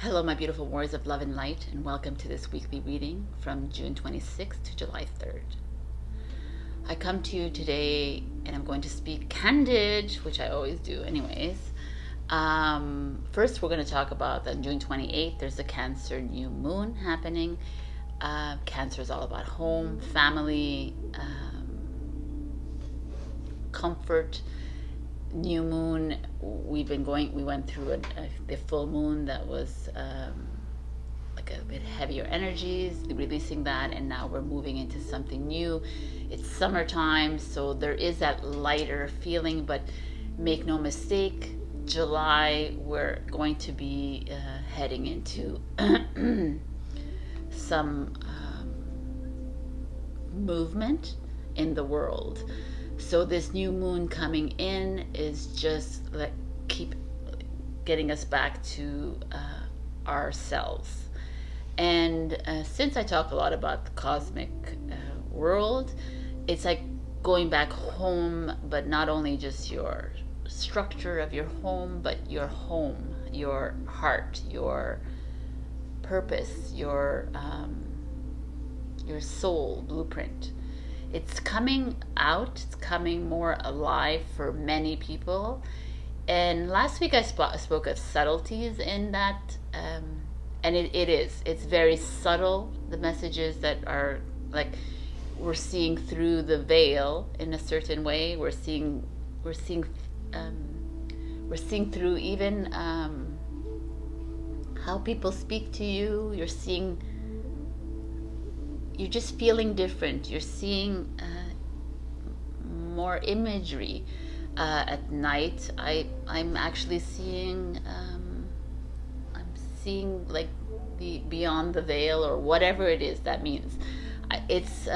Hello, my beautiful warriors of love and light, and welcome to this weekly reading from June 26th to July 3rd. I come to you today and I'm going to speak candid, which I always do anyways. First, we're going to talk about that on June 28th, there's a Cancer new moon happening. Cancer is all about home, family, comfort. New moon, we went through the full moon that was like a bit heavier energies, releasing that, and now we're moving into something new. It's summertime, so there is that lighter feeling, but make no mistake, July we're going to be heading into some movement in the world. So this new moon coming in is just like keep getting us back to ourselves. And since I talk a lot about the cosmic world, it's like going back home, but not only just your structure of your home, but your home, your heart, your purpose, your soul blueprint. It's coming out, it's coming more alive for many people. And last week I spoke of subtleties in that, and it's very subtle, the messages that are like, we're seeing through the veil in a certain way. We're seeing through even how people speak to you. You're just feeling different. You're seeing more imagery at night. I'm actually seeing like the beyond the veil, or whatever it is that means. It's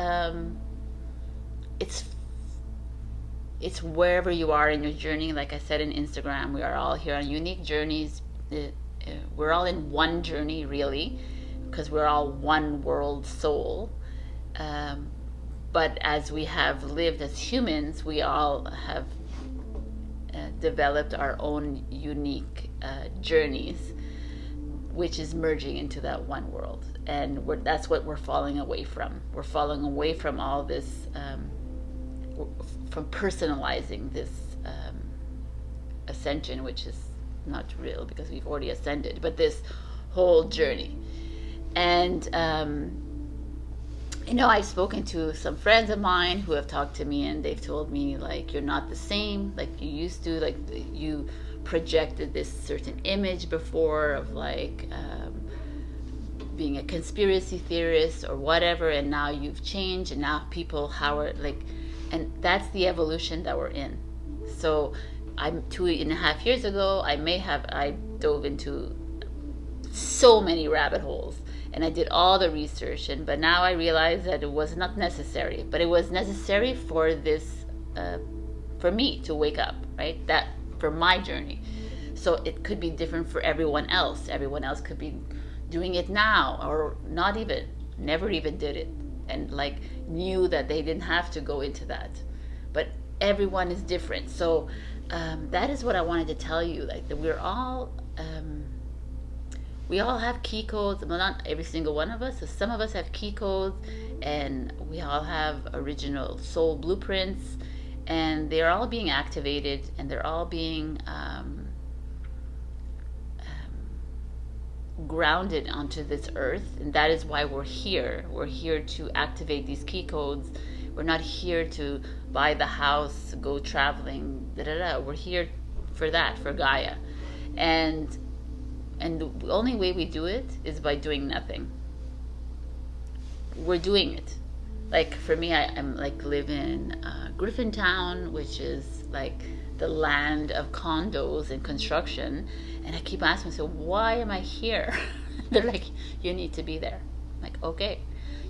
wherever you are in your journey. Like I said in Instagram, we are all here on unique journeys. We're all in one journey, really, because we're all one world soul. But as we have lived as humans, we all have developed our own unique journeys, which is merging into that one world. And that's what we're falling away from. We're falling away from all this, from personalizing this ascension, which is not real because we've already ascended, but this whole journey. And I've spoken to some friends of mine who have talked to me, and they've told me, like, you're not the same like you used to. Like, you projected this certain image before of like being a conspiracy theorist or whatever, and now you've changed, and now people, how are like, and that's the evolution that we're in. So I'm 2.5 years ago, I dove into so many rabbit holes, and I did all the research, but now I realize that it was not necessary, but it was necessary for this, for me to wake up, right? That for my journey. So it could be different for everyone else. Everyone else could be doing it now, or not even, never even did it, and like knew that they didn't have to go into that. But everyone is different. So that is what I wanted to tell you, like that we're all, we all have key codes. Well, not every single one of us. So some of us have key codes, and we all have original soul blueprints, and they're all being activated, and they're all being grounded onto this earth. And that is why we're here. We're here to activate these key codes. We're not here to buy the house, go traveling, We're here for that, for Gaia. And the only way we do it is by doing nothing. We're doing it. Like for me, I'm like live in Griffintown, which is like the land of condos and construction. And I keep asking myself, why am I here? They're like, you need to be there. I'm like, okay.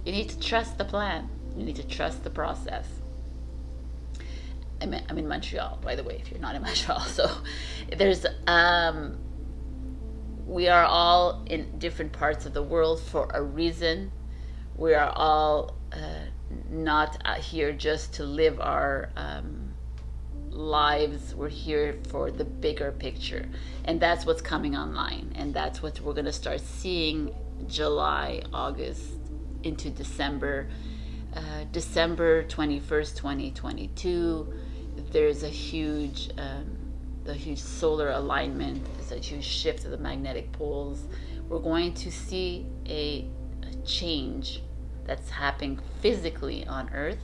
You need to trust the plan. You need to trust the process. I'm in Montreal, by the way, if you're not in Montreal. So there's, we are all in different parts of the world for a reason. We are all not here just to live our lives. We're here for the bigger picture, and that's what's coming online, and that's what we're going to start seeing July, August, into December. December 21st, 2022, there's a huge solar alignment. There's a huge shift of the magnetic poles. We're going to see a change that's happening physically on Earth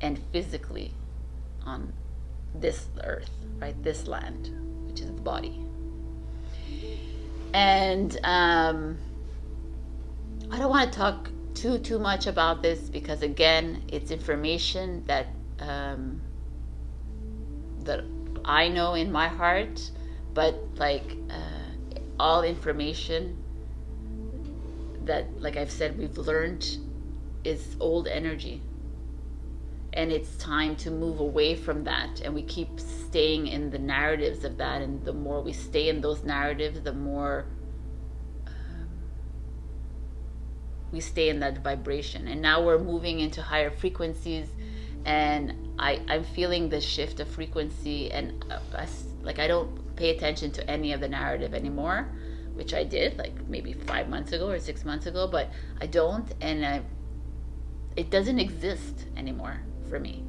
and physically on this Earth, right? This land, which is the body. And I don't want to talk too much about this, because again, it's information that that I know in my heart, but like all information that, like I've said, we've learned is old energy, and it's time to move away from that. And we keep staying in the narratives of that, and the more we stay in those narratives, the more we stay in that vibration. And now we're moving into higher frequencies, and I'm feeling the shift of frequency, and I don't pay attention to any of the narrative anymore, which I did like maybe 5 months ago or 6 months ago, but I don't, and it doesn't exist anymore for me.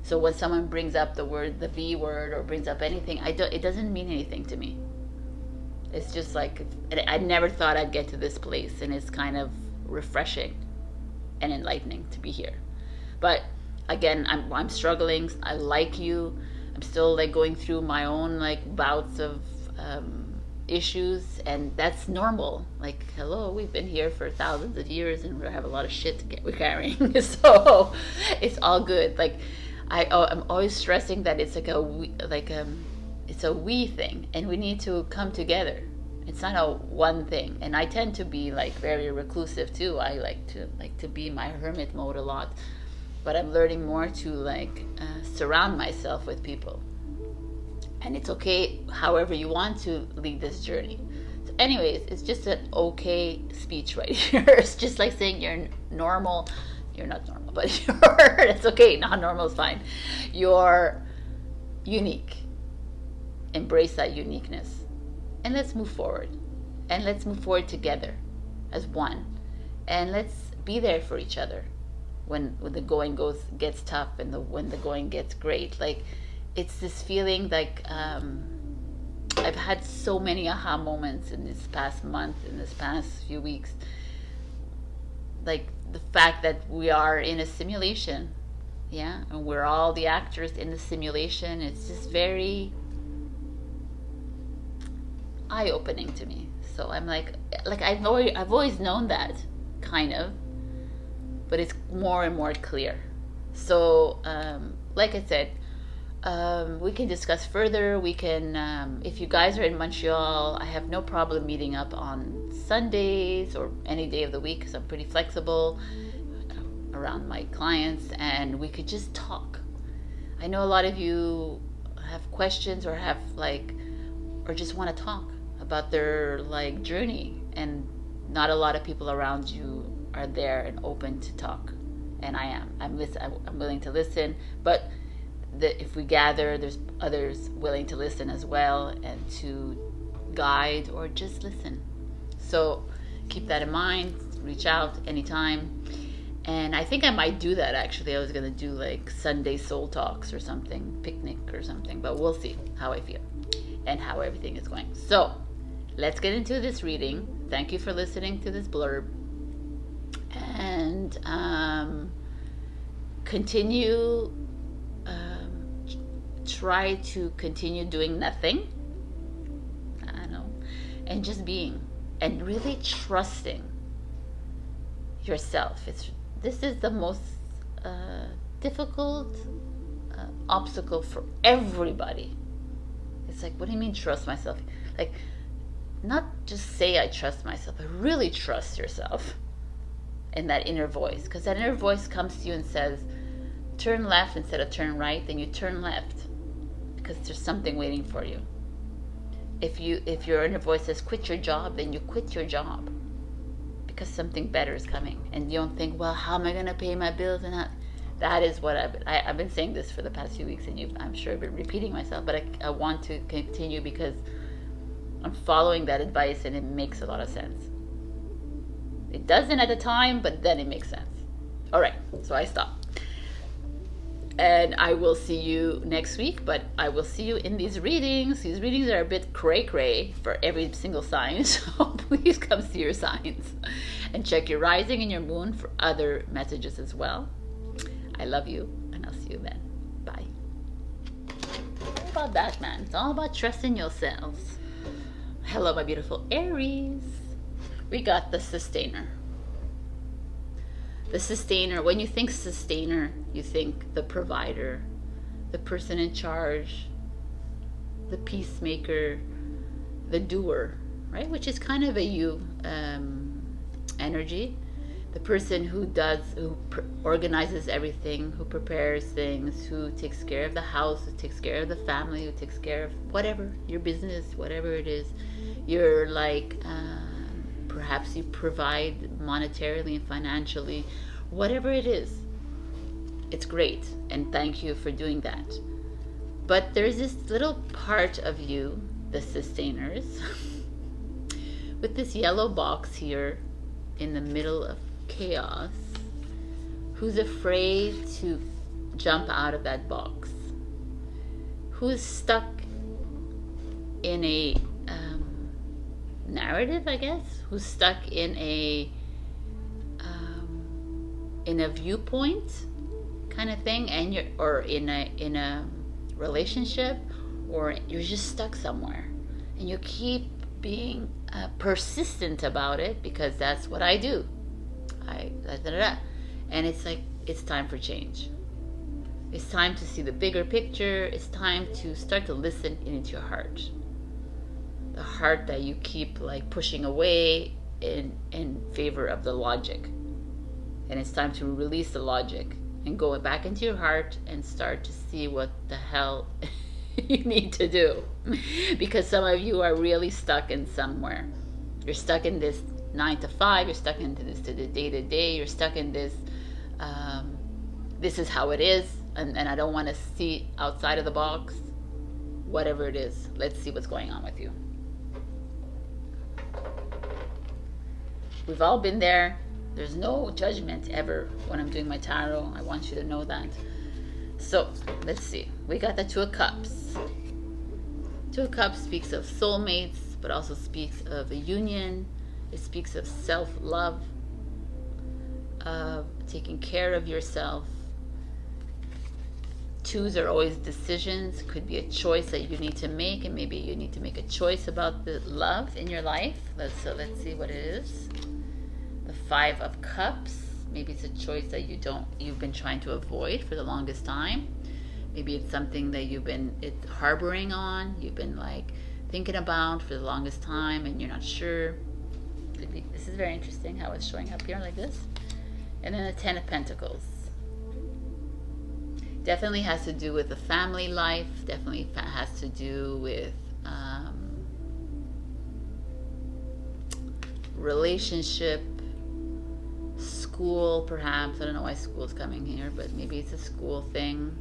So when someone brings up the V word, or brings up anything, it doesn't mean anything to me. It's just like, I never thought I'd get to this place, and it's kind of refreshing and enlightening to be here. But again, I'm struggling. I like you. I'm still like going through my own like bouts of issues, and that's normal. Like, hello, we've been here for thousands of years, and we have a lot of shit we're carrying. So it's all good. Like I'm always stressing that it's like it's a we thing, and we need to come together. It's not a one thing. And I tend to be like very reclusive too. I like to be in my hermit mode a lot, but I'm learning more to like surround myself with people. And it's okay however you want to lead this journey. So anyways, it's just an okay speech right here. It's just like saying you're normal. You're not normal, but it's okay. Not normal is fine. You're unique. Embrace that uniqueness. And let's move forward. And let's move forward together as one. And let's be there for each other when the going gets tough, and when the going gets great. Like, it's this feeling like I've had so many aha moments in this past month, in this past few weeks. Like the fact that we are in a simulation, yeah, and we're all the actors in the simulation. It's just very eye-opening to me. So I'm like I've always known that, kind of, but it's more and more clear. So like I said, we can discuss further. We can, if you guys are in Montreal, I have no problem meeting up on Sundays or any day of the week, because I'm pretty flexible around my clients, and we could just talk. I know a lot of you have questions, or have or just want to talk about their journey, and not a lot of people around you are there and open to talk. And I'm willing to listen, but if we gather, there's others willing to listen as well, and to guide or just listen. So keep that in mind. Reach out anytime. And I think I might do that, actually. I was going to do Sunday soul talks or something, picnic or something, but we'll see how I feel and how everything is going. So let's get into this reading. Thank you for listening to this blurb. And try to continue doing nothing. I know. And just being. And really trusting yourself. This is the most difficult obstacle for everybody. It's like, what do you mean trust myself? Not just say I trust myself, but really trust yourself in that inner voice. Because that inner voice comes to you and says, turn left instead of turn right, then you turn left, because there's something waiting for you. If your inner voice says quit your job, then you quit your job, because something better is coming. And you don't think, well, how am I going to pay my bills? And That is what I've been saying this for the past few weeks, and I'm sure I've been repeating myself, but I want to continue because I'm following that advice and it makes a lot of sense. It doesn't at the time, but then it makes sense. All right, so I stop. And I will see you next week, but I will see you in these readings. These readings are a bit cray-cray for every single sign, so please come see your signs. And check your rising and your moon for other messages as well. I love you, and I'll see you then. Bye. What about that, man? It's all about trusting yourselves. Hello, my beautiful Aries. We got the sustainer. The sustainer, when you think sustainer, you think the provider, the person in charge, the peacemaker, the doer, right? Which is kind of a you energy. The person who organizes everything, who prepares things, who takes care of the house, who takes care of the family, who takes care of whatever, your business, whatever it is. You're like, perhaps you provide monetarily and financially, whatever it is. It's great, and thank you for doing that. But there's this little part of you, the sustainers, with this yellow box here in the middle of chaos, who's afraid to jump out of that box, who's stuck in a narrative, I guess, who's stuck in a viewpoint kind of thing, and or in a relationship, or you're just stuck somewhere, and you keep being persistent about it because that's what I do. And it's like, it's time for change. It's time to see the bigger picture. It's time to start to listen into your heart. The heart that you keep like pushing away in favor of the logic. And it's time to release the logic and go back into your heart and start to see what the hell you need to do. Because some of you are really stuck in somewhere. You're stuck in this 9 to 5, you're stuck into this to the day-to-day, you're stuck in this, this is how it is, and I don't want to see outside of the box. Whatever it is, let's see what's going on with you. We've all been there. There's no judgment ever when I'm doing my tarot. I want you to know that. So let's see. We got the Two of Cups. Two of Cups speaks of soulmates, but also speaks of a union. It speaks of self-love, of taking care of yourself. Twos are always decisions. It could be a choice that you need to make, and maybe you need to make a choice about the love in your life. So let's see what it is. The Five of Cups. Maybe it's a choice that you've been trying to avoid for the longest time. Maybe it's something that you've been harboring on. You've been like thinking about for the longest time, and you're not sure. This is very interesting how it's showing up here like this. And then the Ten of Pentacles. Definitely has to do with the family life. Definitely has to do with relationship, school perhaps. I don't know why school's coming here, but maybe it's a school thing.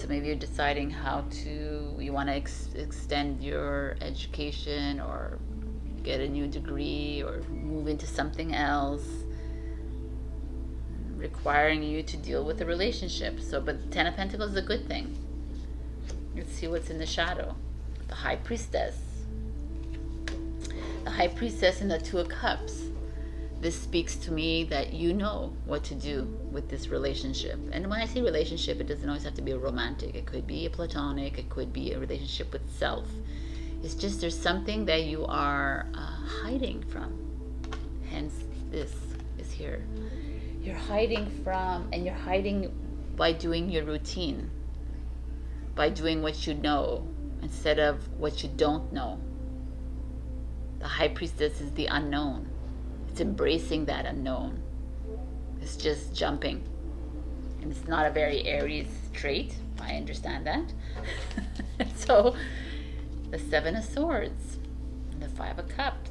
Maybe you're deciding you want to extend your education, or get a new degree, or move into something else, requiring you to deal with a relationship. But the Ten of Pentacles is a good thing. Let's see what's in the shadow. The High Priestess. The High Priestess and the Two of Cups. This speaks to me that you know what to do with this relationship. And when I say relationship, it doesn't always have to be a romantic. It could be a platonic. It could be a relationship with self. It's just there's something that you are hiding from. Hence, this is here. You're hiding from, and you're hiding by doing your routine. By doing what you know instead of what you don't know. The High Priestess is the unknown. It's embracing that unknown. It's just jumping. And it's not a very Aries trait. I understand that. So, the Seven of Swords and the Five of Cups.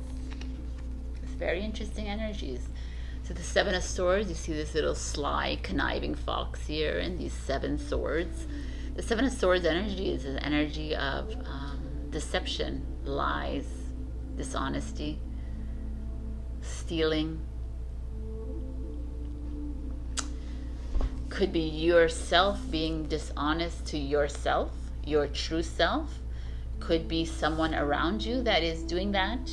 It's very interesting energies. So the Seven of Swords, you see this little sly, conniving fox here, and these 7 swords. The Seven of Swords energy is an energy of deception, lies, dishonesty, stealing. Could be yourself being dishonest to yourself, your true self. Could be someone around you that is doing that,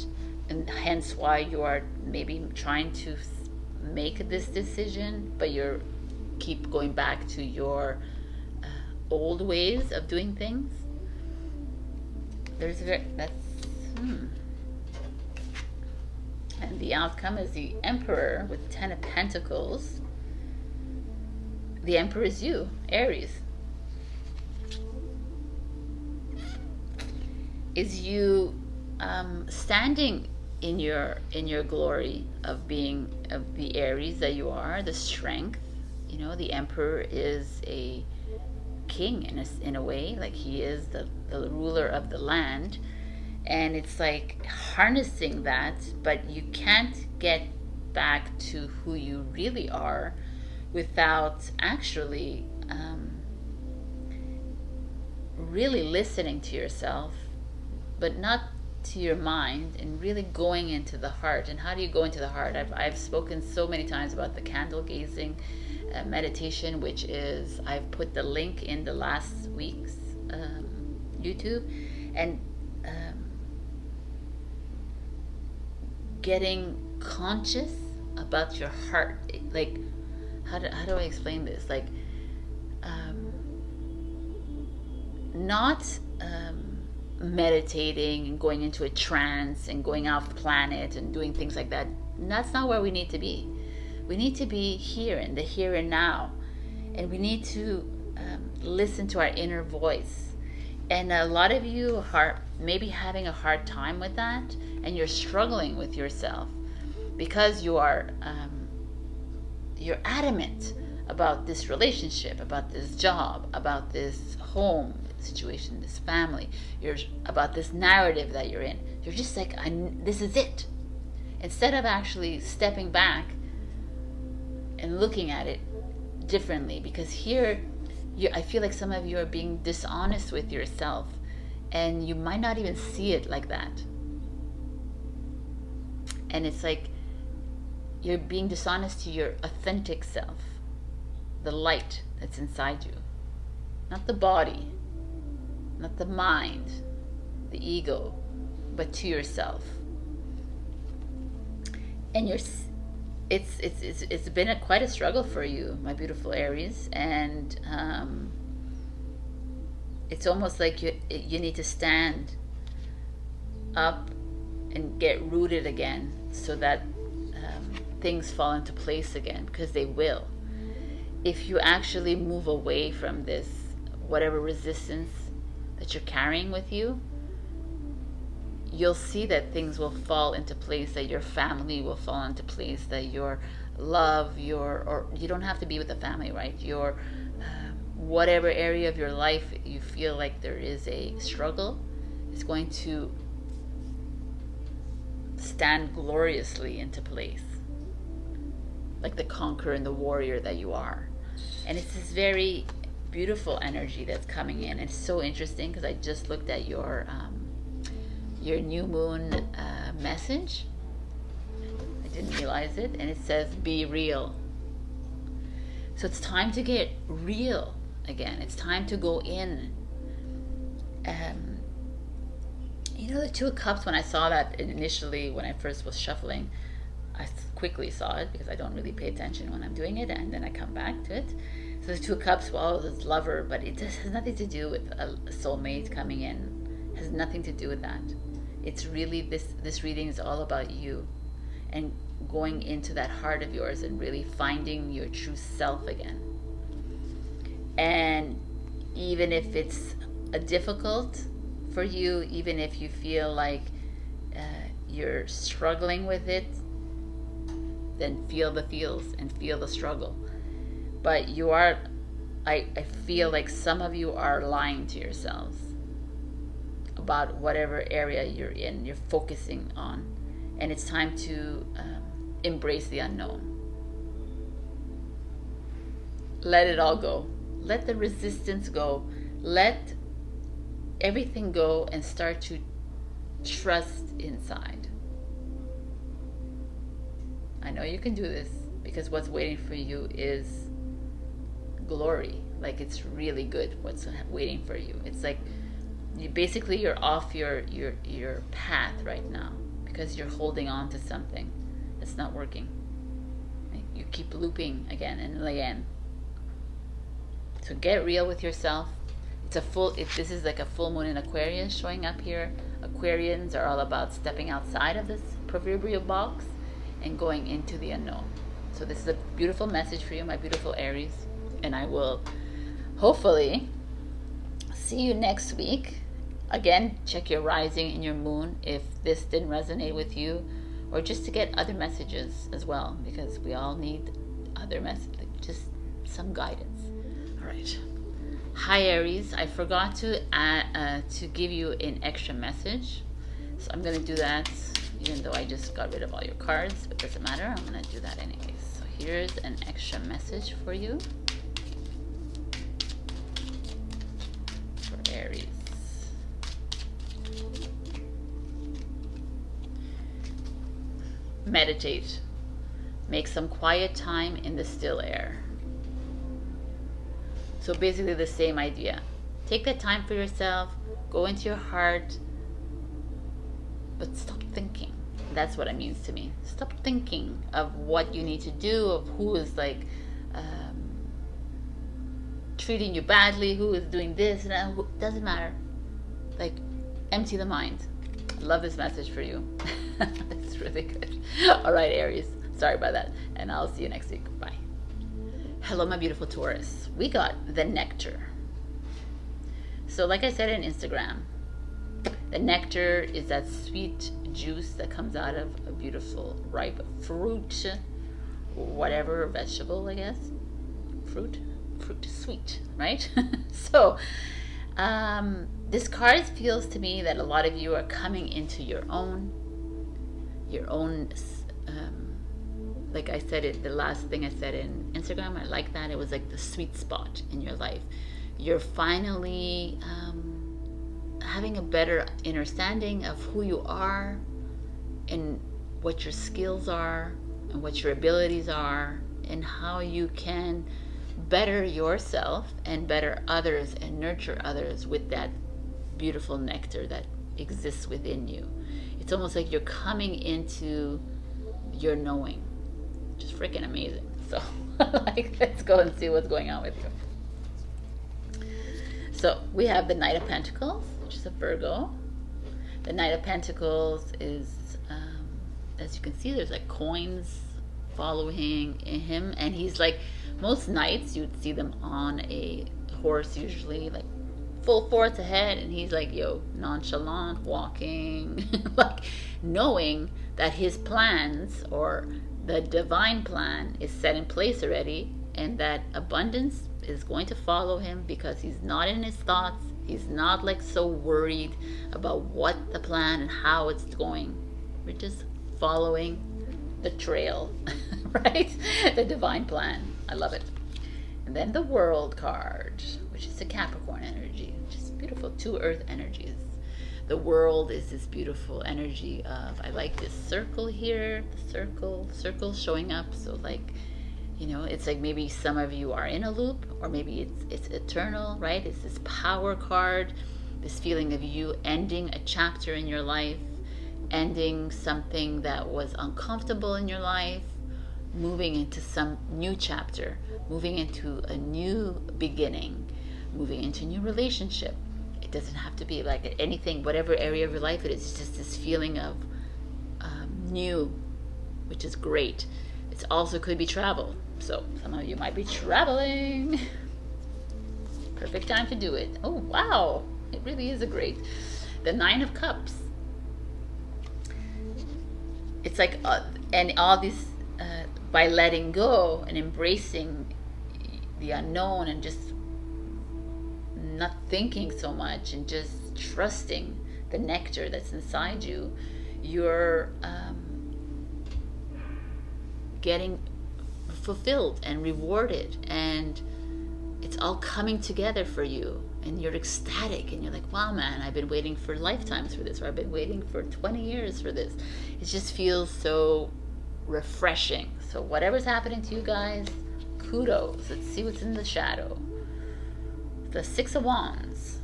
and hence why you are maybe trying to make this decision, but you're keep going back to your old ways of doing things. And the outcome is the Emperor with 10 of Pentacles. The Emperor is you, Aries. Is you standing in your glory of being of the Aries that you are, the strength. You know, the Emperor is a king in a way, like he is the ruler of the land, and it's like harnessing that, but you can't get back to who you really are without actually really listening to yourself, but not to your mind, and really going into the heart. And how do you go into the heart? I've spoken so many times about the candle gazing meditation, which is, I've put the link in the last week's YouTube, and getting conscious about your heart. Like, how do I explain this? Like, not meditating and going into a trance and going off planet and doing things like that. And that's not where we need to be. We need to be here, in the here and now, and we need to listen to our inner voice. And a lot of you are maybe having a hard time with that, and you're struggling with yourself because you are you're adamant about this relationship, about this job, about this home situation, this family. You're about this narrative that you're in. You're just like, this is it. Instead of actually stepping back and looking at it differently, because here I feel like some of you are being dishonest with yourself, and you might not even see it like that. And it's like you're being dishonest to your authentic self, the light that's inside you, not the body, not the mind, the ego, but to yourself. And it's been quite a struggle for you, my beautiful Aries, and it's almost like you need to stand up and get rooted again, so that things fall into place again, because they will. If you actually move away from this, whatever resistance that you're carrying with you, you'll see that things will fall into place, that your family will fall into place, that your love, or you don't have to be with the family, right? Your whatever area of your life you feel like there is a struggle, is going to stand gloriously into place, like the conqueror and the warrior that you are. And it's this very beautiful energy that's coming in. It's so interesting because I just looked at your new moon message. I didn't realize it, and it says be real. So it's time to get real again. It's time to go in. You know, the Two of Cups, when I saw that initially, when I first was shuffling, I quickly saw it because I don't really pay attention when I'm doing it, and then I come back to it. So the Two of Cups, well, it's lover, but it just has nothing to do with a soulmate coming in. It has nothing to do with that. It's really, this reading is all about you and going into that heart of yours and really finding your true self again. And even if it's difficult for you, even if you feel like you're struggling with it, then feel the feels and feel the struggle. But you are, I feel like some of you are lying to yourselves about whatever area you're in, you're focusing on. And it's time to embrace the unknown. let it all go. Let the resistance go. Let everything go and start to trust inside. I know you can do this, because what's waiting for you is glory. Like, it's really good what's waiting for you. It's like you're off your path right now because you're holding on to something that's not working. Right? You keep looping again and again. So get real with yourself. This is like a full moon in Aquarius showing up here. Aquarians are all about stepping outside of this proverbial box and going into the unknown. So this is a beautiful message for you, my beautiful Aries. And I will hopefully see you next week. Again, check your rising and your moon if this didn't resonate with you, or just to get other messages as well, because we all need other messages, just some guidance. All right. Hi Aries, I forgot to give you an extra message, so I'm going to do that, even though I just got rid of all your cards, but it doesn't matter. I'm going to do that anyways. So here's an extra message for you, for Aries. Meditate. Make some quiet time in the still air. So basically the same idea. Take that time for yourself, go into your heart, but stop thinking. That's what it means to me. Stop thinking of what you need to do, of who is like treating you badly, who is doing this, and that. Doesn't matter. Like, empty the mind. I love this message for you. It's really good. All right, Aries. Sorry about that. And I'll see you next week. Bye. Hello, my beautiful Taurus. We got the nectar. So like I said in Instagram, the nectar is that sweet juice that comes out of a beautiful ripe fruit, whatever, vegetable, I guess. Fruit is sweet, right? So this card feels to me that a lot of you are coming into your own like I said it, the last thing I said in Instagram, I like that. It was like the sweet spot in your life. You're finally having a better understanding of who you are and what your skills are and what your abilities are and how you can better yourself and better others and nurture others with that beautiful nectar that exists within you. It's almost like you're coming into your knowing. Just freaking amazing. So like, let's go and see what's going on with you. So we have the Knight of Pentacles, which is a Virgo. The Knight of Pentacles is, as you can see, there's like coins following him, and he's like, most knights you'd see them on a horse, usually like full force ahead, and he's like, yo, nonchalant, walking, like knowing that his plans, or the divine plan, is set in place already, and that abundance is going to follow him because he's not in his thoughts. He's not like so worried about what the plan and how it's going. We're just following the trail, right? The divine plan. I love it. And then the World card, which is the Capricorn energy, which is beautiful. 2 earth energies. The World is this beautiful energy of, I like this circle here, the circle showing up. So like, you know, it's like maybe some of you are in a loop, or maybe it's eternal, right? It's this power card, this feeling of you ending a chapter in your life, ending something that was uncomfortable in your life, moving into some new chapter, moving into a new beginning, moving into a new relationship. It doesn't have to be like anything, whatever area of your life it is. It's just this feeling of new, which is great. It also could be travel. So some of you might be traveling. Perfect time to do it. Oh, wow. It really is a great. The 9 of Cups. It's like, and all these, by letting go and embracing the unknown and just not thinking so much and just trusting the nectar that's inside you, you're getting fulfilled and rewarded and it's all coming together for you, and you're ecstatic, and you're like, wow, man, I've been waiting for lifetimes for this, or I've been waiting for 20 years for this. It just feels so refreshing. So whatever's happening to you guys, kudos. Let's see what's in the shadow. The Six of Wands.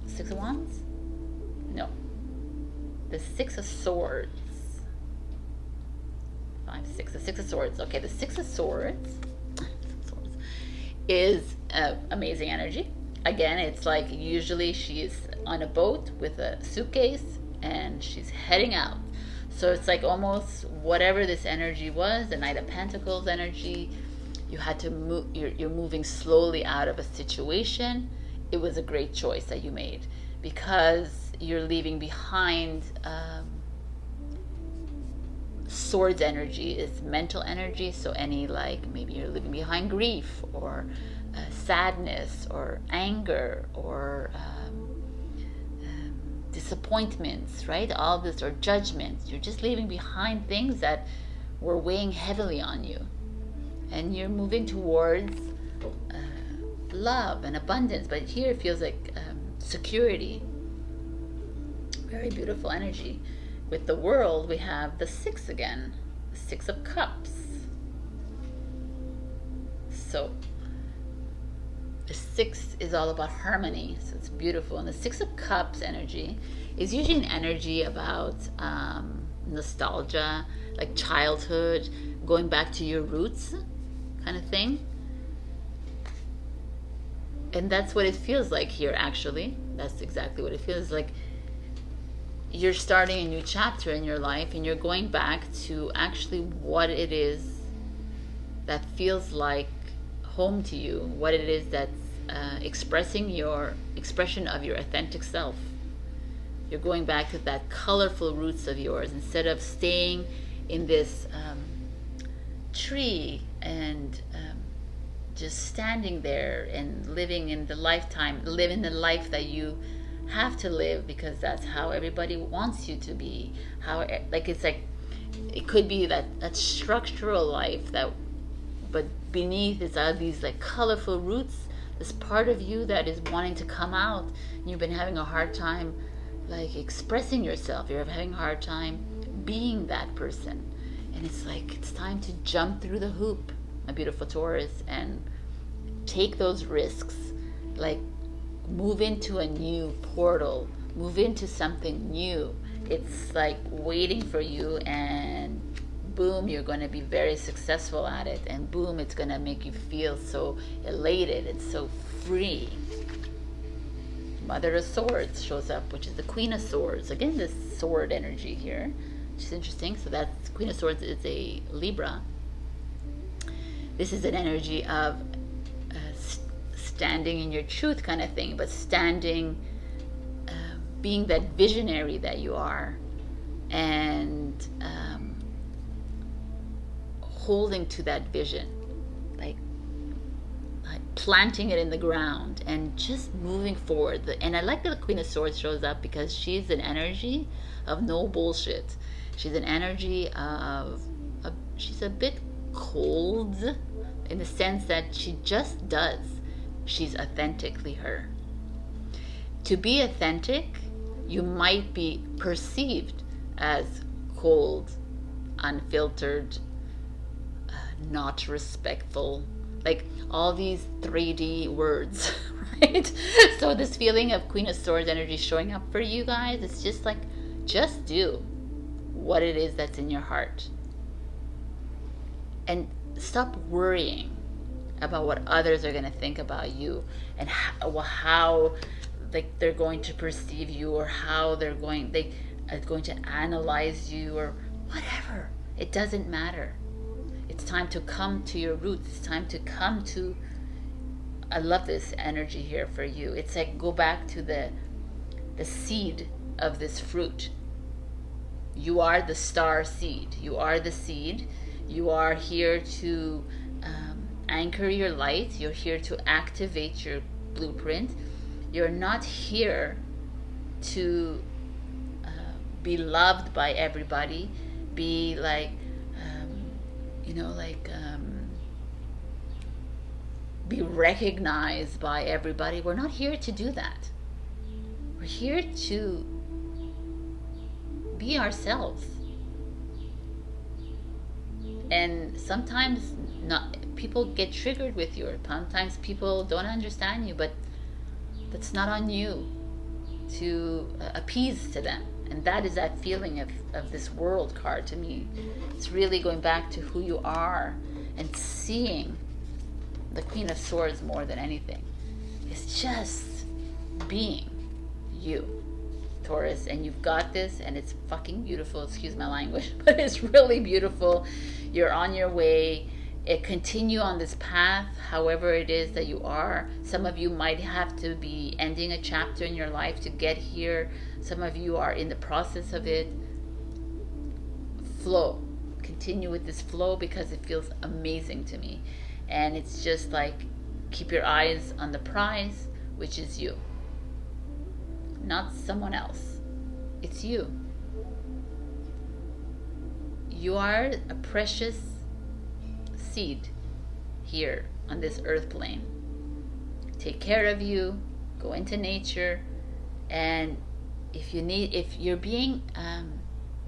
Six of Wands? No. The Six of Swords. 5, 6. The Six of Swords. Okay, the Six of Swords is amazing energy. Again, it's like usually she's on a boat with a suitcase and she's heading out. So it's like almost whatever this energy was, the Knight of Pentacles energy, you had to move, you're moving slowly out of a situation. It was a great choice that you made, because you're leaving behind swords energy is mental energy. So any, like, maybe you're leaving behind grief or sadness or anger or disappointments, right? All this, or judgments. You're just leaving behind things that were weighing heavily on you, and you're moving towards love and abundance. But here it feels like security. Very beautiful energy. With the World, we have the Six again, the Six of Cups. So the Six is all about harmony, so it's beautiful. And the Six of Cups energy is usually an energy about nostalgia, like childhood, going back to your roots kind of thing. And that's what it feels like here, actually. That's exactly what it feels like. You're starting a new chapter in your life, and you're going back to actually what it is that feels like home to you, what it is that's expression of your authentic self. You're going back to that colorful roots of yours, instead of staying in this tree and just standing there and living in the life that you have to live because that's how everybody wants you to be. It could be that structural life, but beneath is all these like colorful roots, this part of you that is wanting to come out, and you've been having a hard time like expressing yourself. You're having a hard time being that person, and it's like it's time to jump through the hoop, my beautiful Taurus, and take those risks. Like, move into a new portal, move into something new. It's like waiting for you, and boom, you're going to be very successful at it, and boom, it's going to make you feel so elated and so free. Mother of Swords shows up, which is the Queen of Swords. Again, this sword energy here, which is interesting. So that's Queen of Swords is a Libra. This is an energy of standing in your truth kind of thing, but standing, being that visionary that you are, and holding to that vision, like planting it in the ground and just moving forward. And I like that the Queen of Swords shows up because she's an energy of no bullshit. She's an energy of she's a bit cold in the sense that she just does. She's authentically her. To be authentic, you might be perceived as cold, unfiltered, not respectful, like all these 3D words, right? So this feeling of Queen of Swords energy showing up for you guys, it's just like, just do what it is that's in your heart. And stop worrying about what others are going to think about you, and how like they're going to perceive you, or how they're going to analyze you, or whatever. It doesn't matter. It's time to come to your roots. It's time to come to, I love this energy here for you. It's like, go back to the seed of this fruit. You are the star seed. You are the seed. You are here to anchor your light. You're here to activate your blueprint. You're not here to be loved by everybody, be like be recognized by everybody. We're not here to do that. We're here to be ourselves. And sometimes people get triggered with you, or sometimes people don't understand you, but that's not on you to appease to them. And that is that feeling of this world card to me. It's really going back to who you are and seeing the Queen of Swords more than anything. It's just being you, Taurus, and you've got this, and it's fucking beautiful. Excuse my language, but it's really beautiful. You're on your way. Continue on this path, however it is that you are. Some of you might have to be ending a chapter in your life to get here. Some of you are in the process of it. Flow. Continue with this flow, because it feels amazing to me. And it's just like, keep your eyes on the prize, which is you. Not someone else. It's you. You are a precious seed here on this earth plane. Take care of you. Go into nature. And if you're being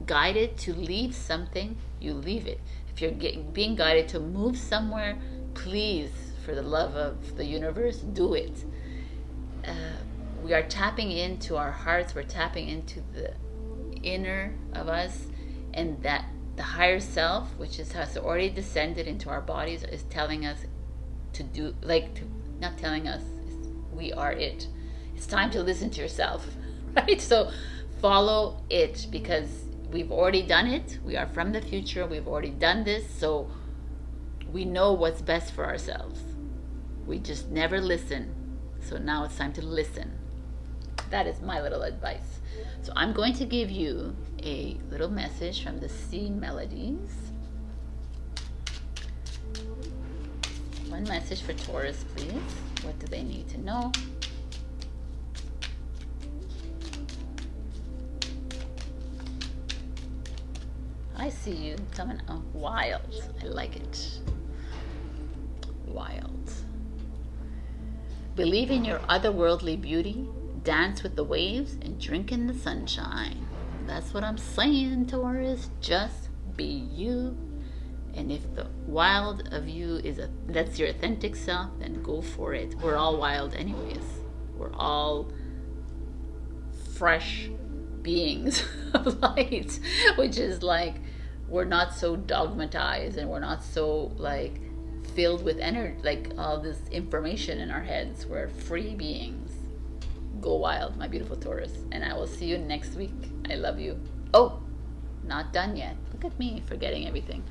guided to leave something, you leave it. If you're being guided to move somewhere, please, for the love of the universe, do it. We are tapping into our hearts. We're tapping into the inner of us, and that the higher self, which has already descended into our bodies, is telling us to do, not telling us, we are it. It's time to listen to yourself, right? So follow it, because we've already done it. We are from the future. We've already done this. So we know what's best for ourselves. We just never listen. So now it's time to listen. That is my little advice. So I'm going to give you a little message from the Sea Melodies. One message for Taurus, please. What do they need to know? I see you coming up wild. I like it. Wild. Believe in your otherworldly beauty. Dance with the waves and drink in the sunshine. That's what I'm saying, Taurus. Just be you. And if the wild of you that's your authentic self, then go for it. We're all wild anyways. We're all fresh beings of light, which is like, we're not so dogmatized, and we're not so like filled with energy, like all this information in our heads. We're free beings. Go wild, my beautiful Taurus, and I will see you next week. I love you. Oh, not done yet. Look at me forgetting everything.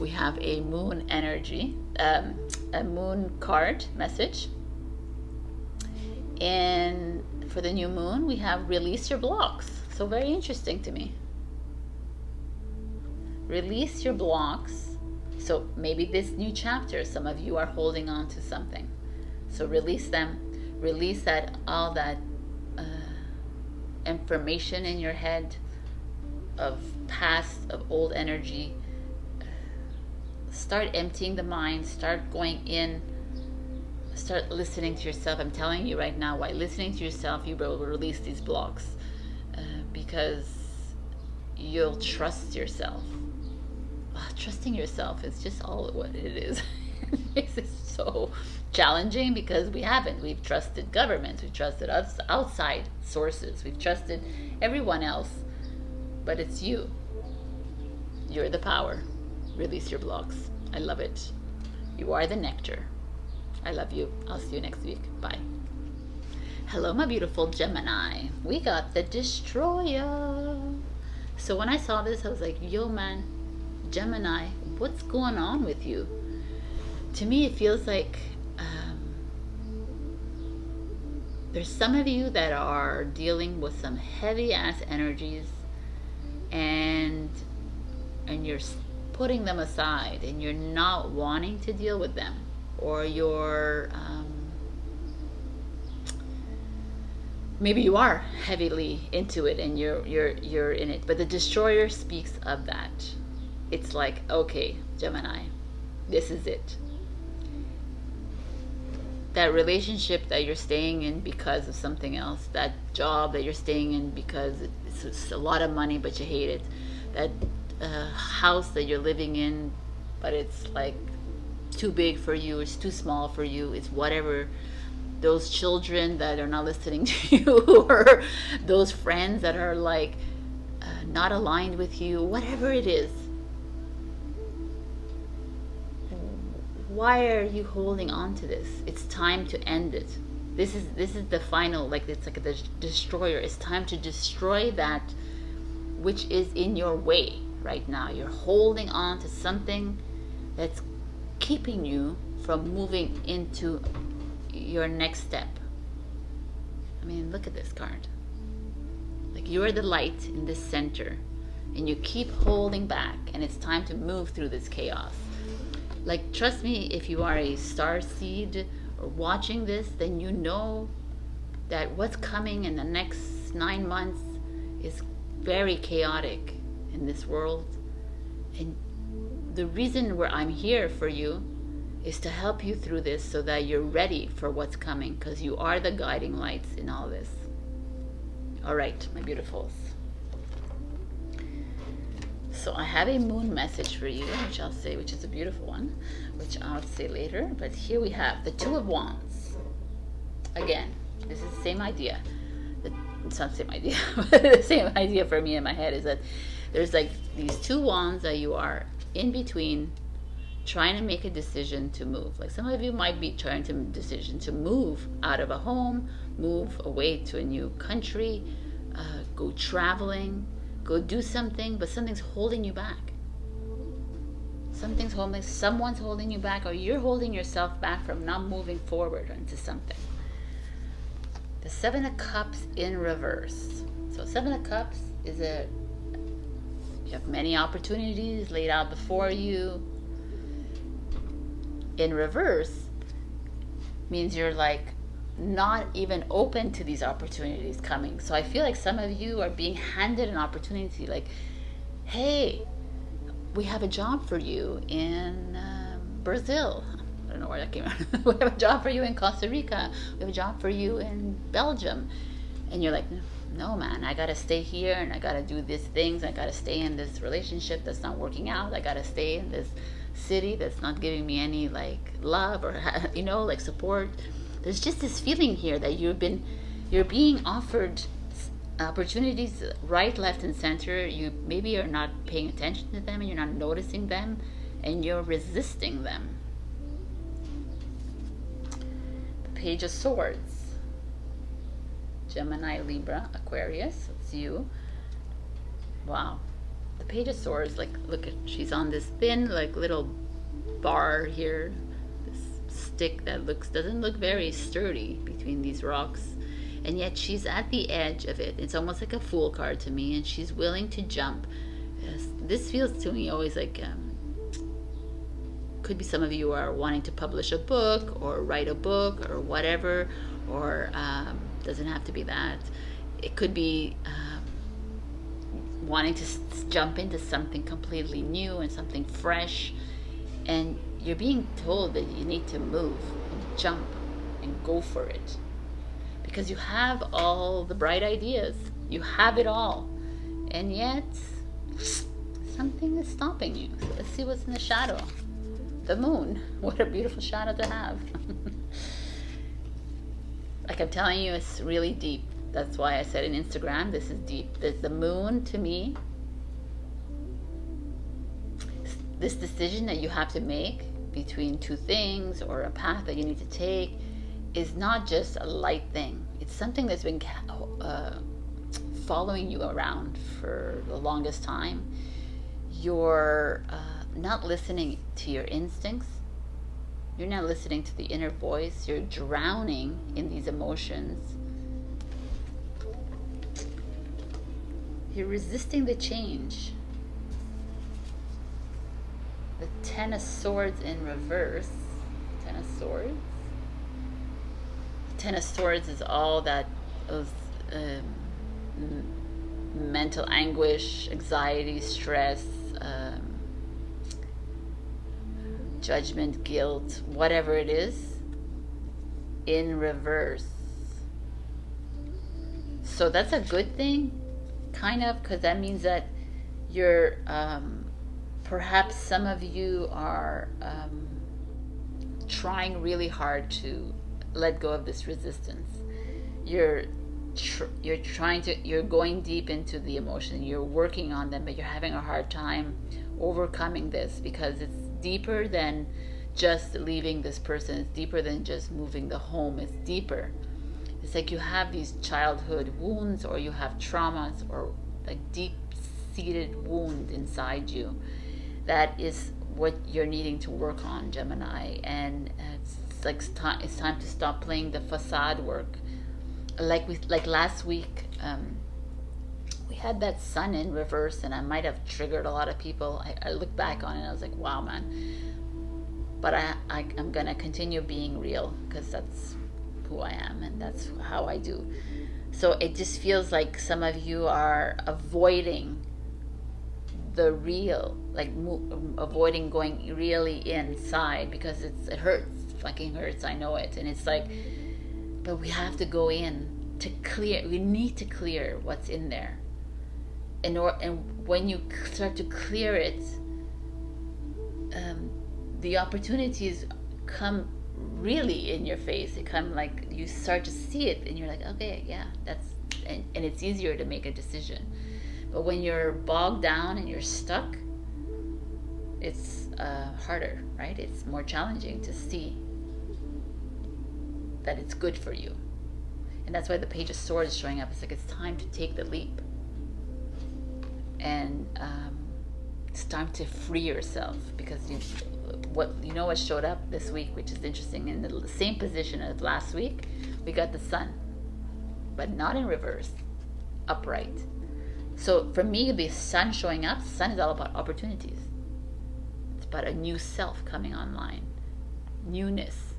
We have a moon energy, a moon card message, and for the new moon we have release your blocks. So very interesting to me. Release your blocks. So maybe this new chapter, some of you are holding on to something, so release them. Release all that information in your head of past, of old energy. Start emptying the mind. Start going in. Start listening to yourself. I'm telling you right now, while listening to yourself, you will release these blocks, because you'll trust yourself. Trusting yourself is just all what it is. This is so challenging because we haven't. We've trusted governments, we've trusted outside sources, we've trusted everyone else, but it's you. You're the power. Release your blocks. I love it. You are the nectar. I love you. I'll see you next week. Bye. Hello, my beautiful Gemini. We got the Destroyer. So when I saw this, I was like, yo man, Gemini, what's going on with you? To me, it feels like there's some of you that are dealing with some heavy ass energies, and you're putting them aside, and you're not wanting to deal with them, or you're maybe you are heavily into it and you're in it. But the Destroyer speaks of that. It's like, okay, Gemini, this is it. that relationship that you're staying in because of something else, that job that you're staying in because it's a lot of money but you hate it, that house that you're living in but it's like too big for you, it's too small for you, it's whatever, those children that are not listening to you, or those friends that are like not aligned with you, whatever it is. Why are you holding on to this? It's time to end it. This is the final, like it's like a destroyer. It's time to destroy that which is in your way right now. You're holding on to something that's keeping you from moving into your next step. I mean, look at this card. Like, you're the light in this center and you keep holding back, and it's time to move through this chaos. Like, trust me, if you are a star seed or watching this, then you know that what's coming in the next 9 months is very chaotic in this world. And the reason where I'm here for you is to help you through this so that you're ready for what's coming, because you are the guiding lights in all this. All right, my beautifuls. So I have a moon message for you, which I'll say, which is a beautiful one, which I'll say later. But here we have the Two of Wands. Again, this is the same idea. It's not the same idea, but the same idea for me in my head is that there's like these two wands that you are in between, trying to make a decision to move. Like, some of you might be trying to decision to move out of a home, move away to a new country, go traveling, go do something, but something's holding you back. Someone's holding you back, or you're holding yourself back from not moving forward into something. The Seven of Cups in reverse. So Seven of Cups is you have many opportunities laid out before you. In reverse means you're like not even open to these opportunities coming. So I feel like some of you are being handed an opportunity, like, hey, we have a job for you in Brazil. I don't know where that came from. We have a job for you in Costa Rica. We have a job for you in Belgium. And you're like, no, man, I gotta stay here, and I gotta do these things. I gotta stay in this relationship that's not working out. I gotta stay in this city that's not giving me any like love or like support. There's just this feeling here that you're being offered opportunities right, left, and center. You maybe are not paying attention to them, and you're not noticing them, and you're resisting them. The Page of Swords. Gemini, Libra, Aquarius. It's you. Wow. The Page of Swords, like, look at, she's on this thin, like, little bar here, this stick that doesn't look very sturdy between these rocks, and yet she's at the edge of it. It's almost like a Fool card to me, and she's willing to jump. This feels to me always like could be some of you are wanting to publish a book or write a book or whatever, or doesn't have to be that. It could be wanting to jump into something completely new and something fresh, and you're being told that you need to move and jump and go for it, because you have all the bright ideas, you have it all, and yet something is stopping you. So let's see what's in the shadow. The moon. What a beautiful shadow to have. Like I'm telling you, it's really deep. That's why I said in Instagram, this is deep. The moon, to me, this decision that you have to make between two things or a path that you need to take is not just a light thing. It's something that's been following you around for the longest time. You're not listening to your instincts. You're not listening to the inner voice. You're drowning in these emotions. You're resisting the change. The Ten of Swords in reverse. Ten of Swords. The Ten of Swords is all that those mental anguish, anxiety, stress, judgment, guilt, whatever it is. in reverse. So that's a good thing, kind of, because that means that you're, perhaps some of you are trying really hard to let go of this resistance. You're going deep into the emotion. You're working on them, but you're having a hard time overcoming this because it's deeper than just leaving this person. It's deeper than just moving the home. It's deeper. It's like you have these childhood wounds, or you have traumas, or like deep-seated wound inside you. That is what you're needing to work on, Gemini. And it's like it's time to stop playing the facade work. Like last week, we had that sun in reverse, and I might have triggered a lot of people. I look back on it and I was like, wow, man. But I'm gonna continue being real, because that's who I am and that's how I do. So it just feels like some of you are avoiding the real, like avoiding going really inside, because it hurts, fucking hurts, I know it. And it's like, but we have to go in to clear. We need to clear what's in there. And when you start to clear it, the opportunities come really in your face. It come like you start to see it, and you're like, okay, yeah, that's, and it's easier to make a decision. But when you're bogged down and you're stuck, it's harder, right? It's more challenging to see that it's good for you. And that's why the Page of Swords is showing up. It's like it's time to take the leap. And it's time to free yourself, because what showed up this week, which is interesting, in the same position as last week, we got the sun, but not in reverse, upright. So for me, the sun showing up, sun is all about opportunities. It's about a new self coming online, newness,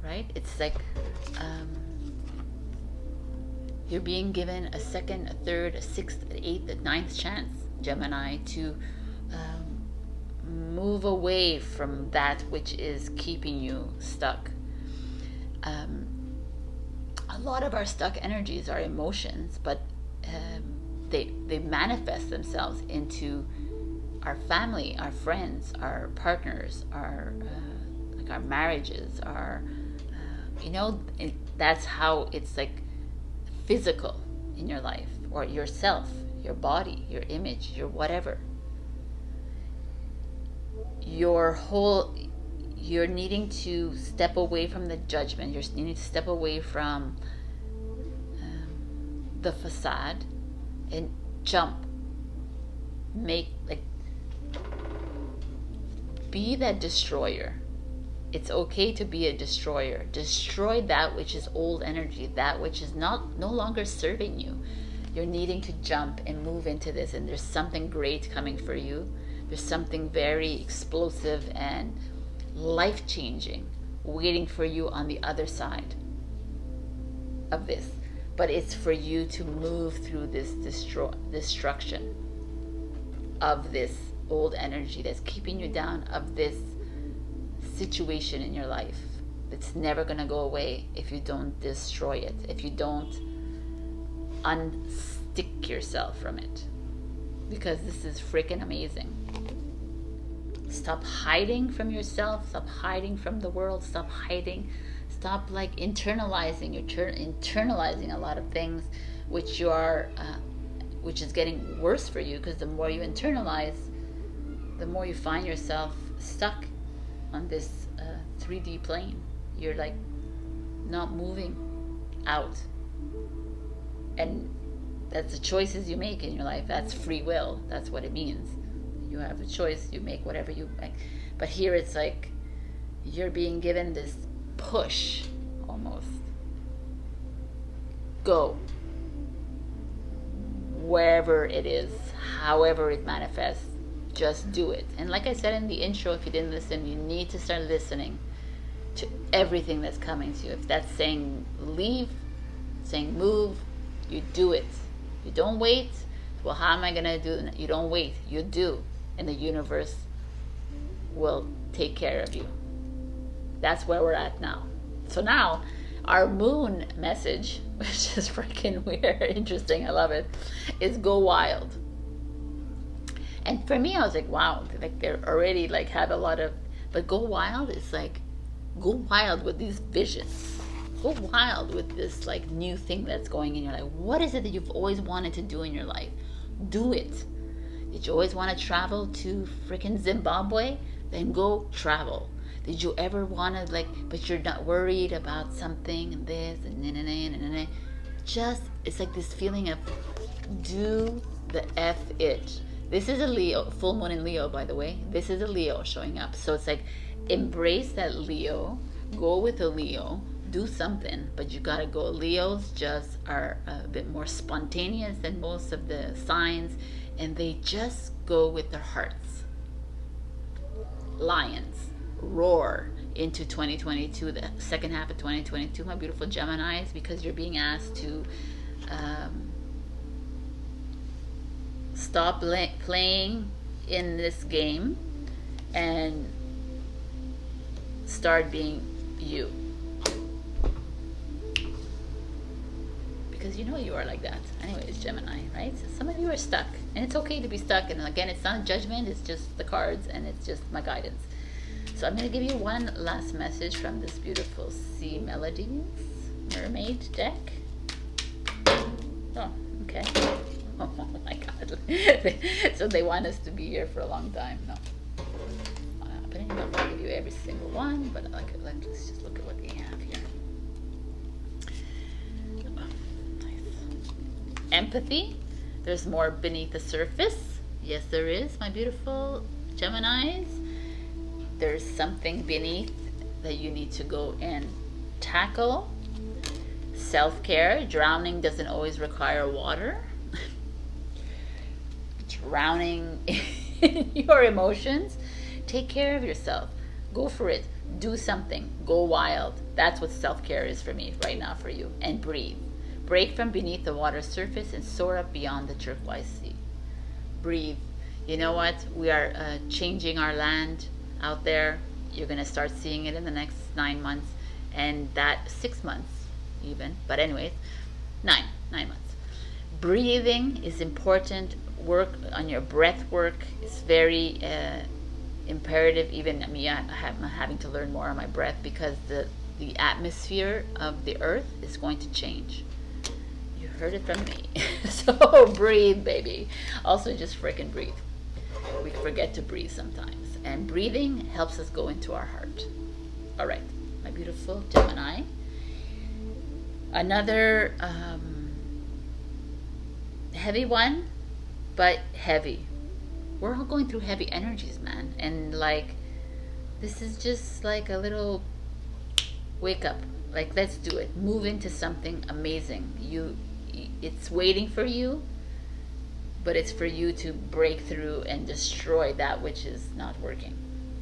right? It's like you're being given a second, a third, a sixth, an eighth, a ninth chance, Gemini, to move away from that which is keeping you stuck. A lot of our stuck energies are emotions, but they manifest themselves into our family, our friends, our partners, our like our marriages, our that's how it's like physical in your life, or yourself, your body, your image, your whatever. You're needing to step away from the judgment. You're needing to step away from the facade and jump. Be that destroyer. It's okay to be a destroyer. Destroy that which is old energy, that which is no longer serving you. You're needing to jump and move into this, and there's something great coming for you. There's something very explosive and life-changing waiting for you on the other side of this. But it's for you to move through this destruction of this old energy that's keeping you down, of this situation in your life. It's never going to go away if you don't destroy it, if you don't unstick yourself from it. Because this is freaking amazing. Stop hiding from yourself. Stop hiding from the world. Stop hiding. Stop like internalizing. You're internalizing a lot of things, which you are, which is getting worse for you. Because the more you internalize, the more you find yourself stuck on this 3D plane. You're like not moving out, and that's the choices you make in your life. That's free will. That's what it means. You have a choice. You make whatever you make. But here it's like you're being given this push, almost. Go. Wherever it is, however it manifests, just do it. And like I said in the intro, if you didn't listen, you need to start listening to everything that's coming to you. If that's saying leave, saying move, you do it. You don't wait. Well, how am I going to do it? You don't wait. You do. And the universe will take care of you. That's where we're at now. So now our moon message, which is freaking weird, interesting, I love it, is go wild. And for me, I was like, wow, like they're already like have a lot of, but go wild is like, go wild with these visions. Go wild with this like new thing that's going in your life. What is it that you've always wanted to do in your life? Do it. Did you always want to travel to freaking Zimbabwe? Then go travel. Did you ever want to like, but you're not worried about something and this and nah. Just, it's like this feeling of do the F it. This is a Leo, full moon in Leo, by the way. This is a Leo showing up. So it's like, embrace that Leo, go with a Leo, do something, but you gotta go. Leos just are a bit more spontaneous than most of the signs, and they just go with their hearts. Lions, roar into 2022, the second half of 2022, my beautiful Geminis, because you're being asked to stop playing in this game and start being you. Because you know you are like that. Anyways, Gemini, right? So some of you are stuck, and it's okay to be stuck. And again, it's not a judgment, it's just the cards, and it's just my guidance. So I'm going to give you one last message from this beautiful Sea Melodies Mermaid deck. Oh, okay. Oh my God. So they want us to be here for a long time. No. I'm not going to give you every single one, but let's just look at what they have here. Empathy. There's more beneath the surface. Yes, there is, my beautiful Geminis. There's something beneath that you need to go and tackle. Self-care. Drowning doesn't always require water. Drowning in your emotions. Take care of yourself. Go for it. Do something. Go wild. That's what self-care is for me right now for you. And breathe. Break from beneath the water surface and soar up beyond the turquoise sea. Breathe. You know what? We are changing our land out there. You're going to start seeing it in the next 9 months. And that 6 months even. But anyways, 9 months. Breathing is important. Work on your breath work. It's very imperative. Even me, I'm having to learn more on my breath because the atmosphere of the earth is going to change. You heard it from me. So breathe, baby. Also, just freaking breathe. We forget to breathe sometimes, and breathing helps us go into our heart. All right, my beautiful Gemini. Another heavy one, but heavy. We're all going through heavy energies, man, and like this is just like a little wake up. Like, let's do it. Move into something amazing. It's waiting for you, but it's for you to break through and destroy that which is not working.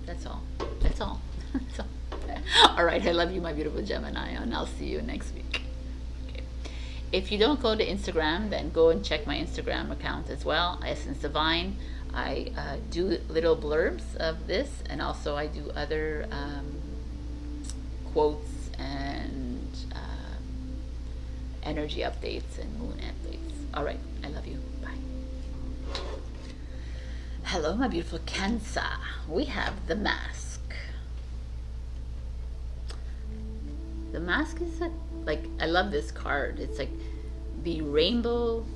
That's all. That's all. That's all. All right. I love you, my beautiful Gemini, and I'll see you next week. Okay. If you don't go to Instagram, then go and check my Instagram account as well, Essence Divine. I do little blurbs of this, and also I do other quotes and energy updates and moon updates. All right, I love you. Bye. Hello, my beautiful Cancer. We have the mask. The mask is like, I love this card. It's like the rainbow,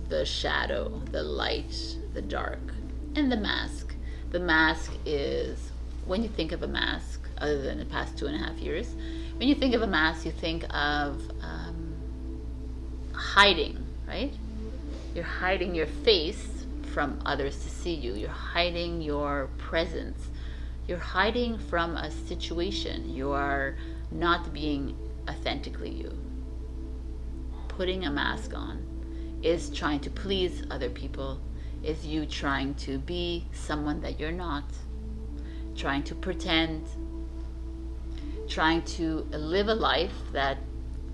the shadow, the light, the dark, and the mask. The mask is, when you think of a mask, other than the past 2.5 years, when you think of a mask, you think of hiding, right? You're hiding your face from others to see you. You're hiding your presence. You're hiding from a situation. You are not being authentically you. Putting a mask on is trying to please other people, is you trying to be someone that you're not, trying to pretend, trying to live a life that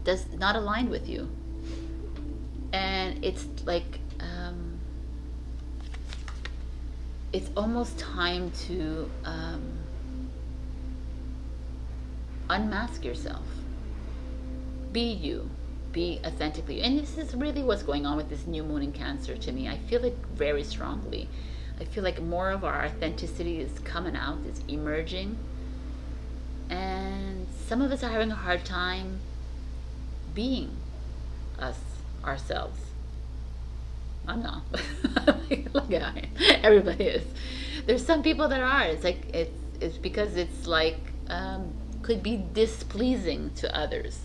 does not align with you. And it's like it's almost time to unmask yourself. Be you. Be authentically you. And this is really what's going on with this new moon in Cancer to me. I feel it very strongly. I feel like more of our authenticity is coming out, it's emerging. And some of us are having a hard time being us, ourselves. I'm not. Look at me. Everybody is. There's some people that are. It's like it's because it's like could be displeasing to others.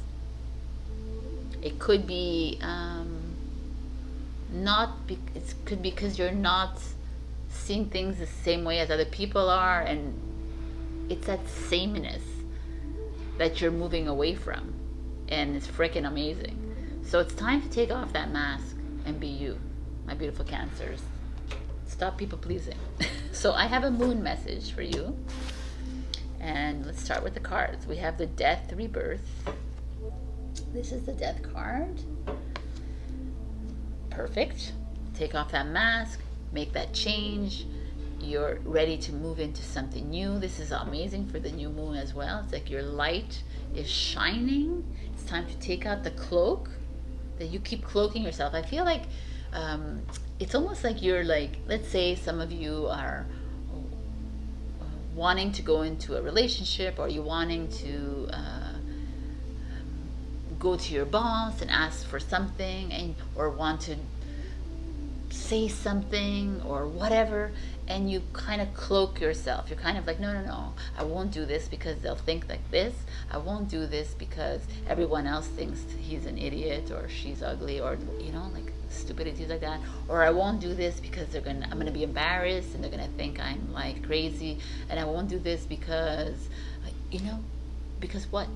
It could be it could be because you're not seeing things the same way as other people are, and it's that sameness that you're moving away from, and it's freaking amazing. So it's time to take off that mask and be you, my beautiful Cancers. Stop people pleasing. So I have a moon message for you, and let's start with the cards. We have the Death, Rebirth. This is the Death card. Perfect. Take off that mask, make that change. You're ready to move into something new. This is amazing for the new moon as well. It's like your light is shining. It's time to take out the cloak that you keep cloaking yourself. I feel like it's almost like you're like, let's say some of you are wanting to go into a relationship, or you wanting to go to your boss and ask for something, and or want to say something or whatever, and you kind of cloak yourself. You're kind of like, no, I won't do this because they'll think like this. I won't do this because everyone else thinks he's an idiot or she's ugly, or like stupidities like that. Or I won't do this because I'm gonna be embarrassed and they're gonna think I'm like crazy. And I won't do this because because what?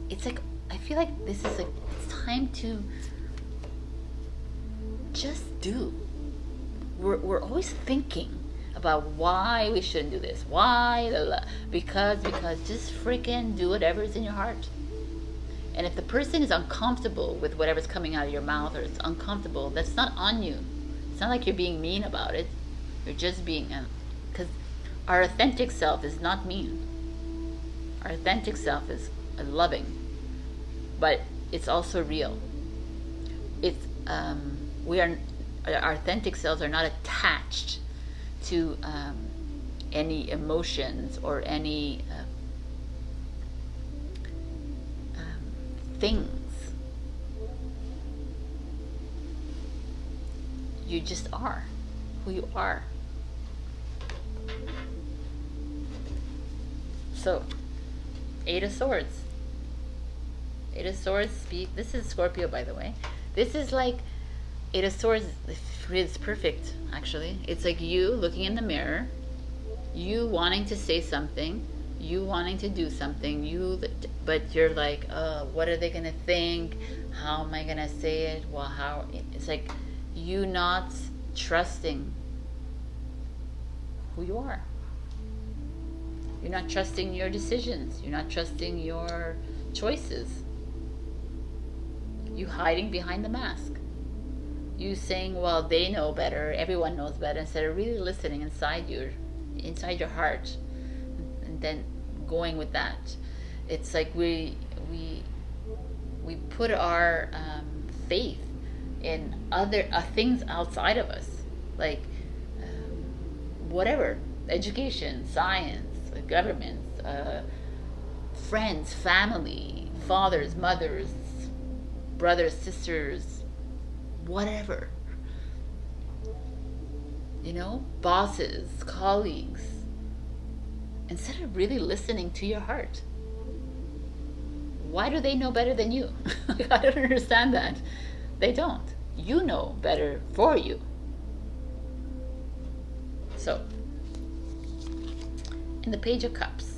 It's like, I feel like this is like, it's time to just do. We're always thinking about why we shouldn't do this, because just freaking do whatever's in your heart. And if the person is uncomfortable with whatever's coming out of your mouth, or it's uncomfortable, that's not on you. It's not like you're being mean about it. You're just being, because our authentic self is not mean. Our authentic self is loving, but it's also real. It's our authentic selves are not attached to any emotions or any things. You just are who you are. So, Eight of Swords. Eight of Swords speak. This is Scorpio, by the way. This is like, Eight of Swords is perfect, actually. It's like you looking in the mirror, you wanting to say something, you wanting to do something, but you're like, what are they gonna think? How am I gonna say it? Well, how? It's like you not trusting who you are. You're not trusting your decisions. You're not trusting your choices. You hiding behind the mask. You saying, well, they know better, everyone knows better, instead of really listening inside your heart, and then going with that. It's like we put our faith in other things outside of us, like whatever, education, science, governments, friends, family, fathers, mothers, brothers, sisters, whatever, bosses, colleagues, instead of really listening to your heart. Why do they know better than you? I don't understand that. They don't. You know better for you. So, in the Page of Cups.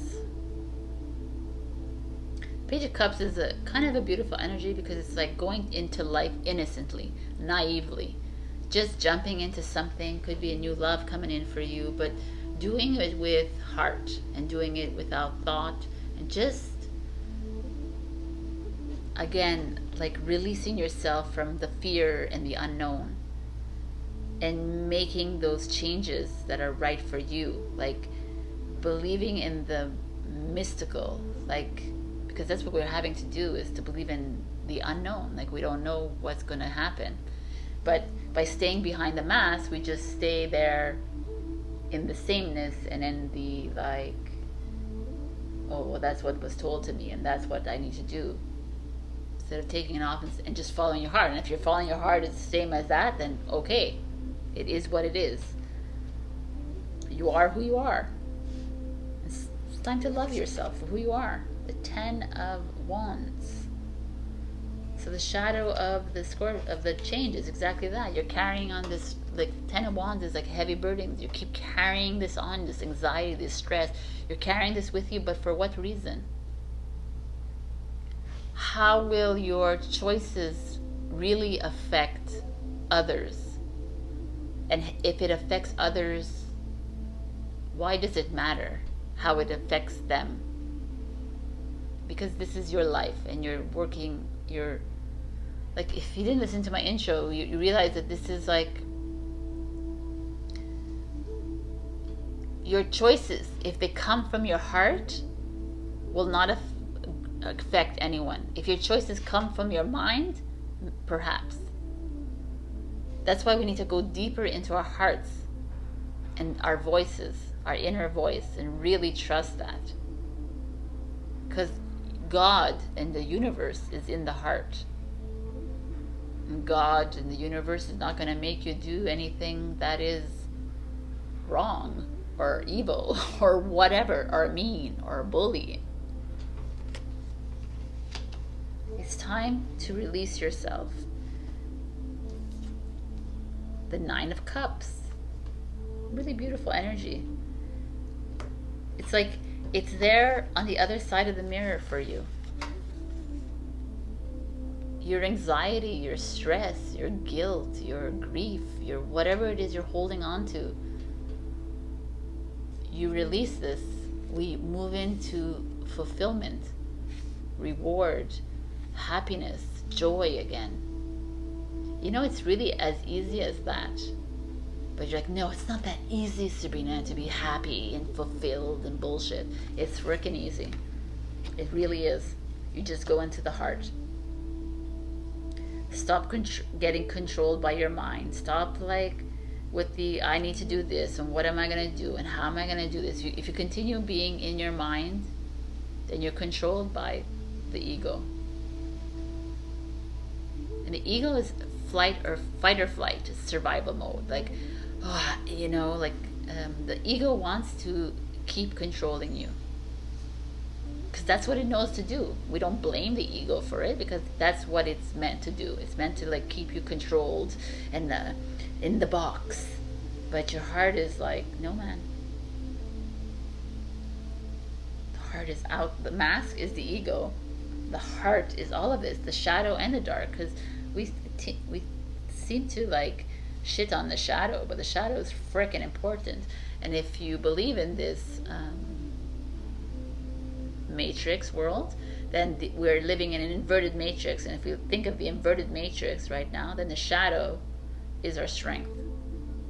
Page of Cups is a kind of a beautiful energy, because it's like going into life innocently, naively, just jumping into something. Could be a new love coming in for you, but doing it with heart and doing it without thought, and just, again, like releasing yourself from the fear and the unknown, and making those changes that are right for you, like believing in the mystical, like, because that's what we're having to do, is to believe in the unknown. Like, we don't know what's going to happen. But by staying behind the mask, we just stay there in the sameness and in the, like, oh, well, that's what was told to me and that's what I need to do. Instead of taking it off and just following your heart. And if you're following your heart, it's the same as that, then okay, it is what it is. You are who you are. It's time to love yourself for who you are. The 10 of Wands. So the shadow of the change is exactly that. You're carrying on this, like 10 of Wands is like heavy burdens. You keep carrying this on, this anxiety, this stress. You're carrying this with you, but for what reason? How will your choices really affect others? And if it affects others, why does it matter how it affects them? Because this is your life and you're working, you're like, if you didn't listen to my intro, you realize that this is like your choices, if they come from your heart, will not affect anyone. If your choices come from your mind, perhaps. That's why we need to go deeper into our hearts and our voices, our inner voice, and really trust that. Because God and the universe is in the heart. And God and the universe is not going to make you do anything that is wrong or evil or whatever, or mean or bully. It's time to release yourself. The 9 of Cups. Really beautiful energy. It's like it's there on the other side of the mirror for you. Your anxiety, your stress, your guilt, your grief, your whatever it is you're holding on to. You release this. We move into fulfillment, reward, happiness, joy again. You know, it's really as easy as that. But you're like, no, it's not that easy, Sabrina, to be happy and fulfilled and bullshit. It's freaking easy. It really is. You just go into the heart. Stop getting controlled by your mind. Stop like with the, I need to do this and what am I going to do and how am I going to do this. If you continue being in your mind, then you're controlled by the ego. And the ego is fight or flight, survival mode. Like, oh, you know, like the ego wants to keep controlling you. Because that's what it knows to do. We don't blame the ego for it because that's what it's meant to do. It's meant to like keep you controlled and in the box. But your heart is like, no man. The heart is out. The mask is the ego. The heart is all of this, the shadow and the dark. Because we seem to like shit on the shadow, but the shadow is freaking important. And if you believe in this matrix world, then we're living in an inverted matrix. And if we think of the inverted matrix right now, then the shadow is our strength.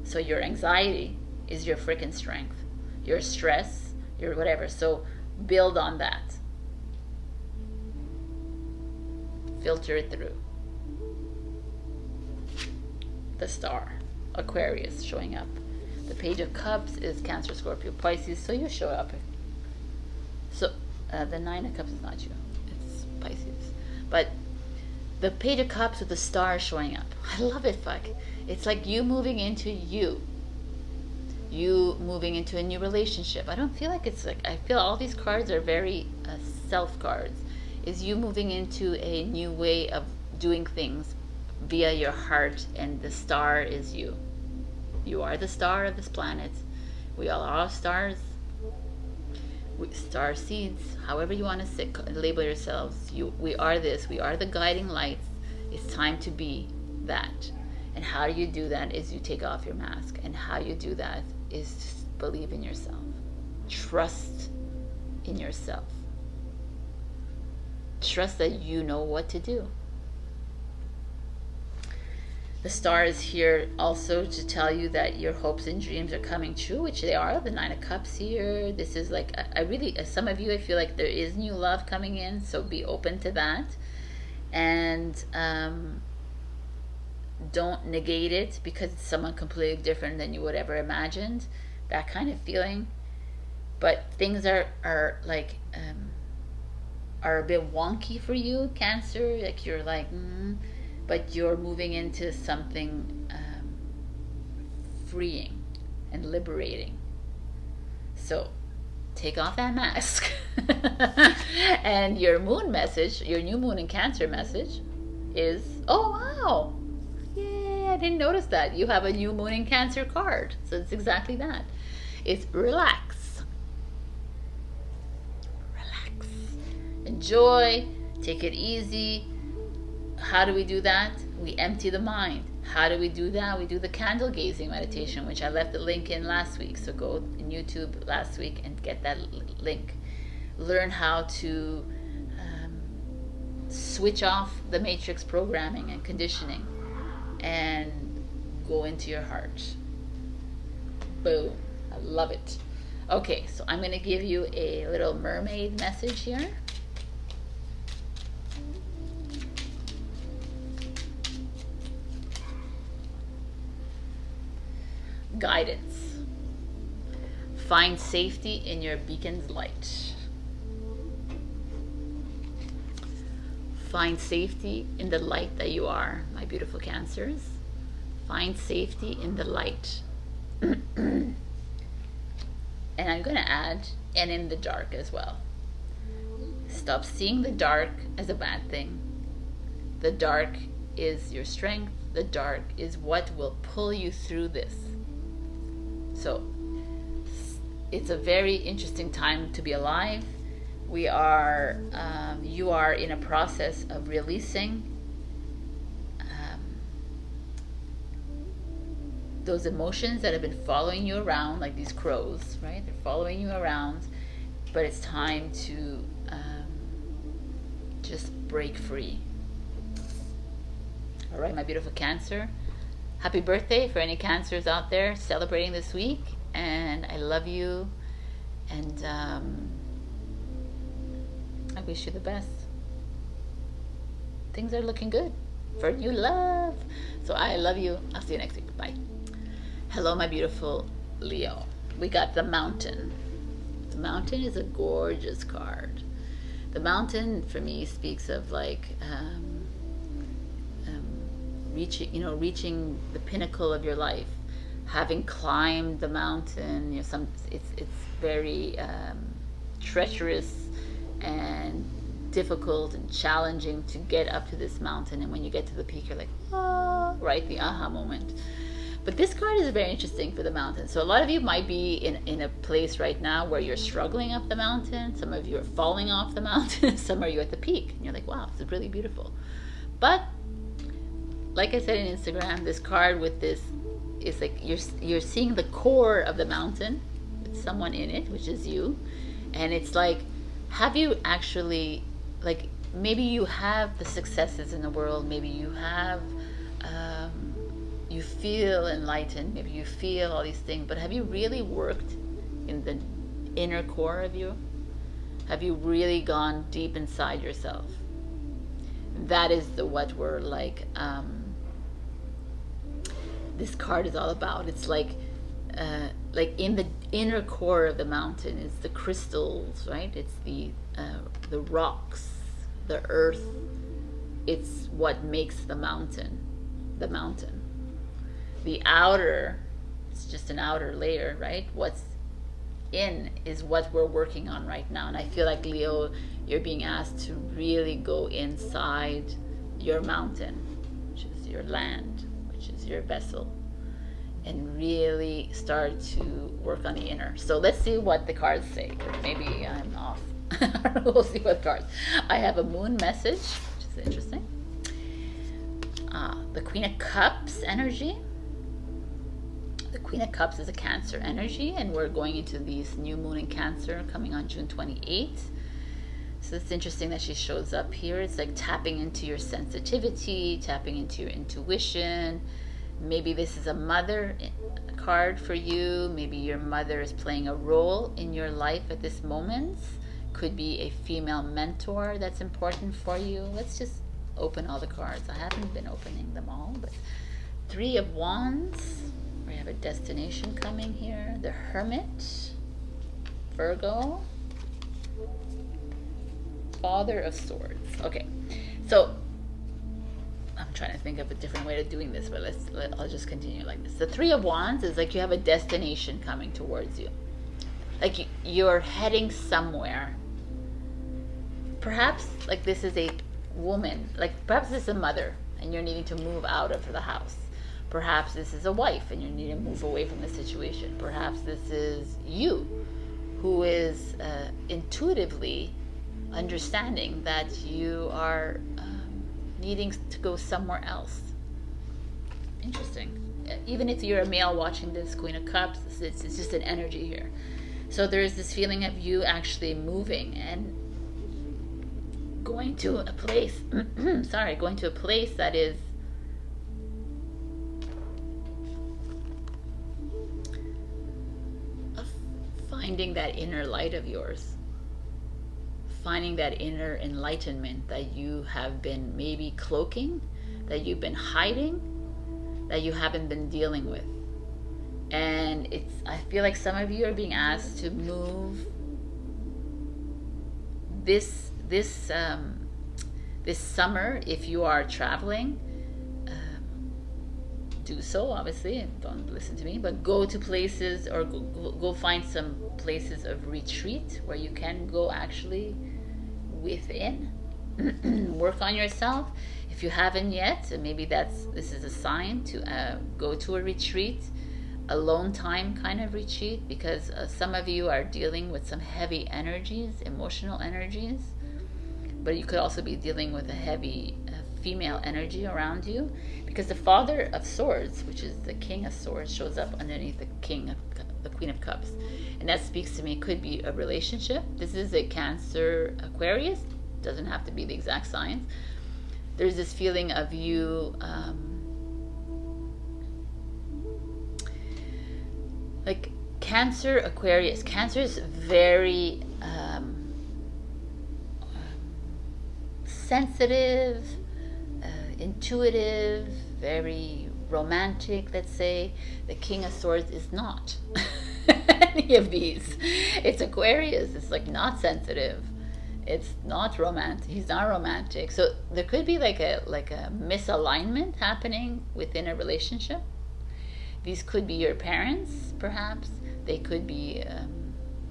So your anxiety is your freaking strength. Your stress, your whatever. So build on that. Filter it through. The Star, Aquarius showing up. The Page of Cups is Cancer, Scorpio, Pisces. So you show up. So the 9 of Cups is not you. It's Pisces. But the Page of Cups with the Star showing up. I love it, fuck. It's like you moving into you. You moving into a new relationship. I don't feel like it's like, I feel all these cards are very self cards. Is you moving into a new way of doing things via your heart, and the star is you. You are the star of this planet. We all are stars. Star seeds, however you want to label yourselves. We are this. We are the guiding lights. It's time to be that. And how you do that is you take off your mask. And how you do that is to believe in yourself. Trust in yourself. Trust that you know what to do. The star is here also to tell you that your hopes and dreams are coming true, which they are. The Nine of Cups here. This is like, I really, some of you, I feel like there is new love coming in, so be open to that. And don't negate it because it's someone completely different than you would ever imagined. That kind of feeling. But things are a bit wonky for you, Cancer. Like you're like, but you're moving into something freeing and liberating. So take off that mask. And your moon message, your new moon in Cancer message is, oh wow, yeah, I didn't notice that. You have a new moon in Cancer card. So it's exactly that. It's relax. Relax. Enjoy. Take it easy. How do we do that? We empty the mind. How do we do that? We do the candle gazing meditation, which I left the link in last week. So go in YouTube last week and get that link. Learn how to switch off the matrix programming and conditioning and go into your heart. Boom. I love it. Okay, so I'm going to give you a little mermaid message here. Guidance. Find safety in your beacon's light. Find safety in the light that you are, my beautiful Cancers. Find safety in the light. And I'm going to add, and in the dark as well. Stop seeing the dark as a bad thing. The dark is your strength. The dark is what will pull you through this. So it's a very interesting time to be alive. We are, you are in a process of releasing those emotions that have been following you around, like these crows, right? They're following you around, but it's time to just break free. All right, my beautiful Cancer. Happy birthday for any Cancers out there celebrating this week, and I love you, and I wish you the best. Things are looking good for new love. So I love you. I'll see you next week. Bye. Hello, my beautiful Leo. We got the Mountain. The Mountain is a gorgeous card. The Mountain for me speaks of like reaching the pinnacle of your life, having climbed the mountain. It's very treacherous and difficult and challenging to get up to this mountain, and when you get to the peak you're like, ah, right, the aha moment. But this card is very interesting for the mountain. So a lot of you might be in a place right now where you're struggling up the mountain. Some of you are falling off the mountain. Some of you at the peak and you're like, wow, this is really beautiful. But like I said in Instagram, this card with this is like you're seeing the core of the mountain with someone in it, which is you. And it's like, have you actually, like, maybe you have the successes in the world, maybe you have you feel enlightened, maybe you feel all these things, but have you really worked in the inner core of you? Have you really gone deep inside yourself? That is what we're like, this card is all about. It's like in the inner core of the mountain is the crystals, right? It's the rocks, the earth. It's what makes the mountain the mountain. The outer, it's just an outer layer, right? What's in is what we're working on right now. And I feel like, Leo, you're being asked to really go inside your mountain, which is your land, which is your vessel, and really start to work on the inner. So let's see what the cards say. Maybe I'm off. We'll see what cards. I have a moon message, which is interesting. The Queen of Cups energy. The Queen of Cups is a Cancer energy, and we're going into these new moon in Cancer coming on June 28th. So it's interesting that she shows up here. It's like tapping into your sensitivity, tapping into your intuition. Maybe this is a mother card for you. Maybe your mother is playing a role in your life at this moment. Could be a female mentor that's important for you. Let's just open all the cards. I haven't been opening them all, but Three of Wands. We have a destination coming here. The Hermit, Virgo, Father of Swords. Okay, so I'm trying to think of a different way of doing this, but I'll just continue like this. The Three of Wands is like you have a destination coming towards you. Like you're heading somewhere. Perhaps like this is a woman, like perhaps this is a mother and you're needing to move out of the house. Perhaps this is a wife and you need to move away from the situation. Perhaps this is you who is intuitively understanding that you are needing to go somewhere else. Interesting. Even if you're a male watching this, Queen of Cups, it's just an energy here. So there's this feeling of you actually moving and going to a place, going to a place that is finding that inner light of yours, finding that inner enlightenment that you have been maybe cloaking, that you've been hiding, that you haven't been dealing with. And I feel like some of you are being asked to move this summer. If you are traveling, do so, obviously, and don't listen to me, but go to places or go find some places of retreat where you can go actually within, work on yourself. If you haven't yet, maybe this is a sign to go to a retreat, alone time kind of retreat, because some of you are dealing with some heavy energies, emotional energies, but you could also be dealing with a heavy female energy around you, because the Father of Swords, which is the King of Swords, shows up underneath the Queen of Cups, and that speaks to me. Could be a relationship. This is a Cancer, Aquarius. Doesn't have to be the exact signs. There's this feeling of you like Cancer, Aquarius. Cancer is very sensitive, intuitive, very romantic, let's say. The King of Swords is not any of these. It's Aquarius. It's like not sensitive. It's not romantic. He's not romantic. So there could be like a misalignment happening within a relationship. These could be your parents, perhaps. They could be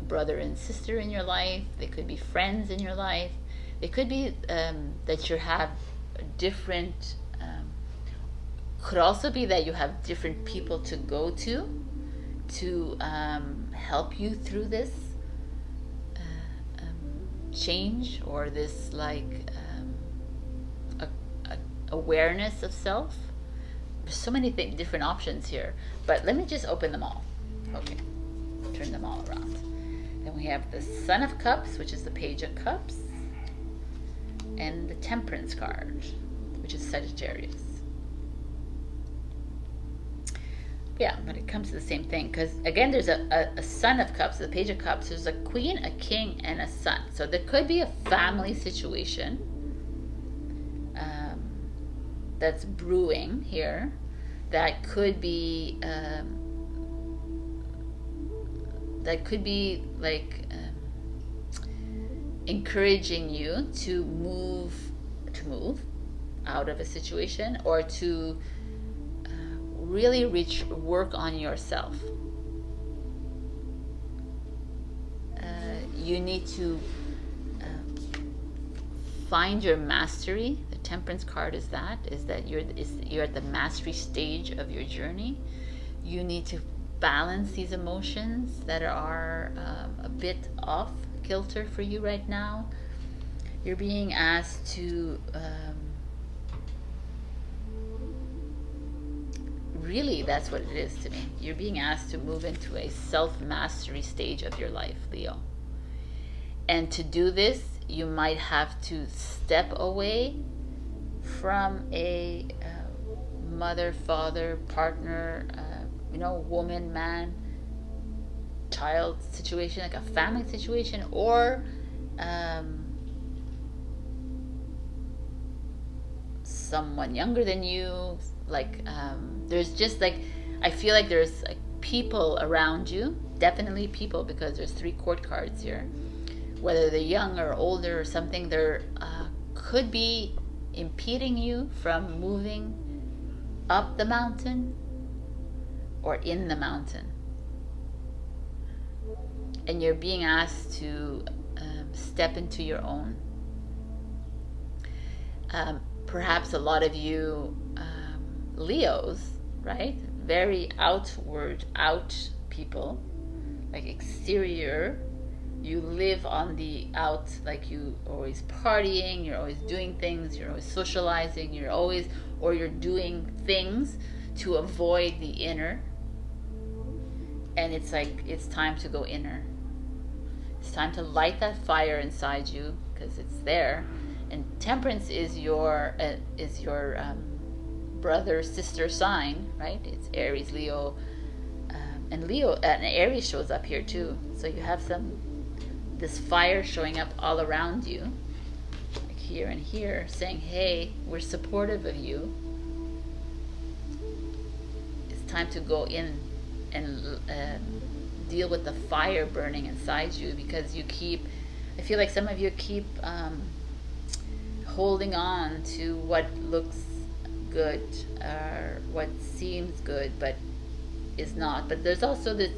brother and sister in your life. They could be friends in your life. They could be that you have different, could also be that you have different people to go to help you through this change, or this like awareness of self. There's so many different options here, but let me just open them all. Okay, turn them all around. Then we have the Son of Cups, which is the Page of Cups, and the Temperance card, which is Sagittarius. Yeah, but it comes to the same thing, because again, there's a Son of Cups, the Page of Cups. There's a Queen, a King, and a Son. So there could be a family situation that's brewing here, that could be like encouraging you to move out of a situation, or to really work on yourself. You need to find your mastery. The Temperance card is that you're at the mastery stage of your journey. You need to balance these emotions that are a bit off kilter for you right now. You're being asked to really, that's what it is to me. You're being asked to move into a self-mastery stage of your life, Leo. And to do this, you might have to step away from a mother, father, partner, woman, man, child situation, like a family situation, or someone younger than you. Like there's just like, I feel like there's like people around you, definitely people, because there's 3 court cards here. Whether they're young or older or something, they're could be impeding you from moving up the mountain or in the mountain. And you're being asked to step into your own. Perhaps a lot of you Leos, right? Very outward, out people, like exterior. You live on the out, like you always partying, you're always doing things, you're always socializing, you're doing things to avoid the inner. And it's like, it's time to go inner. It's time to light that fire inside you, because it's there. And Temperance is your brother sister sign, right? It's Aries, Leo, and Aries shows up here too. So you have this fire showing up all around you, like here and here, saying, hey, we're supportive of you. It's time to go in and deal with the fire burning inside you, because I feel like some of you keep holding on to what looks good or what seems good but is not. But there's also this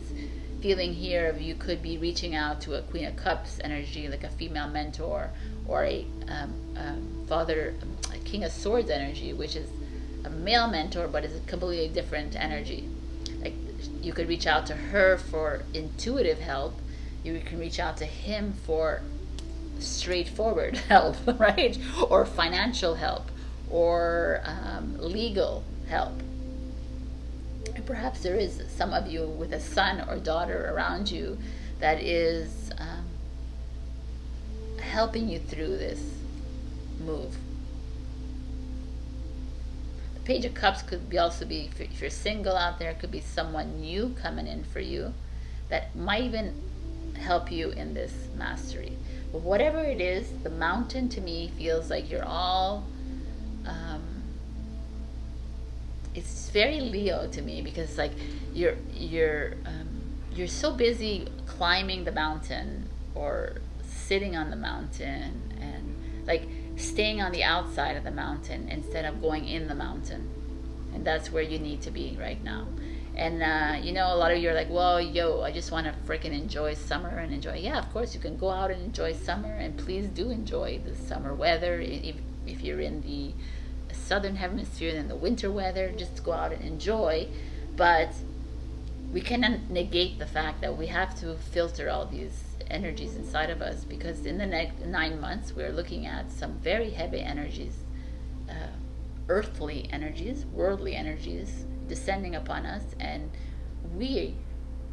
feeling here of you could be reaching out to a Queen of Cups energy, like a female mentor, or a King of Swords energy, which is a male mentor but is a completely different energy. Like you could reach out to her for intuitive help, you can reach out to him for straightforward help, right? Or financial help, or legal help. And perhaps there is some of you with a son or daughter around you that is helping you through this move. The Page of Cups could also be, if you're single out there, it could be someone new coming in for you that might even help you in this mastery. But whatever it is, the mountain to me feels like you're all it's very Leo to me, because like you're so busy climbing the mountain or sitting on the mountain and like staying on the outside of the mountain instead of going in the mountain. And that's where you need to be right now. And a lot of you are like, well, I just want to freaking enjoy summer and enjoy. Yeah, of course you can go out and enjoy summer, and please do enjoy the summer weather. If you're in the southern hemisphere, then the winter weather, just go out and enjoy. But we cannot negate the fact that we have to filter all these energies inside of us, because in the next 9 months we're looking at some very heavy energies, earthly energies, worldly energies descending upon us. And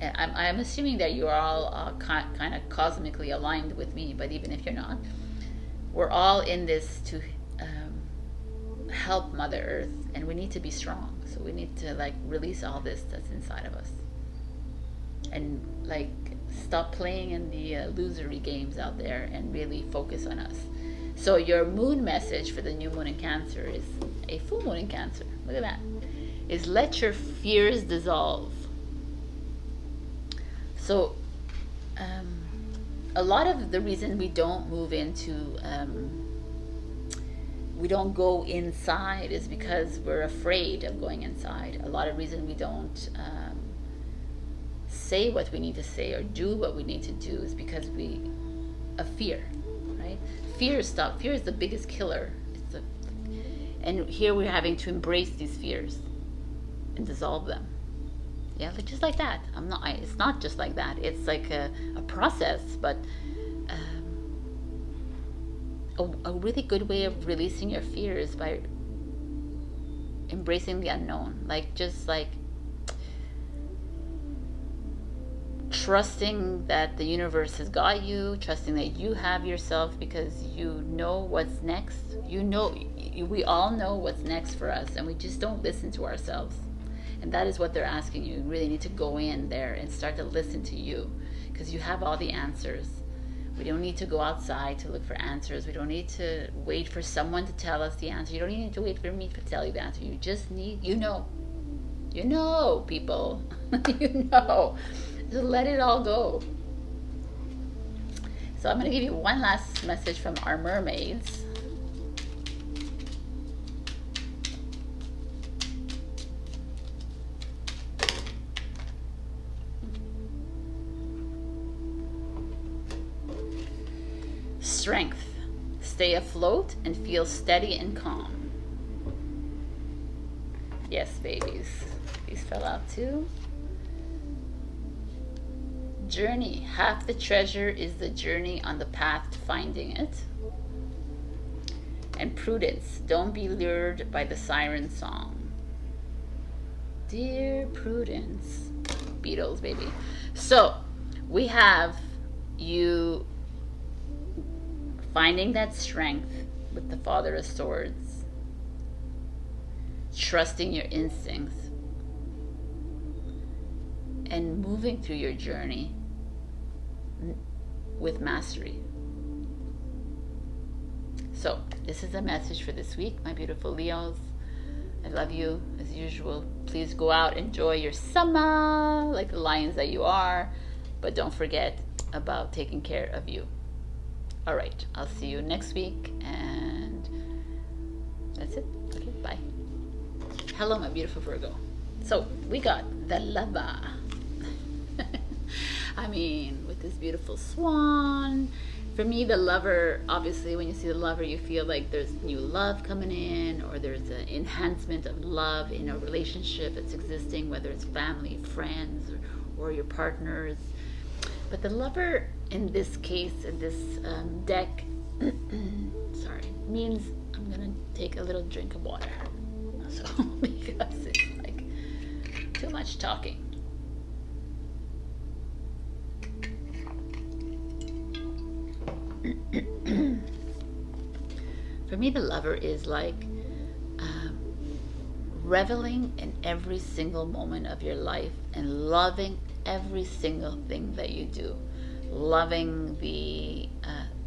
I'm assuming that you're all kind of cosmically aligned with me, but even if you're not, we're all in this to help Mother Earth, and we need to be strong. So we need to like release all this that's inside of us, and like stop playing in the illusory games out there and really focus on us. So your moon message for the new moon in Cancer is a full moon in Cancer. Look at that. Is let your fears dissolve. So a lot of the reason we don't move into we don't go inside is because we're afraid of going inside. A lot of reason we don't say what we need to say or do what we need to do is because of fear, right? Fear is the biggest killer. And here we're having to embrace these fears and dissolve them. Yeah, just like that. It's not just like that. It's like a process, but a really good way of releasing your fears by embracing the unknown. Like just like trusting that the universe has got you, trusting that you have yourself, because you know what's next. You know, we all know what's next for us, and we just don't listen to ourselves. And that is what they're asking you. You really need to go in there and start to listen to you, because you have all the answers. We don't need to go outside to look for answers. We don't need to wait for someone to tell us the answer. You don't need to wait for me to tell you the answer. You just need, you know, people, you know. Just let it all go. So I'm going to give you one last message from our mermaids. Strength. Stay afloat and feel steady and calm. Yes, babies. These fell out too. Journey. Half the treasure is the journey on the path to finding it. And prudence. Don't be lured by the siren song. Dear Prudence. Beatles, baby. So, we have you finding that strength with the Father of Swords. Trusting your instincts. And moving through your journey with mastery. So, this is a message for this week, my beautiful Leos. I love you as usual. Please go out, enjoy your summer like the lions that you are, but don't forget about taking care of you. All right, I'll see you next week, and that's it. Okay, bye. Hello, my beautiful Virgo. So, we got the lover. I mean, with this beautiful swan. For me, the lover, obviously, when you see the lover, you feel like there's new love coming in, or there's an enhancement of love in a relationship that's existing, whether it's family, friends, or your partners. But the lover, in this case, in this deck, sorry, means I'm going to take a little drink of water. So, because it's like too much talking. For me, the lover is like reveling in every single moment of your life and loving every single thing that you do. Loving the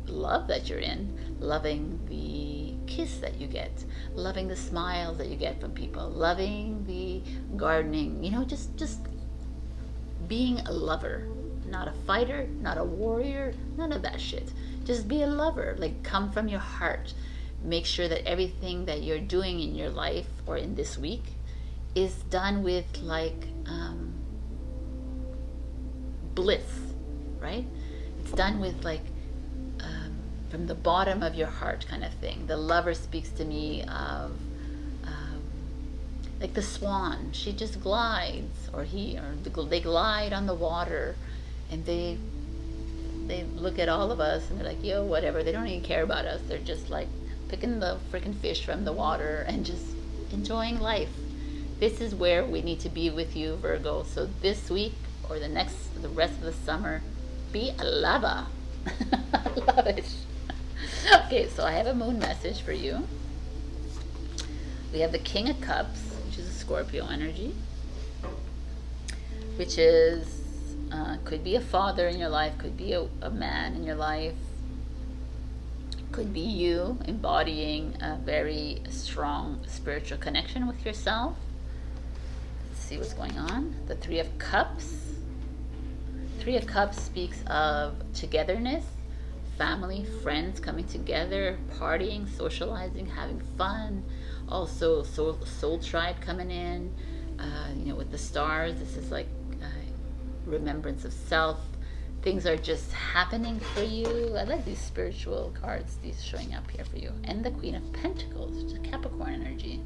love that you're in, loving the kiss that you get, loving the smiles that you get from people, loving the gardening, you know, just being a lover. Not a fighter, not a warrior, none of that shit. Just be a lover, like come from your heart. Make sure that everything that you're doing in your life or in this week is done with like bliss, right? It's done with like from the bottom of your heart kind of thing. The lover speaks to me of like the swan. She just glides, or they glide on the water. And they look at all of us and they're like, yo, whatever. They don't even care about us. They're just like picking the freaking fish from the water and just enjoying life. This is where we need to be with you, Virgo. So this week or the rest of the summer, be a lover. I love it. Okay, so I have a moon message for you. We have the King of Cups, which is a Scorpio energy, which is could be a father in your life, could be a man in your life, could be you embodying a very strong spiritual connection with yourself. Let's see what's going on. The Three of Cups. Three of Cups speaks of togetherness, family, friends coming together, partying, socializing, having fun. Also, soul tribe coming in. You know, with the stars, this is like remembrance of self. Things are just happening for you. I like these spiritual cards, these showing up here for you. And the Queen of Pentacles, which is a Capricorn energy.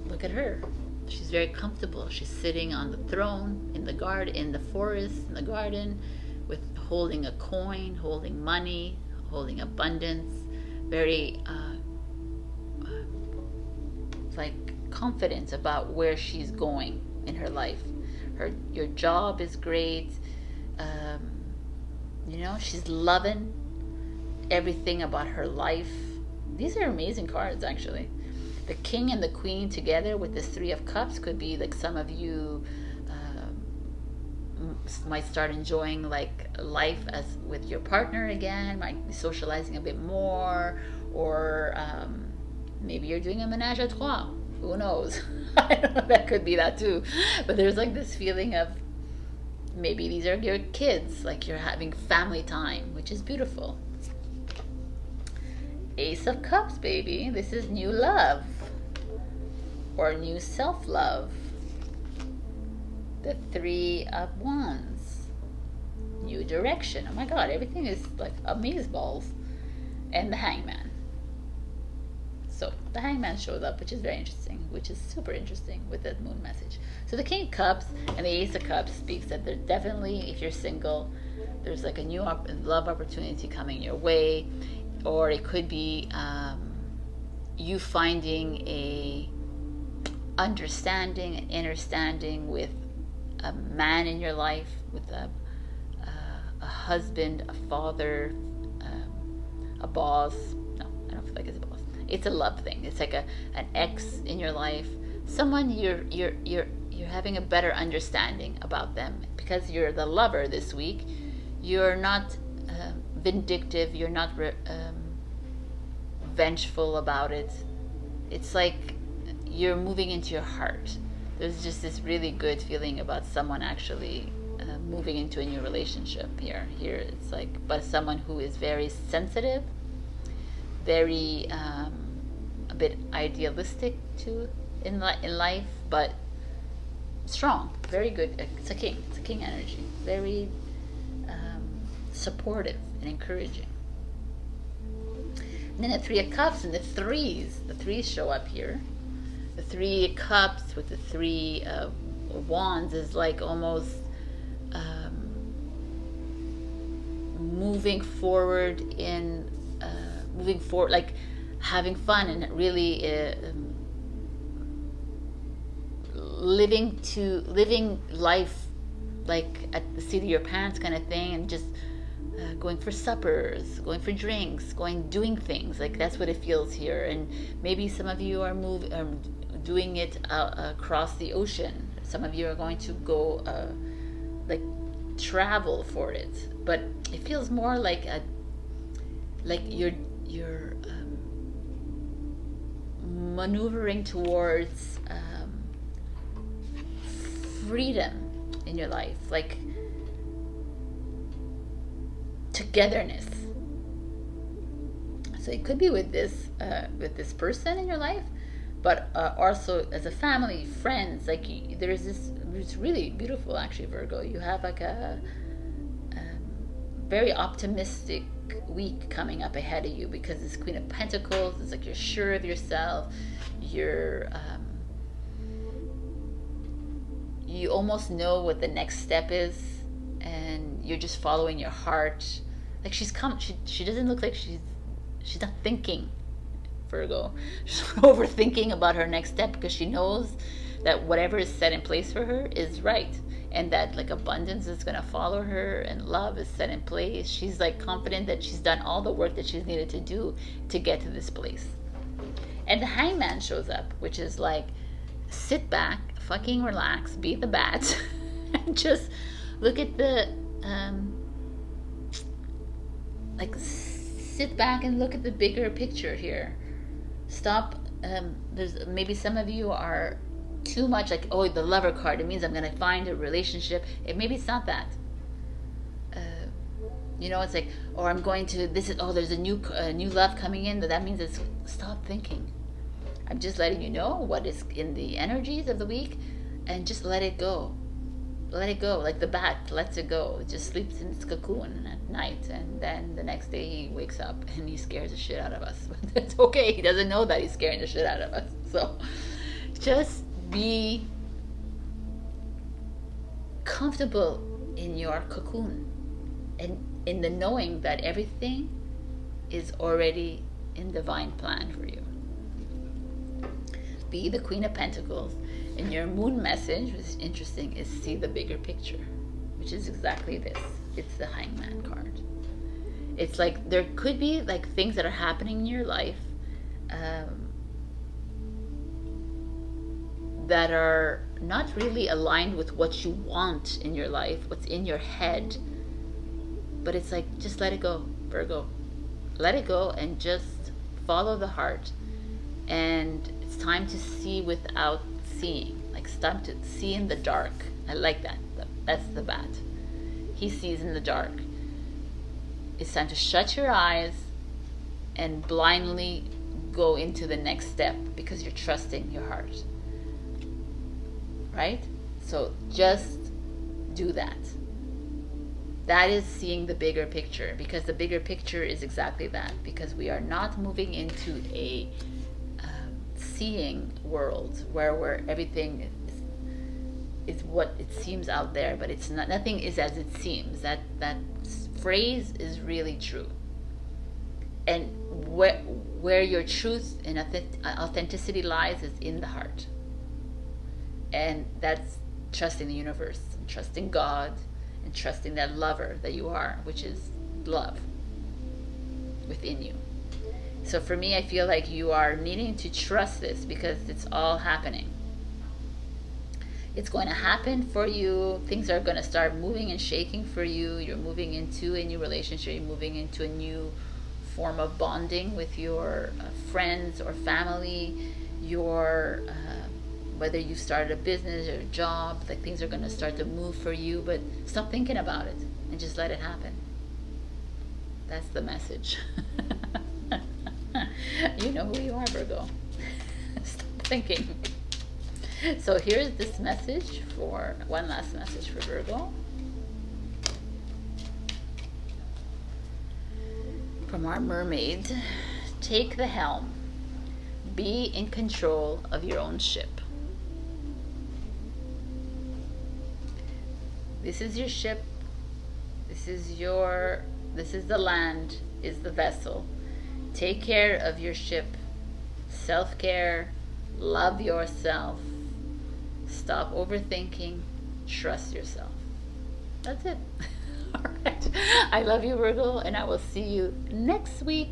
Look at her. She's very comfortable. She's sitting on the throne in the garden, in the forest, in the garden, with holding a coin, holding money, holding abundance. Very like confident about where she's going in her life. your job is great. You know, she's loving everything about her life. These are amazing cards, actually. The King and the Queen together with this Three of Cups could be like some of you might start enjoying like life as with your partner again, might be socializing a bit more, or maybe you're doing a menage a trois. Who knows? I don't know, that could be that too. But there's like this feeling of maybe these are your kids, like you're having family time, which is beautiful. Ace of Cups, baby. This is new love or new self-love. The Three of Wands, new direction. Oh my God, everything is like amazeballs. And the Hangman. So the Hangman shows up, which is very interesting, which is super interesting with that moon message. So the King of Cups and the Ace of Cups speaks that there definitely, if you're single, there's like a new love opportunity coming your way, or it could be you finding a understanding, an understanding with a man in your life, with a husband, a father, a boss. No, I don't feel like it's a boss. It's a love thing. It's like an ex in your life, someone you're having a better understanding about them because you're the lover this week. You're not vindictive. You're not vengeful about it. It's like you're moving into your heart. There's just this really good feeling about someone actually moving into a new relationship here. Here it's like, but someone who is very sensitive, very a bit idealistic too in life, but strong, very good. It's a king. It's a king energy. Very supportive and encouraging. And then the Three of Cups and the threes. The threes show up here. The Three of Cups with the Three of Wands is like almost moving forward, like having fun and really living life like at the seat of your pants kind of thing, and just going for suppers, going for drinks, doing things like that's what it feels here. And maybe some of you are doing it across the ocean. Some of you are going to go like travel for it, but it feels more like you're maneuvering towards freedom in your life, like togetherness. So it could be with this person in your life, but also as a family, friends. Like there's this. It's really beautiful, actually, Virgo. You have like a very optimistic week coming up ahead of you because this Queen of Pentacles. It's like you're sure of yourself. You almost know what the next step is, and you're just following your heart. Like she doesn't look like she's not thinking, Virgo. She's overthinking about her next step because she knows that whatever is set in place for her is right, and that like abundance is going to follow her and love is set in place. She's like confident that she's done all the work that she's needed to do to get to this place. And the Hangman shows up, which is like, sit back, fucking relax, be the bat, and just look at the like sit back and look at the bigger picture here. Stop. There's maybe some of you are too much like, oh, the lover card, it means I'm gonna find a relationship. Maybe it's not that. You know, it's like, or I'm going to there's a new love coming in. That means it's stop thinking. I'm just letting you know what is in the energies of the week, and just let it go. Let it go, like the bat lets it go. It just sleeps in its cocoon at night, and then the next day he wakes up and he scares the shit out of us. But it's okay. He doesn't know that he's scaring the shit out of us. So just be comfortable in your cocoon and in the knowing that everything is already in divine plan for you. be the Queen of Pentacles. And your moon message, which is interesting, is see the bigger picture, which is exactly this. It's the Hangman card. It's like there could be like things that are happening in your life that are not really aligned with what you want in your life, what's in your head. But it's like, just let it go, Virgo. Let it go and just follow the heart. And it's time to see without seeing. Like, it's time to see in the dark. I like that. That's the bat. He sees in the dark. It's time to shut your eyes and blindly go into the next step because you're trusting your heart. Right? So just do that. That is seeing the bigger picture, because the bigger picture is exactly that. Because we are not moving into a seeing world where everything is what it seems out there, but it's not. Nothing is as it seems. That phrase is really true. And where your truth and authenticity lies is in the heart. And that's trusting the universe, and trusting God, and trusting that lover that you are, which is love within you. So for me, I feel like you are needing to trust this because it's all happening. It's going to happen for you. Things are going to start moving and shaking for you. You're moving into a new relationship. You're moving into a new form of bonding with your friends or family. Your whether you started a business or a job, like things are going to start to move for you, but stop thinking about it and just let it happen. That's the message. You know who you are, Virgo. Stop thinking. So here's this message for, one last message for Virgo. From our mermaid, take the helm. Be in control of your own ship. This is your ship. This is the land, is the vessel. Take care of your ship. Self-care. Love yourself. Stop overthinking. Trust yourself. That's it. All right. I love you, Virgo, and I will see you next week.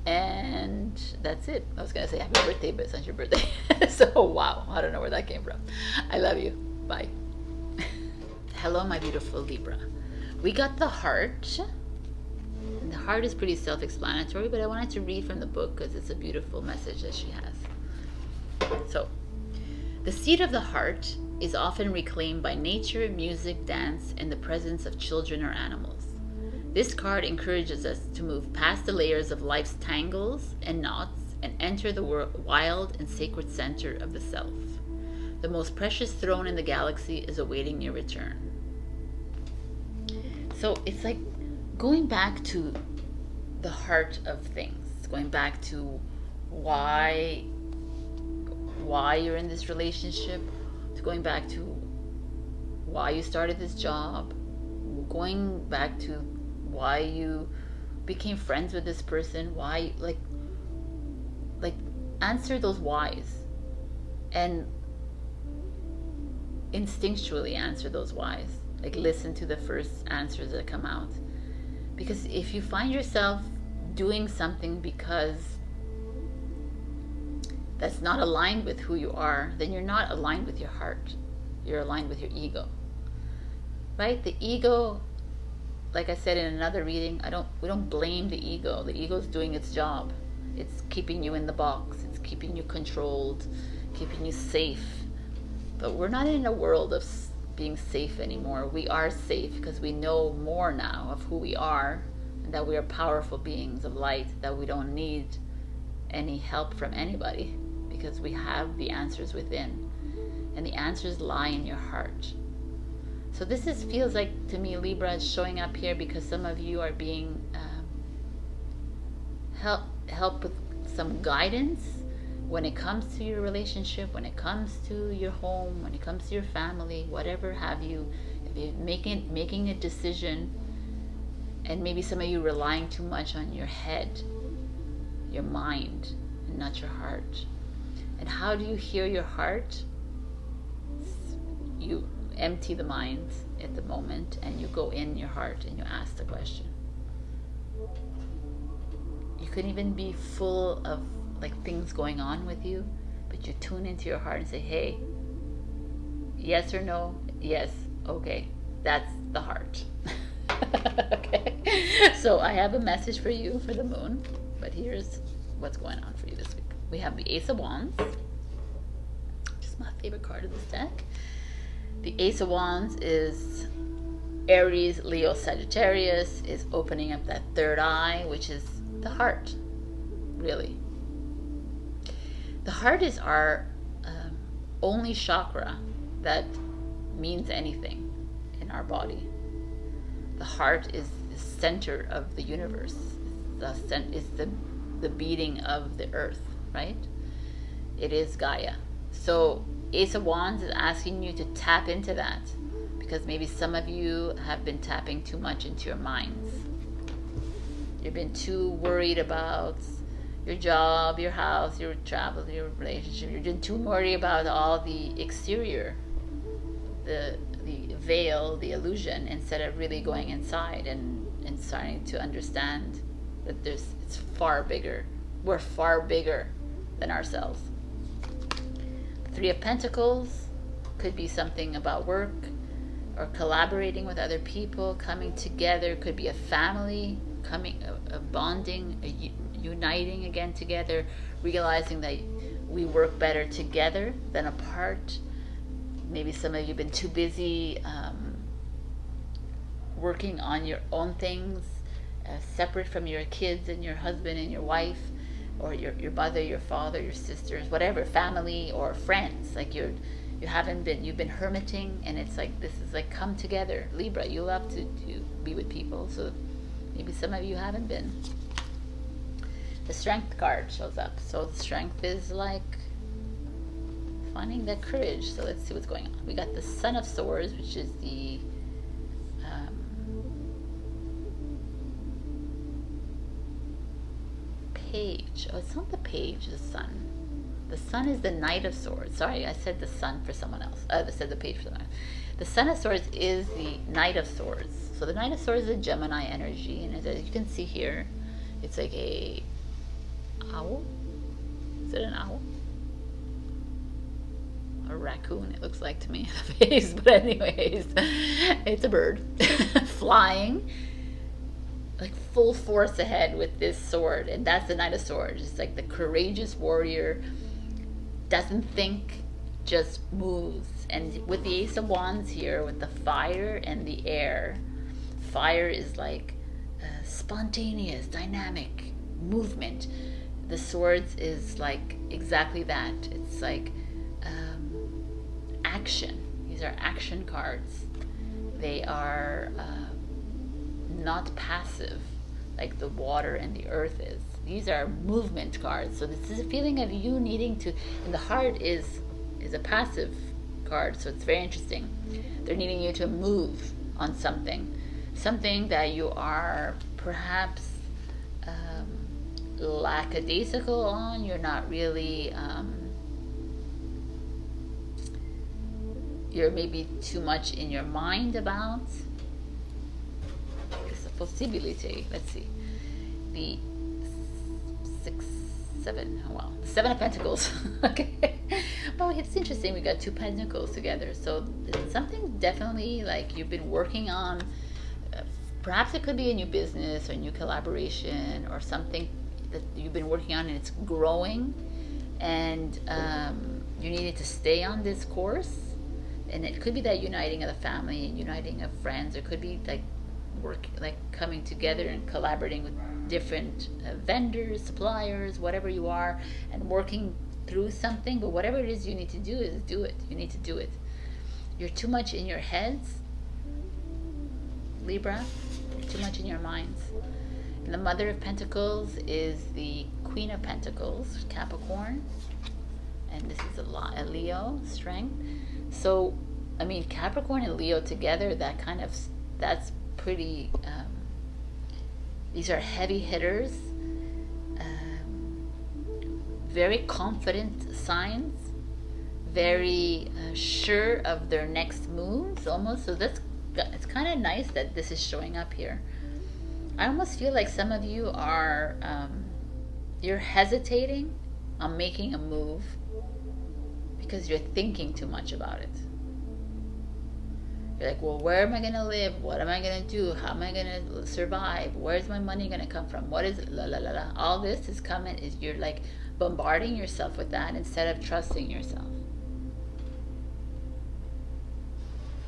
And that's it. I was going to say happy birthday, but it's not your birthday. So, wow. I don't know where that came from. I love you. Bye. Hello, my beautiful Libra. We got the heart. And the heart is pretty self-explanatory, but I wanted to read from the book because it's a beautiful message that she has. So, the seat of the heart is often reclaimed by nature, music, dance, and the presence of children or animals. This card encourages us to move past the layers of life's tangles and knots and enter the wild and sacred center of the self. The most precious throne in the galaxy is awaiting your return. So it's like going back to the heart of things, going back to why you're in this relationship, to going back to why you started this job, going back to why you became friends with this person, why, like answer those whys, and instinctually answer those whys. Like, listen to the first answers that come out. Because if you find yourself doing something because that's not aligned with who you are, then you're not aligned with your heart. You're aligned with your ego. Right? The ego, like I said in another reading, we don't blame the ego. The ego's doing its job. It's keeping you in the box. It's keeping you controlled, keeping you safe. But we're not in a world of being safe anymore. We are safe because we know more now of who we are, and that we are powerful beings of light, that we don't need any help from anybody because we have the answers within, and the answers lie in your heart. So this feels like, to me, Libra is showing up here because some of you are being help with some guidance when it comes to your relationship, when it comes to your home, when it comes to your family, whatever have you. If you're making a decision, and maybe some of you relying too much on your head, your mind, and not your heart. And how do you hear your heart? You empty the mind at the moment and you go in your heart and you ask the question. You could even be full of like things going on with you, but you tune into your heart and say, hey, yes or no? Yes. Okay. That's the heart. Okay. So I have a message for you for the moon, but here's what's going on for you this week. We have the Ace of Wands, which is my favorite card of this deck. The Ace of Wands is Aries, Leo, Sagittarius, is opening up that third eye, which is the heart, really. The heart is our only chakra that means anything in our body. The heart is the center of the universe. It's the beating of the earth, right? It is Gaia. So Ace of Wands is asking you to tap into that, because maybe some of you have been tapping too much into your minds. You've been too worried about your job, your house, your travel, your relationship. You've been too worried about all the exterior, the veil, the illusion, instead of really going inside and starting to understand that it's far bigger. We're far bigger than ourselves. Three of Pentacles could be something about work or collaborating with other people, coming together. Could be a family a bonding, uniting again together, realizing that we work better together than apart. Maybe some of you have been too busy working on your own things, separate from your kids and your husband and your wife, or your mother, your father, your sisters, whatever, family or friends. Like you've been hermiting, and it's like, this is like, come together. Libra, you love to be with people, so maybe some of you haven't been. The Strength card shows up. So the Strength is like finding that courage. So let's see what's going on. We got the Son of Swords, which is the Page. Oh, it's not the Page, the Sun. The Sun is the Knight of Swords. Sorry, I said the Sun for someone else. I said the Page for someone else. The Son of Swords is the Knight of Swords. So the Knight of Swords is a Gemini energy, and as you can see here, it's like a owl. Is it an owl? A raccoon, it looks like to me, the face. But anyways, it's a bird flying like full force ahead with this sword, and that's the Knight of Swords. It's like the courageous warrior, doesn't think, just moves. And with the Ace of Wands here, with the fire and the air, fire is like spontaneous, dynamic movement. The swords is like exactly that. It's like action. These are action cards. They are not passive like the water and the earth is. These are movement cards. So this is a feeling of you needing to, and the heart is a passive card, so it's very interesting. They're needing you to move on something that you are perhaps lackadaisical on. You're not really you're maybe too much in your mind about. It's a possibility. Let's see. The 6, 7. Oh, well, the 7 of Pentacles. Okay. Well, it's interesting. We got 2 Pentacles together. So it's something definitely like you've been working on. Perhaps it could be a new business or a new collaboration or something that you've been working on, and it's growing, and you needed to stay on this course. And it could be that uniting of the family and uniting of friends. It could be like work, like coming together and collaborating with different vendors, suppliers, whatever you are, and working through something. But whatever it is you need to do is do it. You need to do it. You're too much in your heads, Libra. You're too much in your minds. And the Mother of Pentacles is the Queen of Pentacles, Capricorn. And this is a Leo, strength. So, I mean, Capricorn and Leo together, that's pretty, these are heavy hitters, very confident signs, very sure of their next moves almost. So that's, it's kind of nice that this is showing up here. I almost feel like some of you are you're hesitating on making a move because you're thinking too much about it. You're like, well, where am I going to live? What am I going to do? How am I going to survive? Where's my money going to come from? What is it? La la la la. All this is coming. Is you're like bombarding yourself with that instead of trusting yourself.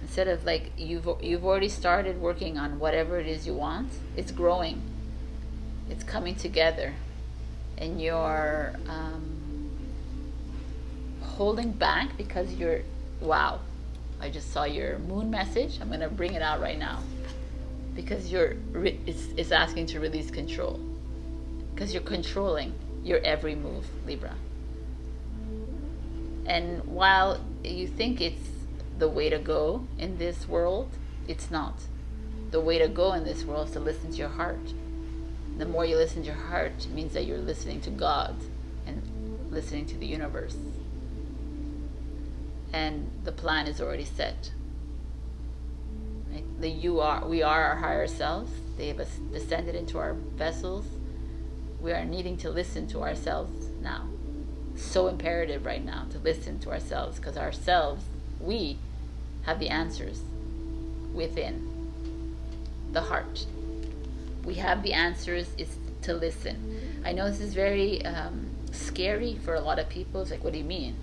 Instead of like you've already started working on whatever it is you want. It's growing. It's coming together, and you're holding back because you're, wow, I just saw your moon message. I'm going to bring it out right now because it's asking to release control, because you're controlling your every move, Libra. And while you think it's the way to go in this world, it's not. The way to go in this world is to listen to your heart. The more you listen to your heart, it means that you're listening to God and listening to the universe. And the plan is already set. Right? We are our higher selves. They have descended into our vessels. We are needing to listen to ourselves now. So imperative right now to listen to ourselves, because ourselves, we have the answers within the heart. We have the answers. It's to listen. I know this is very scary for a lot of people. It's like, what do you mean?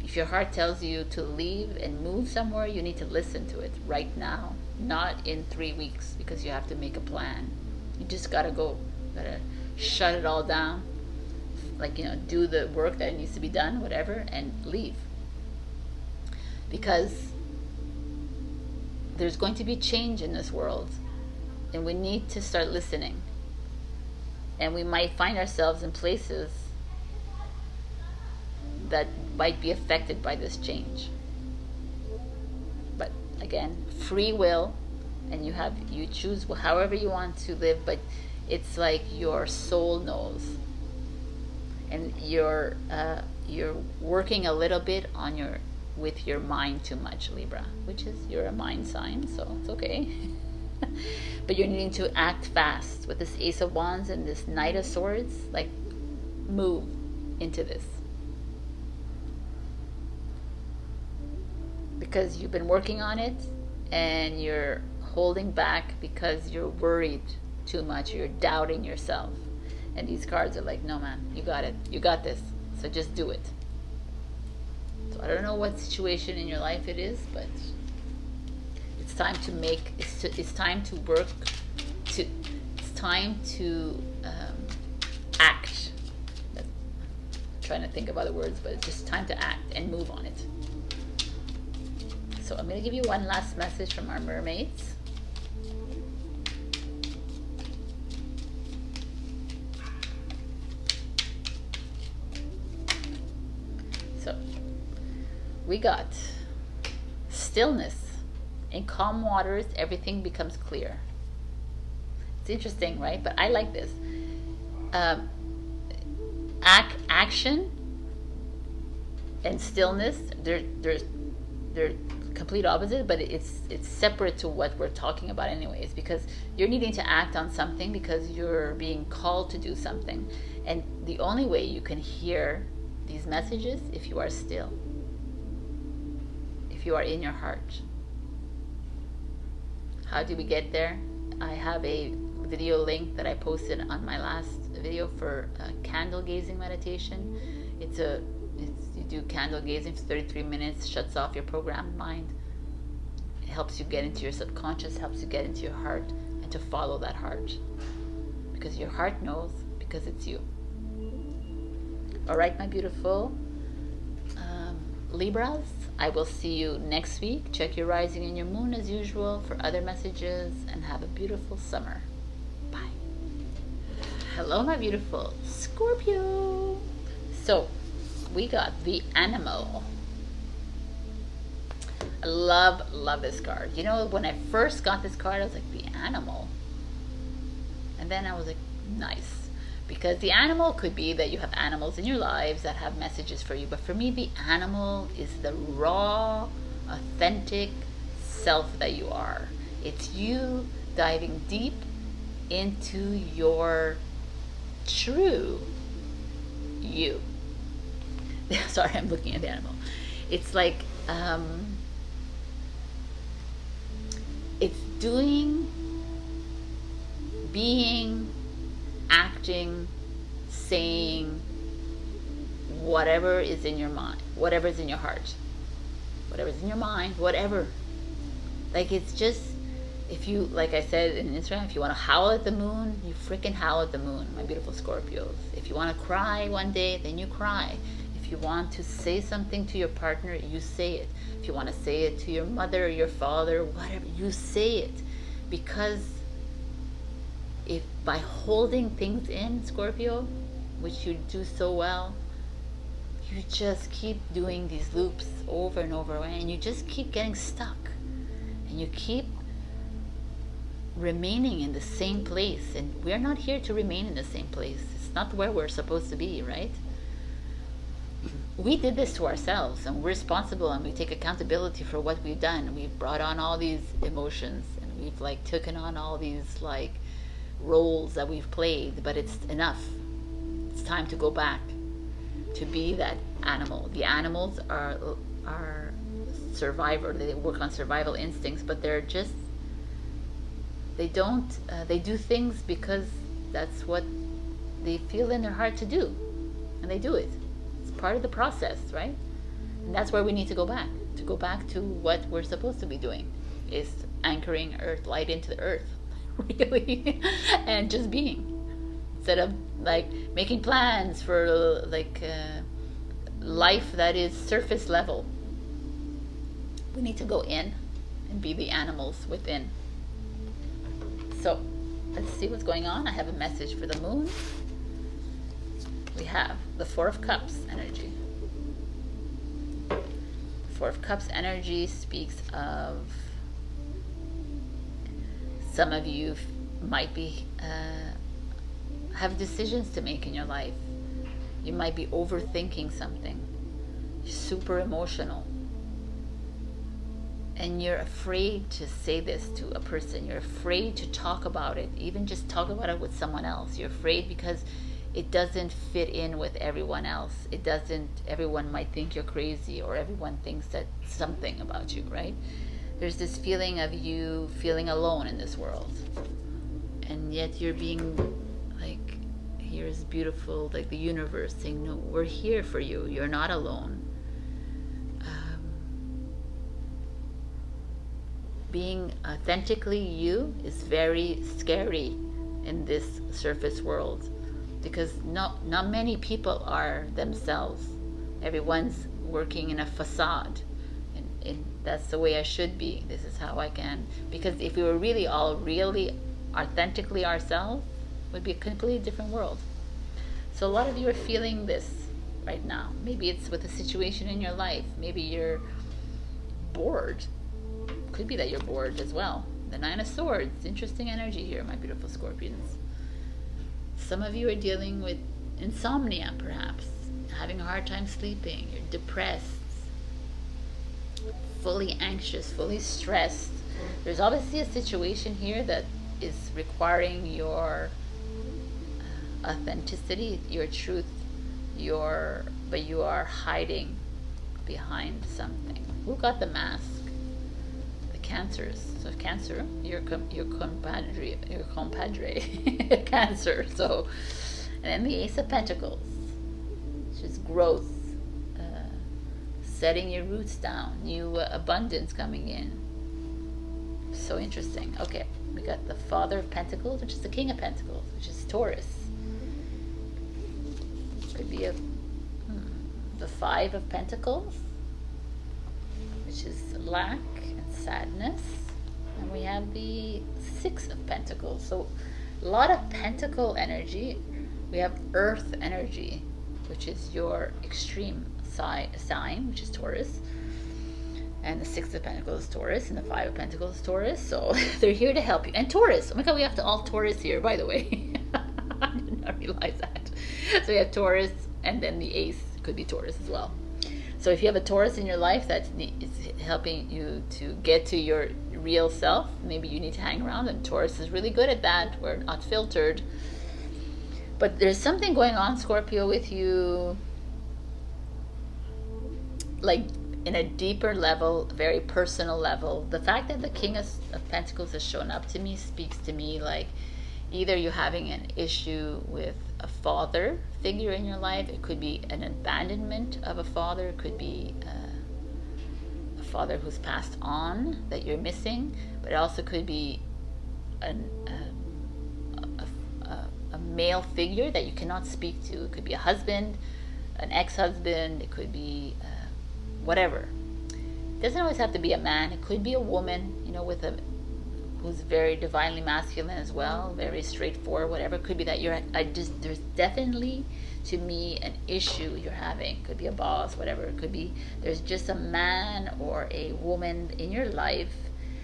If your heart tells you to leave and move somewhere, you need to listen to it right now, not in 3 weeks, because you have to make a plan. You just gotta go. You gotta shut it all down, like, do the work that needs to be done, whatever, and leave. Because there's going to be change in this world, and we need to start listening. And we might find ourselves in places that might be affected by this change. But again, free will, and you choose however you want to live, but it's like your soul knows. And you're working a little bit on with your mind too much, Libra, which is, you're a mind sign, so it's okay. But you're needing to act fast with this Ace of Wands and this Knight of Swords. Like, move into this, because you've been working on it and you're holding back because you're worried too much. You're doubting yourself, and these cards are like, no man, you got it, you got this, so just do it. So I don't know what situation in your life it is, but it's time to make, it's time to work, it's time to act. I'm trying to think of other words, but it's just time to act and move on it. So I'm going to give you one last message from our mermaids. So we got stillness. In calm waters, everything becomes clear. It's interesting, right? But I like this. Action and stillness, they're complete opposite, but it's separate to what we're talking about anyways, because you're needing to act on something because you're being called to do something. And the only way you can hear these messages if you are still, if you are in your heart. How do we get there? I have a video link that I posted on my last video for a candle gazing meditation. You do candle gazing for 33 minutes, shuts off your programmed mind. It helps you get into your subconscious, helps you get into your heart, and to follow that heart. Because your heart knows, because it's you. Alright, my beautiful Libras, I will see you next week. Check your rising and your moon as usual for other messages, and have a beautiful summer. Bye. Hello, my beautiful Scorpio. So, we got the Animal. I love this card. You know, when I first got this card, I was like, the Animal. And then I was like, nice. Because the animal could be that you have animals in your lives that have messages for you. But for me, the animal is the raw, authentic self that you are. It's you diving deep into your true you. Sorry, I'm looking at the animal. It's like, it's doing, being, acting, saying whatever is in your mind, whatever is in your heart, whatever's in your mind, whatever. Like, it's just, if you, like I said in Instagram, if you want to howl at the moon, you freaking howl at the moon, my beautiful Scorpios. If you want to cry one day, then you cry. If you want to say something to your partner, you say it. If you want to say it to your mother or your father, whatever, you say it. Because if by holding things in, Scorpio, which you do so well, you just keep doing these loops over and over again, and you just keep getting stuck, and you keep remaining in the same place. And we're not here to remain in the same place. It's not where we're supposed to be, right? We did this to ourselves, and we're responsible, and we take accountability for what we've done. We've brought on all these emotions, and we've like taken on all these like roles that we've played, but it's enough. It's time to go back to be that animal. The animals are survivor. They work on survival instincts, but they're just, they don't, they do things because that's what they feel in their heart to do, and they do it. It's part of the process, right? And that's where we need to go back to what we're supposed to be doing, is anchoring earth, light into the earth, really, and just being, instead of like making plans for like life that is surface level. We need to go in and be the animals within. So let's see what's going on. I have a message for the moon. We have the Four of Cups energy. The Four of Cups energy speaks of, some of you might be have decisions to make in your life. You might be overthinking something. You're super emotional, and you're afraid to say this to a person. You're afraid to talk about it, even just talk about it with someone else. You're afraid because it doesn't fit in with everyone else. It doesn't, everyone might think you're crazy, or everyone thinks that something about you, right? There's this feeling of you feeling alone in this world, and yet you're being like, here's beautiful, like the universe saying, no, we're here for you, you're not alone. Being authentically you is very scary in this surface world, because not many people are themselves. Everyone's working in a facade, and that's the way I should be. This is how I can, because if we were really all really authentically ourselves, it would be a completely different world. So a lot of you are feeling this right now. Maybe it's with a situation in your life. Maybe you're bored. Could be that you're bored as well. The Nine of Swords, interesting energy here, my beautiful Scorpions. Some of you are dealing with insomnia, perhaps, having a hard time sleeping. You're depressed, fully anxious, fully stressed. There's obviously a situation here that is requiring your authenticity, your truth, but you are hiding behind something. Who got the mask? Cancers. So Cancer, your compadre, Cancer. So, and then the Ace of Pentacles, which is growth, setting your roots down, new abundance coming in. So interesting. Okay, we got the Father of Pentacles, which is the King of Pentacles, which is Taurus. Could be the Five of Pentacles, which is lack, sadness, and we have the Six of Pentacles. So a lot of pentacle energy. We have earth energy, which is your extreme sign, which is Taurus, and the Six of Pentacles is Taurus, and the Five of Pentacles is Taurus. So they're here to help you. And Taurus, oh my god, we have to all Taurus here, by the way. I did not realize that. So we have Taurus, and then the ace could be Taurus as well. So if you have a Taurus in your life that is helping you to get to your real self, maybe you need to hang around, and Taurus is really good at that. We're not filtered. But there's something going on, Scorpio, with you, like in a deeper level, very personal level. The fact that the King of Pentacles has shown up to me speaks to me like either you're having an issue with a father figure in your life. It could be an abandonment of a father. It could be a father who's passed on that you're missing. But it also could be a male figure that you cannot speak to. It could be a husband, an ex-husband. It could be whatever. It doesn't always have to be a man. It could be a woman, you know, with a who's very divinely masculine as well, very straightforward, whatever. It could be that there's definitely, to me, an issue you're having. It could be a boss, whatever. It could be there's just a man or a woman in your life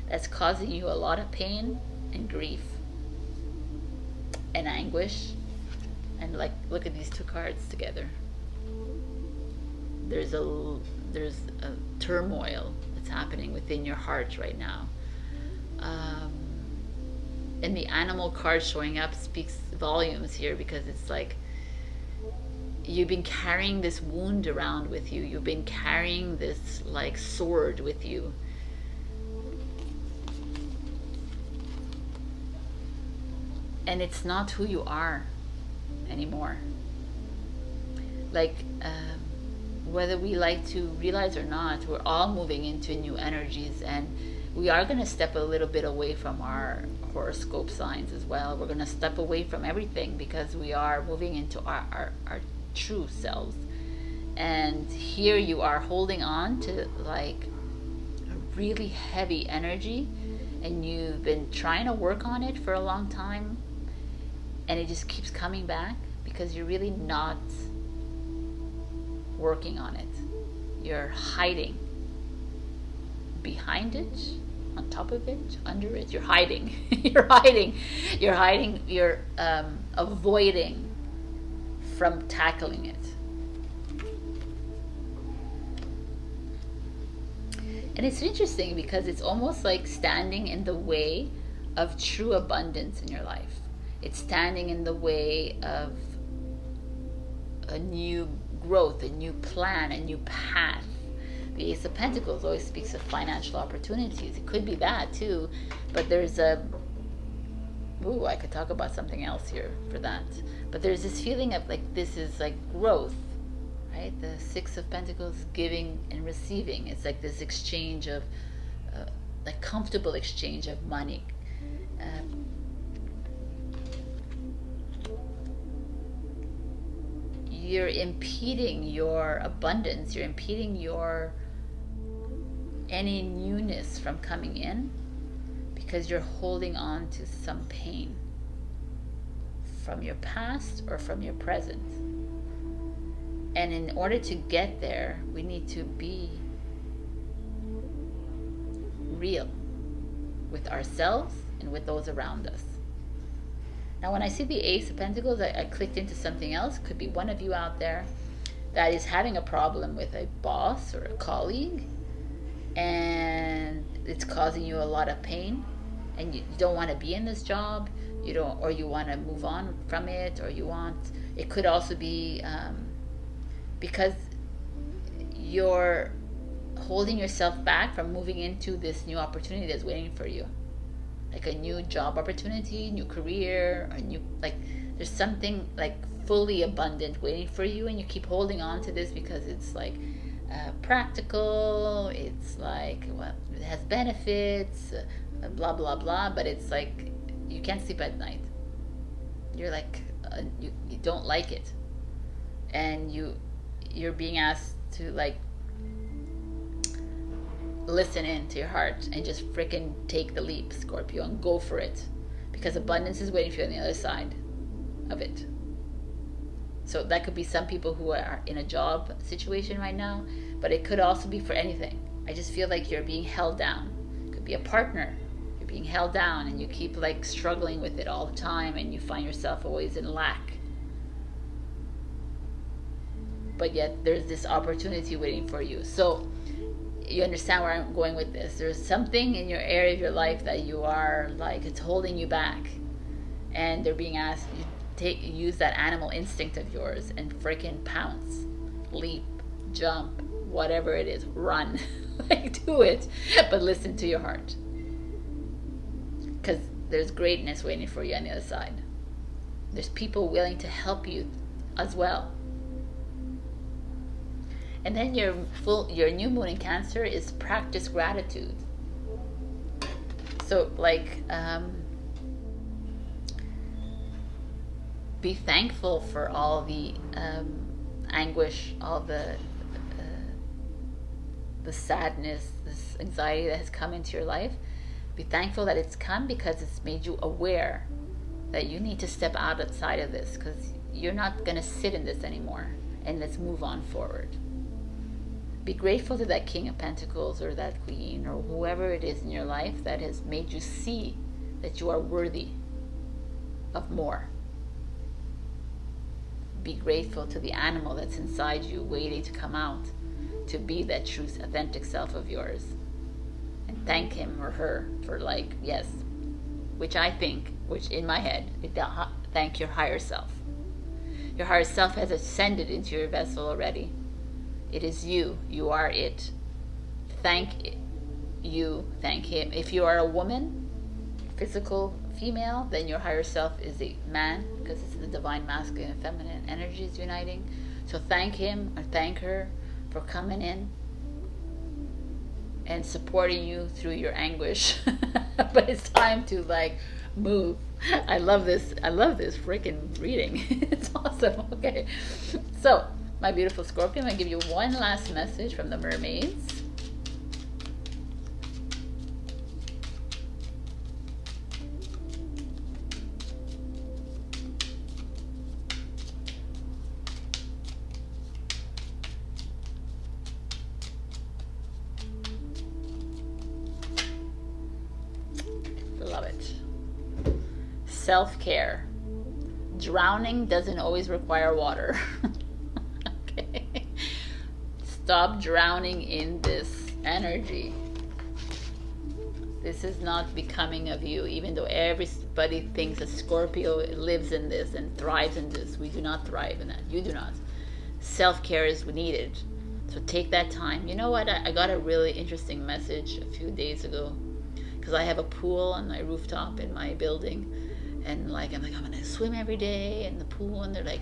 that's causing you a lot of pain and grief and anguish. And like, look at these two cards together. There's a turmoil that's happening within your heart right now. And the animal card showing up speaks volumes here, because it's like you've been carrying this wound around with you. You've been carrying this like sword with you. And it's not who you are anymore. Like, whether we like to realize or not, we're all moving into new energies, and we are going to step a little bit away from our horoscope signs as well. We're going to step away from everything because we are moving into our true selves. And here you are holding on to like a really heavy energy, and you've been trying to work on it for a long time, and it just keeps coming back because you're really not working on it. You're hiding behind it, on top of it, under it. You're hiding. You're hiding. You're avoiding from tackling it. And it's interesting because it's almost like standing in the way of true abundance in your life. It's standing in the way of a new growth, a new plan, a new path. The Ace of Pentacles always speaks of financial opportunities. It could be that too, but there's I could talk about something else here for that. But there's this feeling of like this is like growth, right? The Six of Pentacles, giving and receiving. It's like this exchange of, like comfortable exchange of money. You're impeding your abundance. You're impeding any newness from coming in because you're holding on to some pain from your past or from your present. And in order to get there, we need to be real with ourselves and with those around us. Now, when I see the Ace of Pentacles, I clicked into something else. Could be one of you out there that is having a problem with a boss or a colleague, and it's causing you a lot of pain, and you don't want to be in this job. Or you want to move on from it, or it could also be because you're holding yourself back from moving into this new opportunity that's waiting for you. Like a new job opportunity, new career, or there's something like fully abundant waiting for you, and you keep holding on to this because it's like practical, it's like, well, it has benefits, blah blah blah, but it's like you can't sleep at night. You're like you don't like it, and you're being asked to like listen in to your heart and just freaking take the leap, Scorpio, and go for it, because abundance is waiting for you on the other side of it. So that could be some people who are in a job situation right now, but it could also be for anything. I just feel like you're being held down. It could be a partner. You're being held down and you keep like struggling with it all the time, and you find yourself always in lack. but yet there's this opportunity waiting for you. So you understand where I'm going with this. There's something in your area of your life that you are like, it's holding you back, and they're being asked, you use that animal instinct of yours and freaking pounce, leap, jump, whatever it is, run. Like, do it, but listen to your heart, because there's greatness waiting for you on the other side. There's people willing to help you as well. And then your new moon in Cancer is practice gratitude. So like, be thankful for all the anguish, all the sadness, this anxiety that has come into your life. Be thankful that it's come, because it's made you aware that you need to step outside of this, because you're not going to sit in this anymore, and let's move on forward. Be grateful to that King of Pentacles or that Queen or whoever it is in your life that has made you see that you are worthy of more. Be grateful to the animal that's inside you waiting to come out, to be that true, authentic self of yours. And thank him or her for, like, yes, which I think, which in my head, thank your higher self. Your higher self has ascended into your vessel already. It is you. You are it. Thank you. Thank him. If you are a woman, physical female, then your higher self is a man, because it's the divine masculine and feminine energies uniting. So thank him or thank her for coming in and supporting you through your anguish. But it's time to like move. I love this freaking reading. It's awesome. Okay, so my beautiful Scorpio, I'm going to give you one last message from the mermaids. Love it. Self-care. Drowning doesn't always require water. Okay. Stop drowning in this energy. This is not becoming of you, even though everybody thinks that Scorpio lives in this and thrives in this. We do not thrive in that. You do not. Self-care is needed. So take that time. You know what? I got a really interesting message a few days ago, because I have a pool on my rooftop in my building, and like I'm gonna swim every day in the pool, and they're like,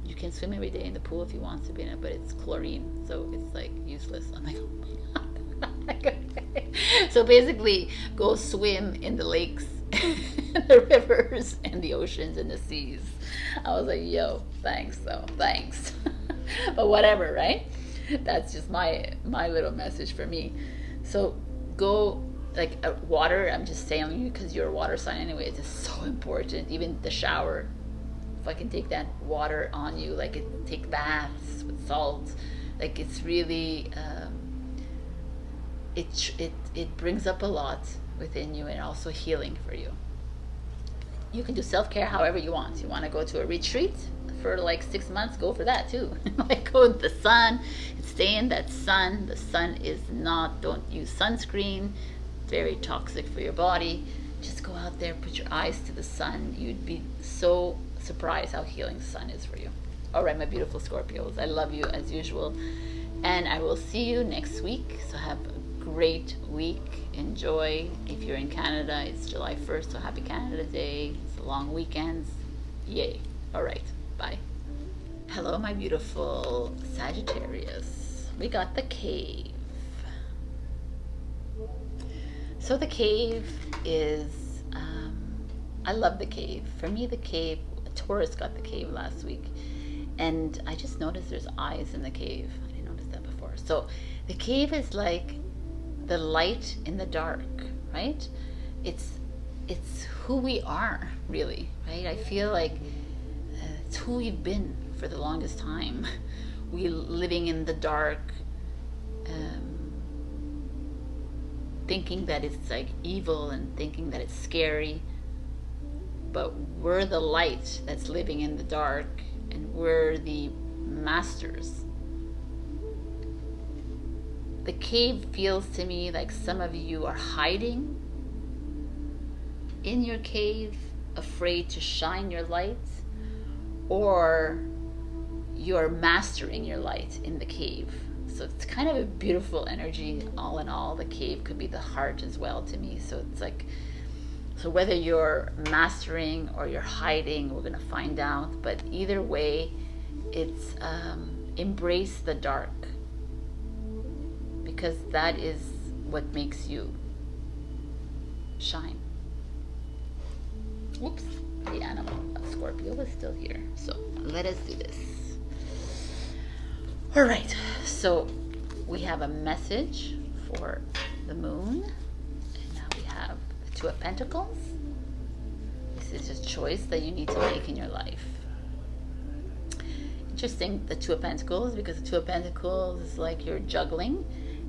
you can swim every day in the pool if you want to be in it, but it's chlorine, so it's like useless. I'm like, oh my god. So basically, go swim in the lakes, the rivers, and the oceans and the seas. I was like, yo, thanks though, thanks. But whatever, right? That's just my little message for me. So go. Like water, I'm just saying you because you're a water sign anyway, it's just so important. Even the shower, if I can take that water on you, like take baths with salt, like it's really it brings up a lot within you, and also healing for you. You can do self-care however you want. You want to go to a retreat for like 6 months, go for that too. Like go with the sun and stay in that sun. The sun is not, don't use sunscreen, very toxic for your body. Just go out there, put your eyes to the sun. You'd be so surprised how healing the sun is for you. All right, my beautiful Scorpios, I love you as usual, and I will see you next week. So have a great week. Enjoy. If you're in Canada, it's July 1st, so happy Canada Day. It's a long weekends. Yay. All right, bye. Hello, my beautiful Sagittarius. We got the cave. So the cave is, I love the cave. For me, the cave, Taurus got the cave last week, and I just noticed there's eyes in the cave. I didn't notice that before. So the cave is like the light in the dark, right? It's who we are, really, right? I feel like it's who we've been for the longest time. We living in the dark, thinking that it's like evil and thinking that it's scary, but we're the light that's living in the dark, and we're the masters. The cave feels to me like some of you are hiding in your cave, afraid to shine your light, or you're mastering your light in the cave. So it's kind of a beautiful energy all in all. The cave could be the heart as well to me. So it's like, so whether you're mastering or you're hiding, we're gonna find out. But either way, it's embrace the dark, because that is what makes you shine. Oops, the animal of Scorpio is still here. So let us do this. All right, so we have a message for the moon. And now we have the Two of Pentacles. This is a choice that you need to make in your life. Interesting, the Two of Pentacles, because the Two of Pentacles is like you're juggling,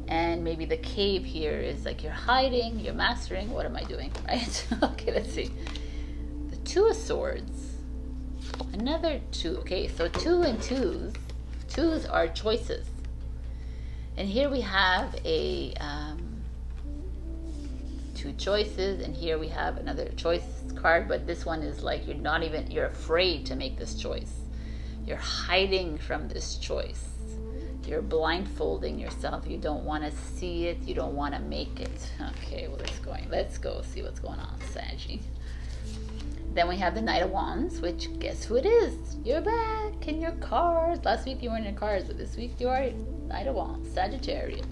and maybe the cave here is like you're hiding, you're mastering. What am I doing, right? Okay, let's see. The Two of Swords, another two. Okay, so two and twos. Twos are choices. And here we have a two choices, and here we have another choice card, but this one is like you're afraid to make this choice. You're hiding from this choice. You're blindfolding yourself. You don't want to see it. You don't want to make it. Okay, well, let's go see what's going on, Saggy. Then we have the Knight of Wands, which guess who it is? You're back in your cards. Last week you weren't in your cards, but this week you are Knight of Wands, Sagittarius.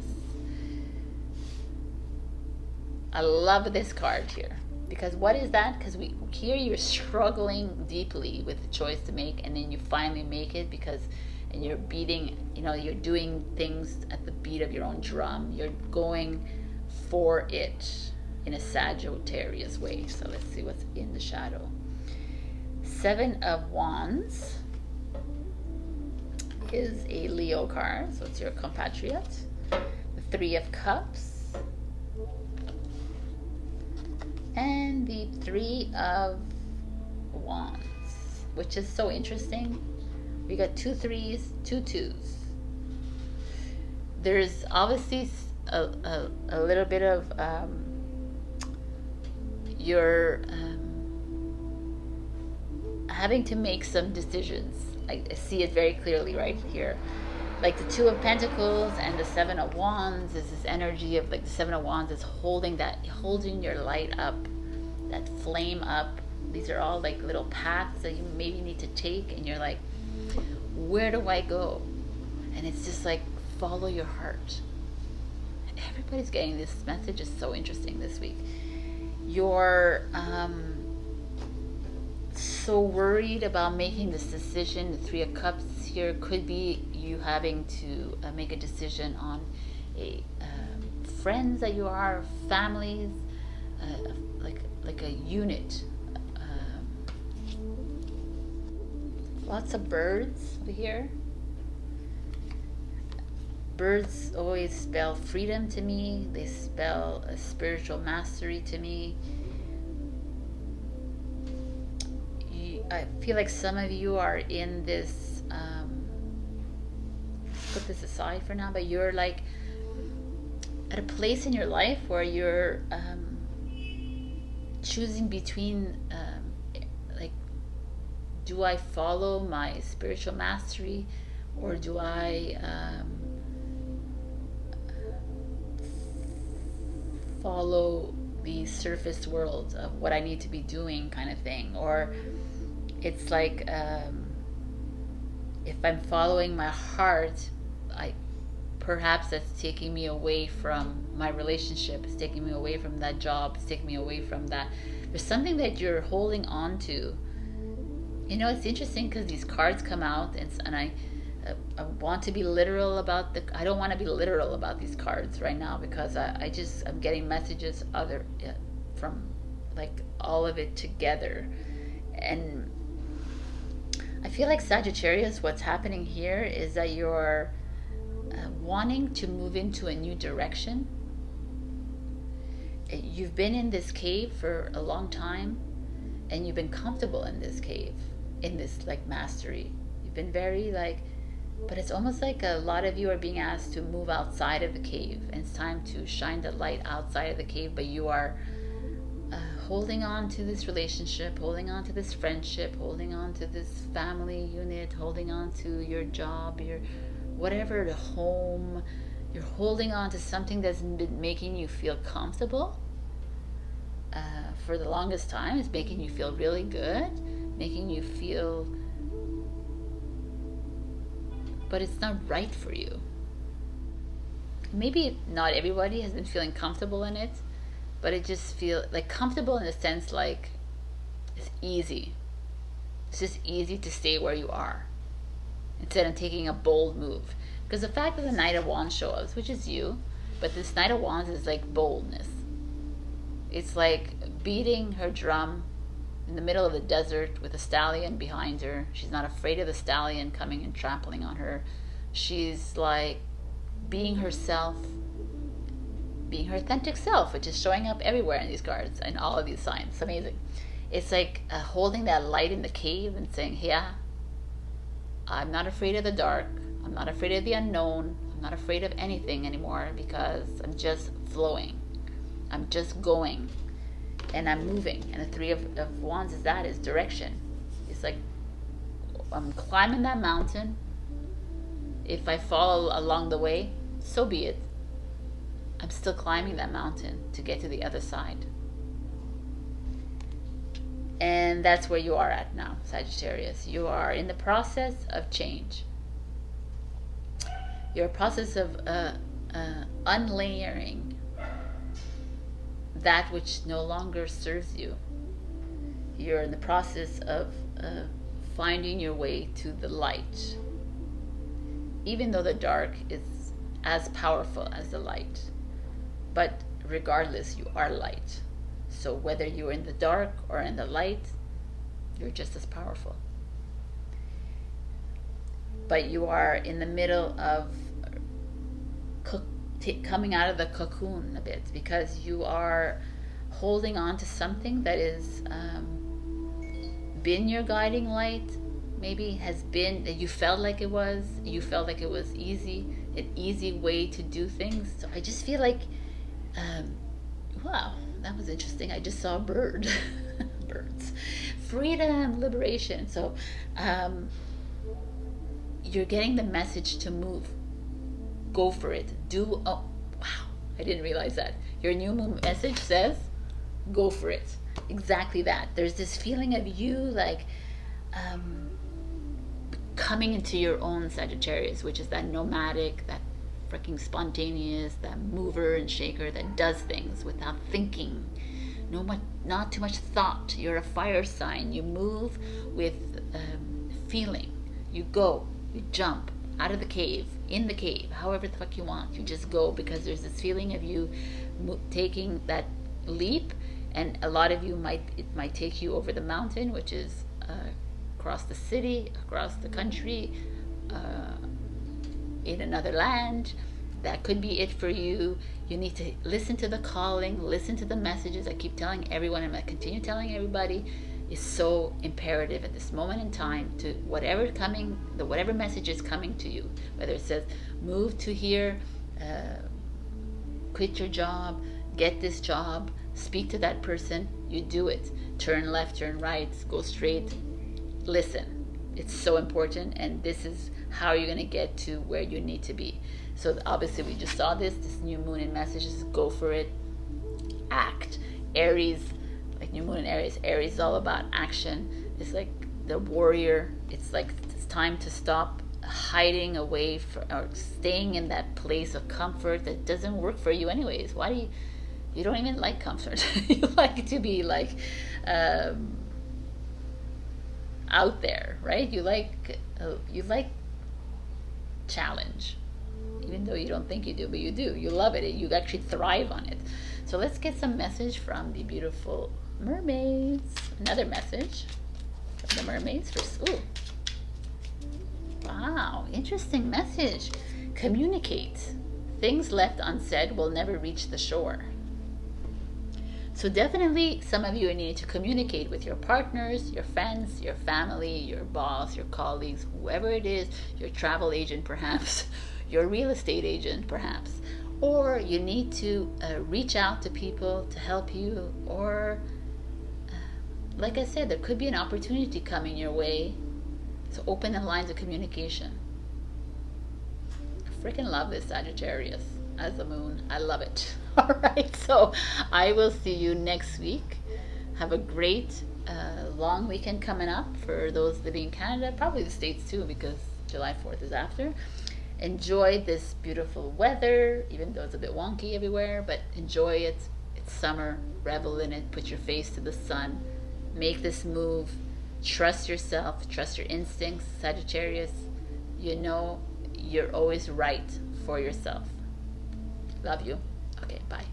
I love this card here. Because what is that? Because here you're struggling deeply with the choice to make, and then you finally make it and you're beating, you're doing things at the beat of your own drum. You're going for it in a Sagittarius way. So let's see what's in the shadow. Seven of Wands is a Leo card, so it's your compatriot. The Three of Cups. And the Three of Wands, which is so interesting. We got two threes, two twos. There's obviously a little bit of you're having to make some decisions. I see it very clearly right here. Like the Two of Pentacles and the Seven of Wands is this energy of like the Seven of Wands is holding your light up, that flame up. These are all like little paths that you maybe need to take, and you're like, where do I go? And it's just like, follow your heart. Everybody's getting this message. Is so interesting this week. You're so worried about making this decision. The Three of Cups here could be you having to make a decision on friends that you are, families, like a unit. Lots of birds over here. Birds always spell freedom to me. They spell a spiritual mastery to me. I feel like some of you are in this, put this aside for now, but you're like at a place in your life where you're choosing between like, do I follow my spiritual mastery, or do I follow the surface world of what I need to be doing, kind of thing? Or it's like, if I'm following my heart, perhaps that's taking me away from my relationship. It's taking me away from that job. It's taking me away from that. There's something that you're holding on to. It's interesting because these cards come out, and I want to be literal about I don't want to be literal about these cards right now, because I'm getting messages from like all of it together. And I feel like Sagittarius, what's happening here is that you're wanting to move into a new direction. You've been in this cave for a long time, and you've been comfortable in this cave, in this like mastery. You've been very like But it's almost like a lot of you are being asked to move outside of the cave, and it's time to shine the light outside of the cave, but you are holding on to this relationship, holding on to this friendship, holding on to this family unit, holding on to your job, your whatever, the home. You're holding on to something that's been making you feel comfortable for the longest time. It's making you feel really good, making you feel, but it's not right for you. Maybe not everybody has been feeling comfortable in it, but it just feels like comfortable in the sense like it's easy. It's just easy to stay where you are instead of taking a bold move. Because the fact that the Knight of Wands shows us, which is you, but this Knight of Wands is like boldness. It's like beating her drum in the middle of the desert with a stallion behind her. She's not afraid of the stallion coming and trampling on her. She's like being herself, being her authentic self, which is showing up everywhere in these cards and all of these signs. It's amazing. It's like holding that light in the cave and saying, yeah, I'm not afraid of the dark. I'm not afraid of the unknown. I'm not afraid of anything anymore because I'm just flowing. I'm just going. And I'm moving. And the Three of Wands is direction. It's like I'm climbing that mountain. If I fall along the way, so be it. I'm still climbing that mountain to get to the other side. And that's where you are at now, Sagittarius. You are in the process of change. You're in a process of unlayering that which no longer serves you. You're in the process of finding your way to the light. Even though the dark is as powerful as the light. But regardless, you are light. So whether you're in the dark or in the light, you're just as powerful. But you are in the middle of coming out of the cocoon a bit, because you are holding on to something that is been your guiding light, maybe has been that you felt like it was easy, an easy way to do things. So I just feel like wow, that was interesting. I just saw a bird. Birds. Freedom, liberation. So you're getting the message to move. Go for it. Oh, wow. I didn't realize that. Your new moon message says, go for it. Exactly that. There's this feeling of you like coming into your own, Sagittarius, which is that nomadic, that freaking spontaneous, that mover and shaker that does things without thinking. Not too much thought. You're a fire sign. You move with feeling. You go, you jump out of the cave, in the cave, however the fuck you want. You just go, because there's this feeling of you taking that leap, and a lot of you it might take you over the mountain, which is across the city, across the country, in another land. That could be it for you. You need to listen to the calling, listen to the messages. I keep telling everyone, I'm going to continue telling everybody, is so imperative at this moment in time to whatever message is coming to you, whether it says move to here, quit your job, get this job, speak to that person, you do it. Turn left, turn right, go straight. Listen. It's so important, and this is how you're going to get to where you need to be. So obviously we just saw this new moon in messages. Go for it. Act. Aries, like new moon in Aries. Aries is all about action. It's like the warrior. It's like it's time to stop hiding away or staying in that place of comfort that doesn't work for you anyways. Why do you don't even like comfort? You like to be like out there, right? You like challenge, even though you don't think you do, but you do. You love it. You actually thrive on it. So let's get some message from the beautiful mermaids. Another message from the mermaids. Ooh, wow, interesting message. Communicate. Things left unsaid will never reach the shore. So definitely some of you need to communicate with your partners, your friends, your family, your boss, your colleagues, whoever it is, your travel agent perhaps, your real estate agent perhaps. Or you need to reach out to people to help you, or like I said, there could be an opportunity coming your way. So open the lines of communication. I freaking love this Sagittarius as the moon. I love it. All right, so I will see you next week. Have a great long weekend coming up for those living in Canada, probably the States too, because July 4th is after. Enjoy this beautiful weather, even though it's a bit wonky everywhere, but enjoy it. It's summer. Revel in it. Put your face to the sun. Make this move. Trust yourself. Trust your instincts, Sagittarius. You know you're always right for yourself. Love you. Okay, bye.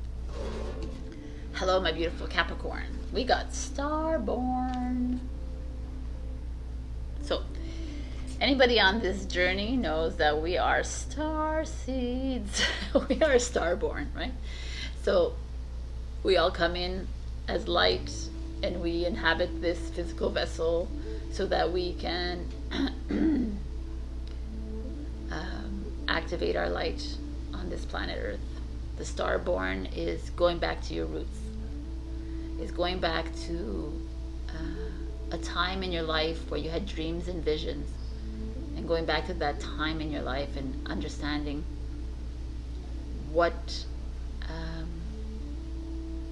Hello, my beautiful Capricorn. We got Starborn. So, anybody on this journey knows that we are star seeds. We are starborn, right? So, we all come in as light, and we inhabit this physical vessel so that we can activate our light on this planet Earth. The starborn is going back to your roots. Is going back to a time in your life where you had dreams and visions, and going back to that time in your life and understanding what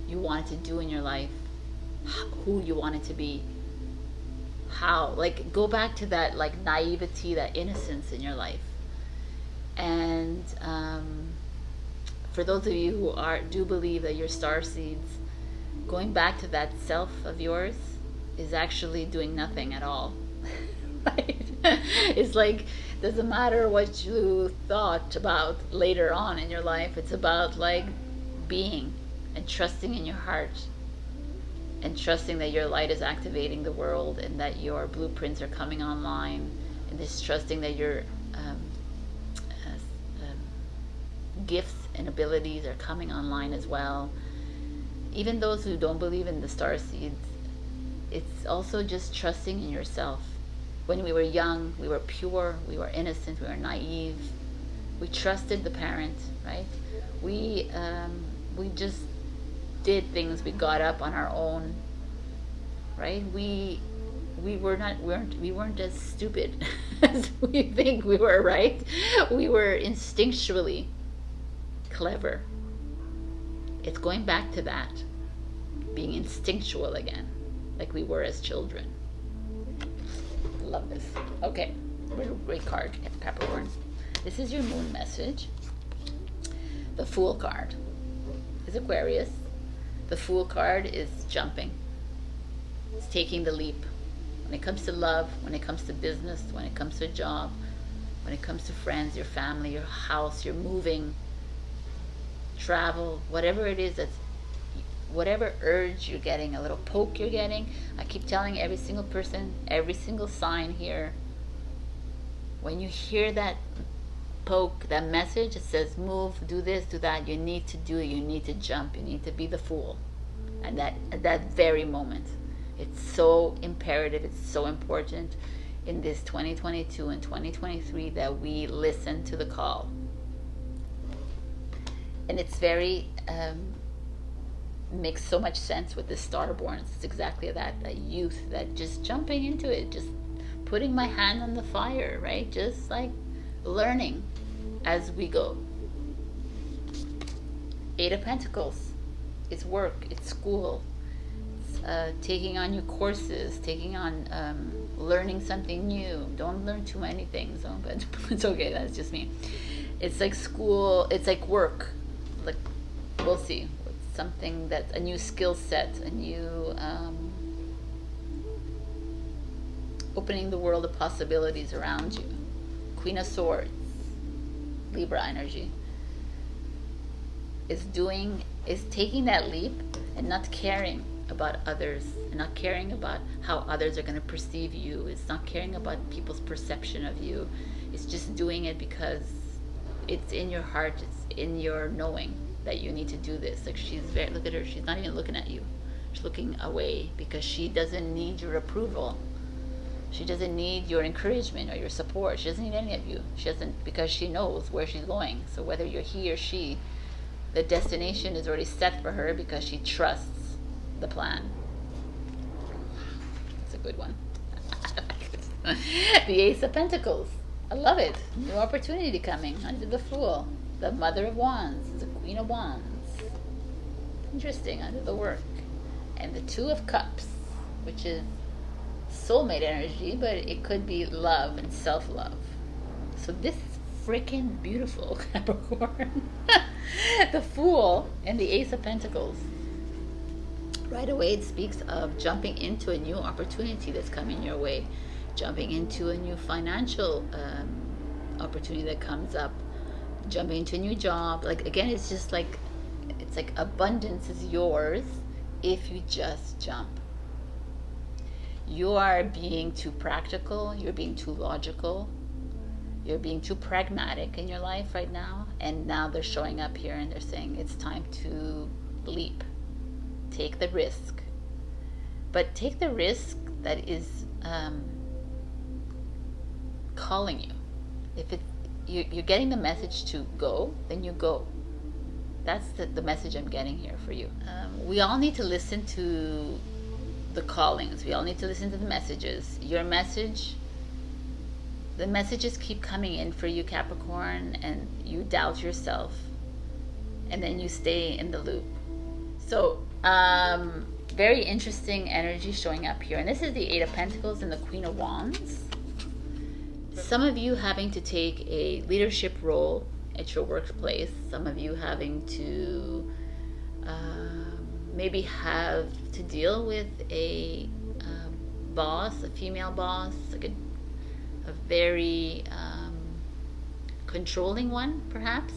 you wanted to do in your life, who you wanted to be, how, like, go back to that, like, naivety, that innocence in your life. And for those of you who do believe that you're star seeds, going back to that self of yours is actually doing nothing at all. Right? It's like, doesn't matter what you thought about later on in your life. It's about, like, being and trusting in your heart, and trusting that your light is activating the world, and that your blueprints are coming online, and just trusting that your gifts and abilities are coming online as well. Even those who don't believe in the star seeds, it's also just trusting in yourself. When we were young, we were pure, we were innocent, we were naive. We trusted the parent, right? We just did things. We got up on our own, right? We weren't as stupid as we think we were, right? We were instinctually clever. It's going back to that, being instinctual again, like we were as children. Love this. Okay, great card, Capricorn. This is your moon message. The Fool card is Aquarius. The Fool card is jumping. It's taking the leap. When it comes to love, when it comes to business, when it comes to a job, when it comes to friends, your family, your house, you're moving, travel, whatever it is, that's whatever urge you're getting, a little poke you're getting. I keep telling every single person, every single sign here, when you hear that poke, that message, it says move, do this, do that, you need to do it, you need to jump, you need to be the fool. And that at that very moment, it's so imperative, it's so important in this 2022 and 2023 that we listen to the call. And it's very makes so much sense with the starborns. It's exactly that youth, that just jumping into it, just putting my hand on the fire, right? Just like learning as we go. Eight of Pentacles. It's work, it's school, it's taking on new courses, taking on learning something new. Don't learn too many things, but it's okay, that's just me. It's like school, it's like work. Like, we'll see. Something that's a new skill set, a new opening the world of possibilities around you. Queen of Swords, Libra energy, is taking that leap and not caring about others, and not caring about how others are going to perceive you. It's not caring about people's perception of you. It's just doing it because it's in your heart, it's in your knowing. that you need to do this. Like she's very, look at her, she's not even looking at you. She's looking away because she doesn't need your approval. She doesn't need your encouragement or your support. She doesn't need any of you. She doesn't, because she knows where she's going. So whether you're he or she, the destination is already set for her because she trusts the plan. It's a good one. The Ace of Pentacles. I love it. New opportunity coming under the Fool. The Mother of Wands. The Queen of Wands. Interesting, under the Work. And the Two of Cups, which is soulmate energy, but it could be love and self-love. So this is freaking beautiful, Capricorn. The Fool and the Ace of Pentacles. Right away it speaks of jumping into a new opportunity that's coming your way, jumping into a new financial opportunity that comes up, jumping into a new job. Like again, it's just like, it's like abundance is yours if you just jump. You are being too practical, you're being too logical, you're being too pragmatic in your life right now, and now they're showing up here and they're saying it's time to leap. Take the risk. But take the risk that is calling you. If you're getting the message to go, then you go. That's the message I'm getting here for you. We all need to listen to the callings. We all need to listen to the messages. Your message, the messages keep coming in for you, Capricorn, and you doubt yourself, and then you stay in the loop. So very interesting energy showing up here, and this is the Eight of Pentacles and the Queen of Wands. Some of you having to take a leadership role at your workplace, some of you having to maybe have to deal with a boss, a female boss, like a very controlling one, perhaps.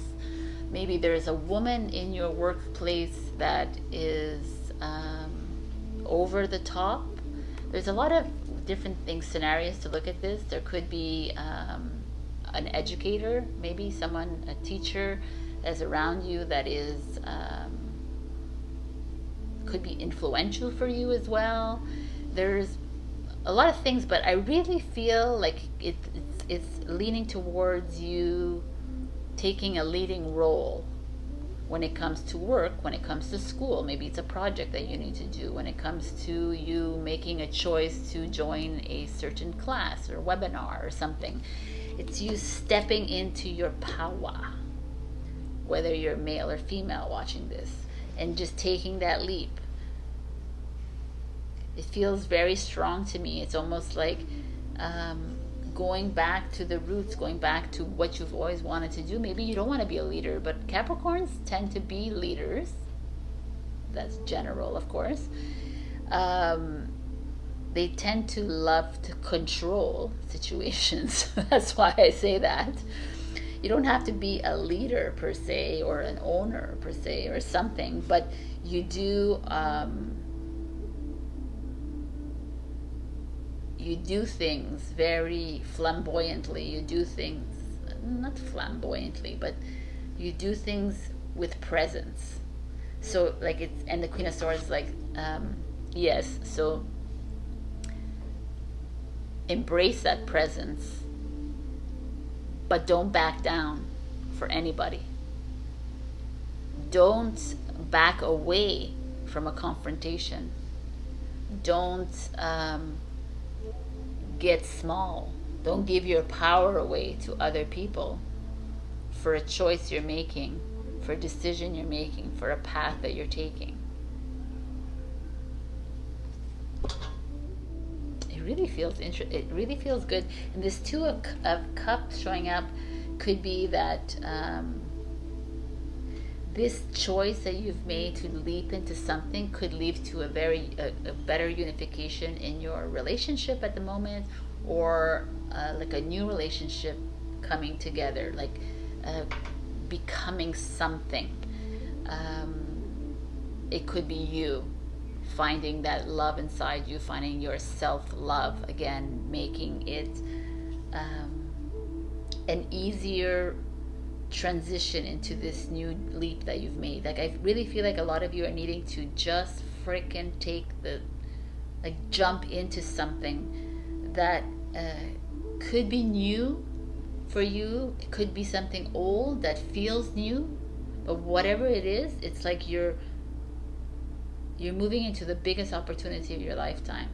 Maybe there's a woman in your workplace that is over the top. There's a lot of different things, scenarios to look at this. There could be an educator, maybe someone, a teacher that's around you that is could be influential for you as well. There's a lot of things, but I really feel like it's leaning towards you taking a leading role when it comes to work, when it comes to school. Maybe it's a project that you need to do. When it comes to you making a choice to join a certain class or webinar or something, it's you stepping into your power, whether you're male or female watching this, and just taking that leap. It feels very strong to me. It's almost like going back to the roots, going back to what you've always wanted to do. Maybe you don't want to be a leader, but Capricorns tend to be leaders. That's general, of course. They tend to love to control situations. That's why I say that. You don't have to be a leader per se, or an owner per se, or something, but you do things very flamboyantly. You do things, not flamboyantly, but you do things with presence. So like it's, and the Queen of Swords, like yes, so embrace that presence, but don't back down for anybody. Don't back away from a confrontation. Don't get small. Don't give your power away to other people for a choice you're making, for a decision you're making, for a path that you're taking. It really feels it really feels good. And this Two of Cups showing up could be that this choice that you've made to leap into something could lead to a better unification in your relationship at the moment, or like a new relationship coming together, like becoming something. It could be you finding that love inside you, finding your self-love again, making it an easier transition into this new leap that you've made. Like, I really feel like a lot of you are needing to just freaking take the, like, jump into something that could be new for you. It could be something old that feels new, but whatever it is, it's like you're moving into the biggest opportunity of your lifetime.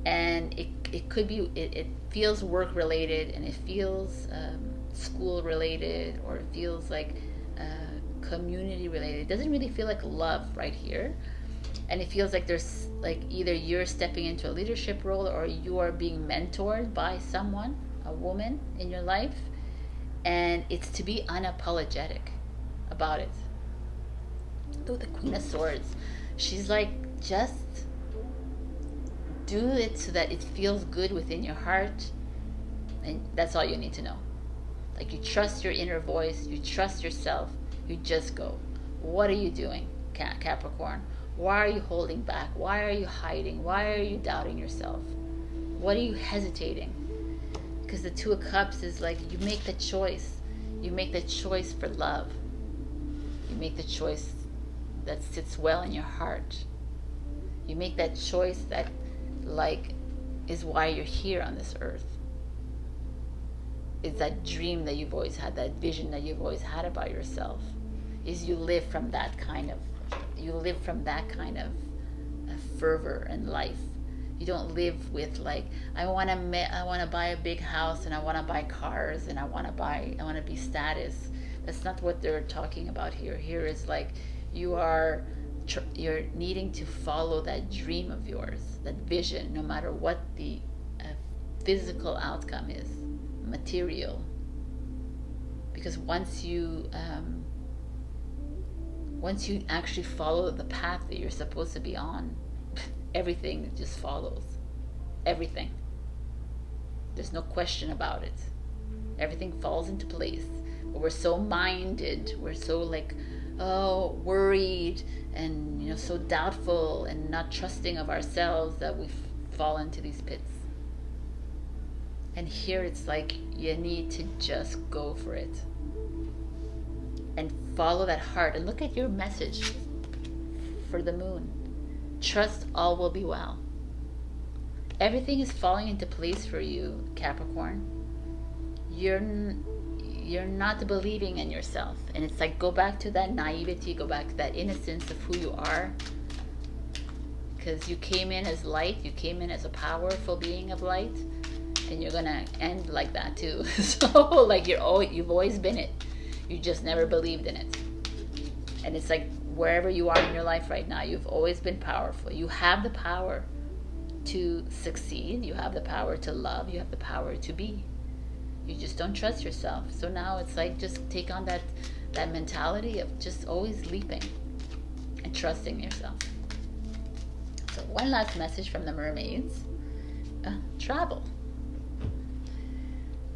And it could be, it feels work related, and it feels school related, or it feels like community related. It doesn't really feel like love right here. And it feels like there's like either you're stepping into a leadership role, or you are being mentored by someone, a woman in your life, and it's to be unapologetic about it. Though the Queen of Swords, she's like, just do it so that it feels good within your heart, and that's all you need to know. Like, you trust your inner voice, you trust yourself, you just go. What are you doing, Capricorn? Why are you holding back? Why are you hiding? Why are you doubting yourself? What are you hesitating? Because the Two of Cups is like, you make the choice. You make the choice for love. You make the choice that sits well in your heart. You make that choice that, like, is why you're here on this earth. It's that dream that you've always had, that vision that you've always had about yourself. Is you live from that kind of fervor in life. You don't live with like, I want to buy a big house, and I want to buy cars, and I want to be status. That's not what they're talking about here. Here is like, you're needing to follow that dream of yours, that vision, no matter what the physical outcome is, material. Because once you actually follow the path that you're supposed to be on, everything just follows. Everything. There's no question about it. Everything falls into place. But we're so minded, we're so like, worried, and so doubtful and not trusting of ourselves, that we fall into these pits. And here it's like, you need to just go for it and follow that heart. And look at your message for the moon. Trust all will be well. Everything is falling into place for you, Capricorn. You're not believing in yourself. And it's like, go back to that naivety, go back to that innocence of who you are. Because you came in as light, you came in as a powerful being of light, and you're gonna end like that too. So like, you've always been it. You just never believed in it. And it's like, wherever you are in your life right now, you've always been powerful. You have the power to succeed. You have the power to love. You have the power to be. You just don't trust yourself. So now it's like, just take on that mentality of just always leaping and trusting yourself. So one last message from the mermaids. Travel.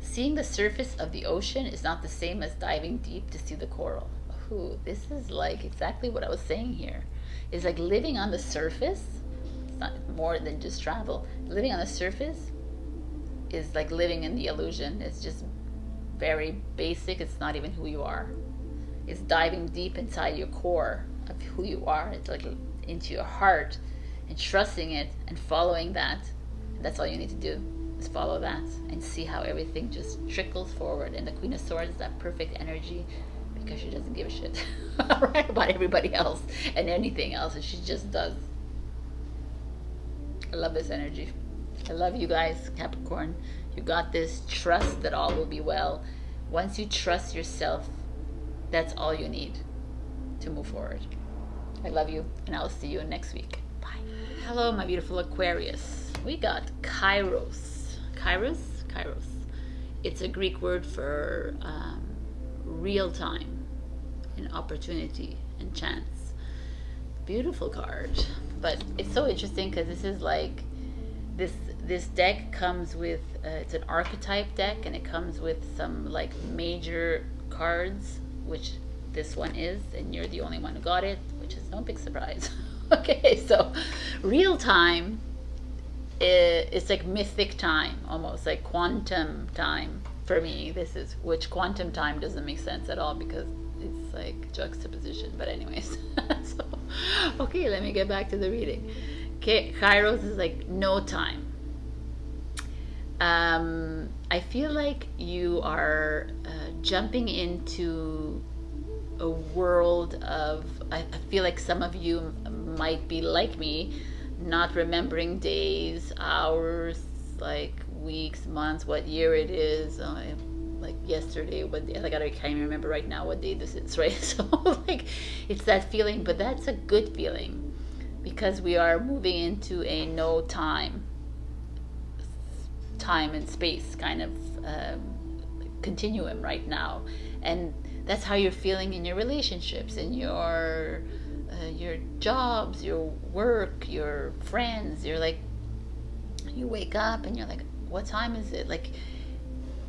Seeing the surface of the ocean is not the same as diving deep to see the coral. Ooh, this is like exactly what I was saying here. It's like living on the surface. It's not more than just travel. Living on the surface is like living in the illusion. It's just very basic. It's not even who you are. It's diving deep inside your core of who you are. It's like into your heart and trusting it and following that. And that's all you need to do. Follow that and see how everything just trickles forward. And the Queen of Swords is that perfect energy, because she doesn't give a shit right, about everybody else and anything else, and she just does. I love this energy. I love you guys, Capricorn. You got this. Trust that all will be well. Once you trust yourself, that's all you need to move forward. I love you, and I'll see you next week. Bye. Hello, my beautiful Aquarius. We got Kairos. Kairos. It's a Greek word for real time and opportunity and chance. Beautiful card. But it's so interesting because this is like, this deck comes with, it's an archetype deck, and it comes with some like major cards, which this one is, and you're the only one who got it, which is no big surprise. Okay, so real time, it's like mythic time, almost like quantum time. for me, this is, which quantum time doesn't make sense at all because it's like juxtaposition. But anyways, so okay, let me get back to the reading. Okay, Kairos is like no time. I feel like you are jumping into a world of, I feel like some of you might be like me, not remembering days, hours, like weeks, months, what year it is, like yesterday, what day, like I can't even remember right now what day this is, right? So like it's that feeling, but that's a good feeling because we are moving into a no time and space kind of continuum right now, and that's how you're feeling in your relationships, in your jobs, your work, your friends. You're like, you wake up and you're like, what time is it? Like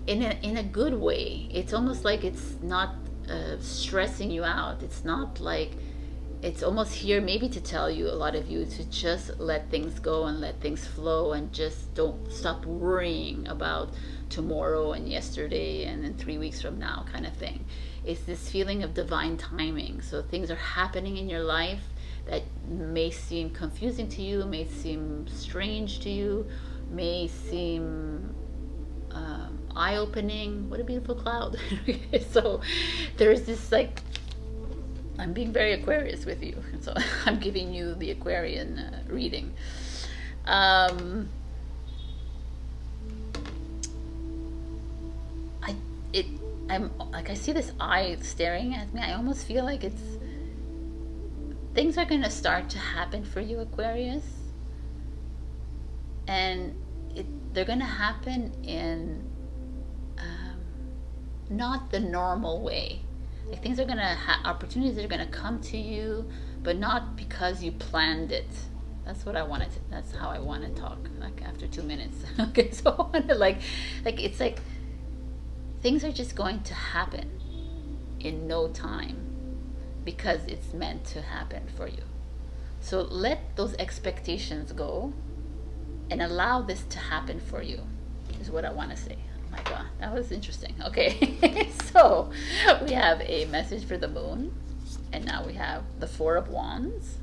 in a good way. It's almost like it's not stressing you out. It's not like, it's almost here maybe to tell you, a lot of you, to just let things go and let things flow and just don't stop worrying about tomorrow and yesterday and then 3 weeks from now kind of thing. It's this feeling of divine timing. So things are happening in your life that may seem confusing to you, may seem strange to you, may seem eye-opening. What a beautiful cloud. So there's this like, I'm being very Aquarius with you, so I'm giving you the Aquarian reading. I'm like, I see this eye staring at me. I almost feel like it's, things are going to start to happen for you, Aquarius, and they're going to happen in not the normal way. Like things are gonna opportunities are gonna come to you, but not because you planned it. That's what I wanted to, that's how I want to talk, like after 2 minutes. Okay, so I want to like it's like things are just going to happen in no time because it's meant to happen for you. So let those expectations go and allow this to happen for you, is what I want to say. Oh my God, that was interesting. Okay, so we have a message for the moon, and now we have the Four of Wands,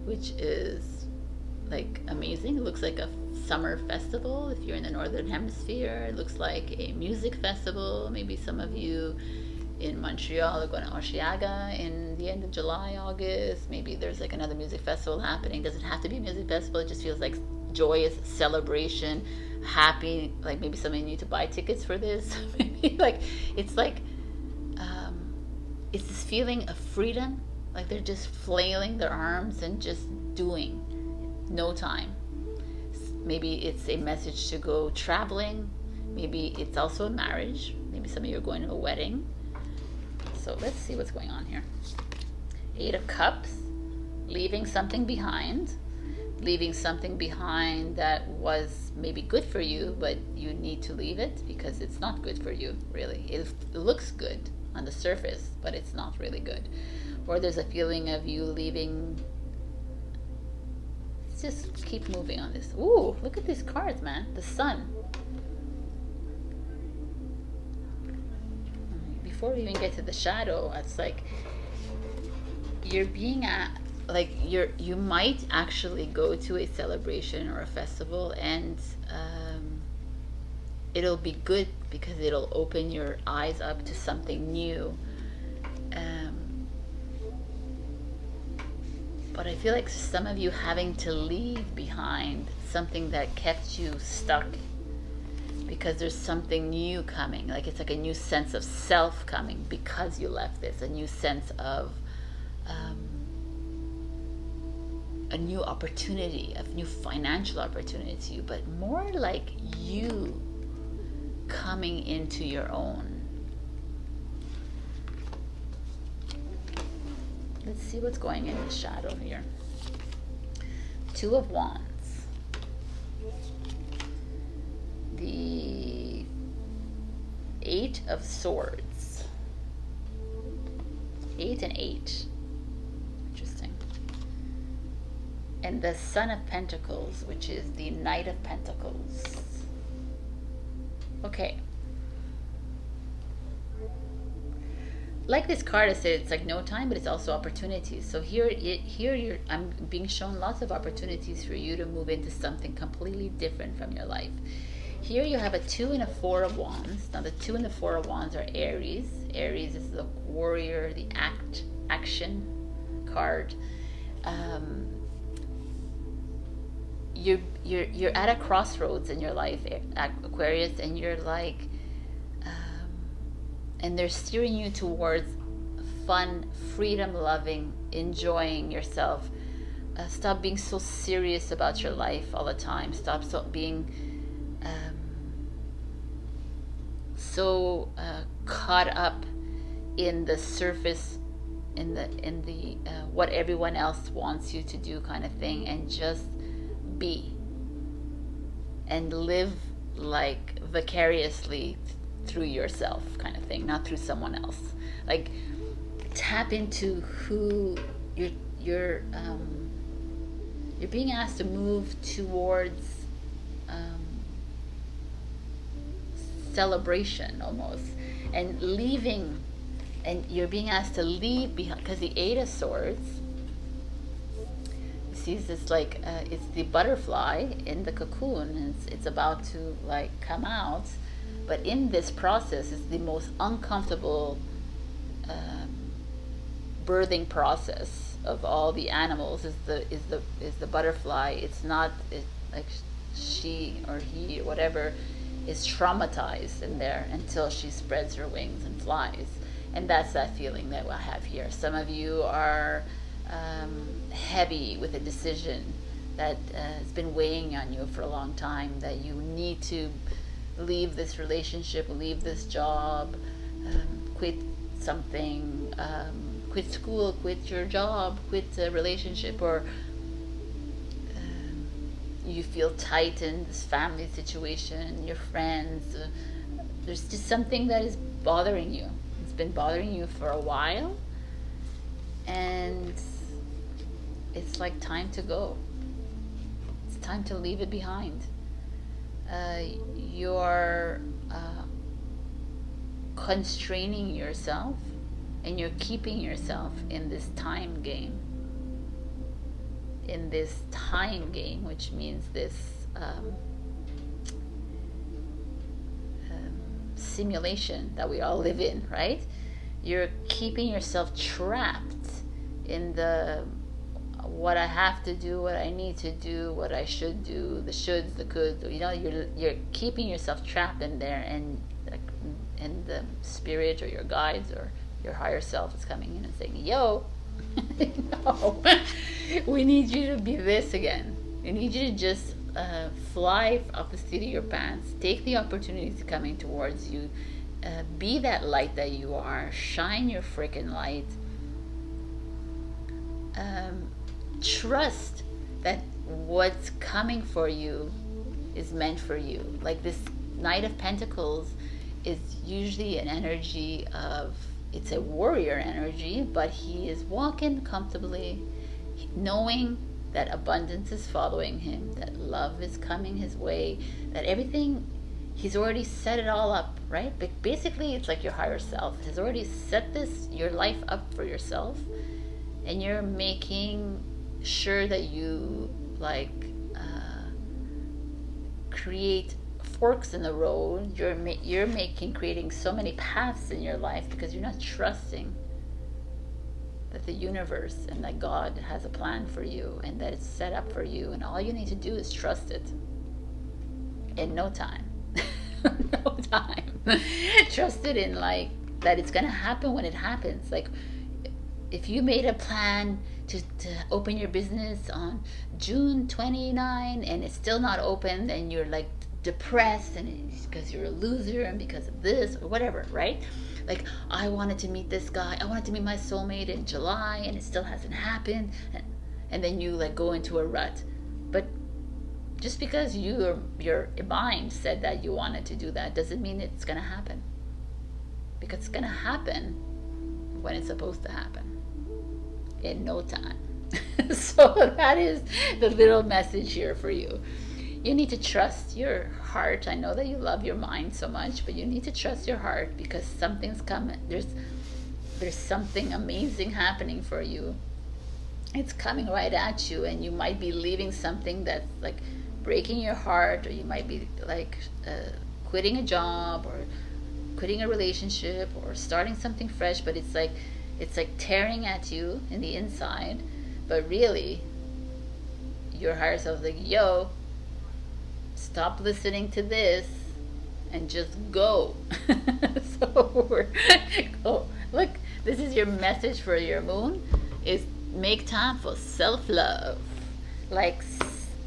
which is like amazing. It looks like a summer festival if you're in the northern hemisphere. It looks like a music festival. Maybe some of you in Montreal are going to Osheaga in the end of July, August. Maybe there's like another music festival happening. Doesn't have to be a music festival. It just feels like joyous celebration, happy. Like maybe some of you need to buy tickets for this. Maybe like it's this feeling of freedom. Like they're just flailing their arms and just doing. No time. Maybe it's a message to go traveling. Maybe it's also a marriage. Maybe some of you are going to a wedding. So let's see what's going on here. Eight of Cups, leaving something behind. Leaving something behind that was maybe good for you, but you need to leave it because it's not good for you, really. It looks good on the surface, but it's not really good. Or there's a feeling of you leaving. Let's just keep moving on this. Ooh, look at these cards, man. The Sun. Before we even get to the shadow, it's like you're being at, like you might actually go to a celebration or a festival, and it'll be good because it'll open your eyes up to something new. But I feel like some of you having to leave behind something that kept you stuck because there's something new coming. Like it's like a new sense of self coming because you left this, a new sense of a new opportunity, a new financial opportunity to you, but more like you coming into your own. Let's see what's going in the shadow here. Two of Wands. The Eight of Swords. 8 and 8. Interesting. And the Son of Pentacles, which is the Knight of Pentacles. Okay. Like this card, I said, it's like no time, but it's also opportunities. So I'm being shown lots of opportunities for you to move into something completely different from your life. Here you have a 2 and a 4 of wands. Now the 2 and the 4 of wands are Aries. Aries is the warrior, the action card. You're at a crossroads in your life, Aquarius, and you're like, and they're steering you towards fun, freedom loving, enjoying yourself. Stop being so serious about your life all the time. Stop being so caught up in the surface, in the what everyone else wants you to do kind of thing, and just be and live like vicariously through yourself kind of thing, not through someone else. Like tap into who you're being asked to move towards celebration almost, and leaving, and you're being asked to leave behind, because the 8 of Swords, you see this like it's the butterfly in the cocoon, and it's about to like come out. But in this process, it's the most uncomfortable birthing process of all the animals. Is the butterfly? It's not like she or he or whatever is traumatized in there until she spreads her wings and flies. And that's that feeling that I have here. Some of you are heavy with a decision that has been weighing on you for a long time, that you need to leave this relationship, leave this job, quit something, quit school, quit your job, quit a relationship, or you feel tight in this family situation, your friends. There's just something that is bothering you. It's been bothering you for a while, and it's like time to go. It's time to leave it behind. You're constraining yourself, and you're keeping yourself in this time game. In this time game, which means this simulation that we all live in, right? You're keeping yourself trapped in the what I have to do, what I need to do, what I should do, the shoulds, the coulds. You know, you're keeping yourself trapped in there, and the spirit or your guides or your higher self is coming in and saying, "Yo, no, we need you to be this again. We need you to just fly off the seat of your pants. Take the opportunities coming towards you. Be that light that you are. Shine your freaking light. Trust that what's coming for you is meant for you." Like this Knight of Pentacles is usually an energy of, it's a warrior energy, but he is walking comfortably, knowing that abundance is following him, that love is coming his way, that everything, he's already set it all up, right? But basically, it's like your higher self has already set your life up for yourself, and you're making sure that you like create forks in the road. You're creating so many paths in your life because you're not trusting that the universe and that God has a plan for you, and that it's set up for you, and all you need to do is trust it. In no time. No time. Trust it in like that it's gonna happen when it happens. Like if you made a plan to open your business on June 29 and it's still not open, and you're like depressed, and it's because you're a loser and because of this or whatever, right? Like, I wanted to meet this guy, I wanted to meet my soulmate in July, and it still hasn't happened, and then you like go into a rut. But just because your mind said that you wanted to do that doesn't mean it's gonna happen, because it's gonna happen when it's supposed to happen, in no time. So that is the little message here for you. You need to trust your heart. I know that you love your mind so much, but you need to trust your heart, because something's coming. There's something amazing happening for you. It's coming right at you, and you might be leaving something that's like breaking your heart, or you might be like quitting a job, or quitting a relationship, or starting something fresh, but it's like tearing at you in the inside. But really, your higher self is like, yo, stop listening to this and just go. Oh, look, this is your message for your moon, is make time for self-love. Like,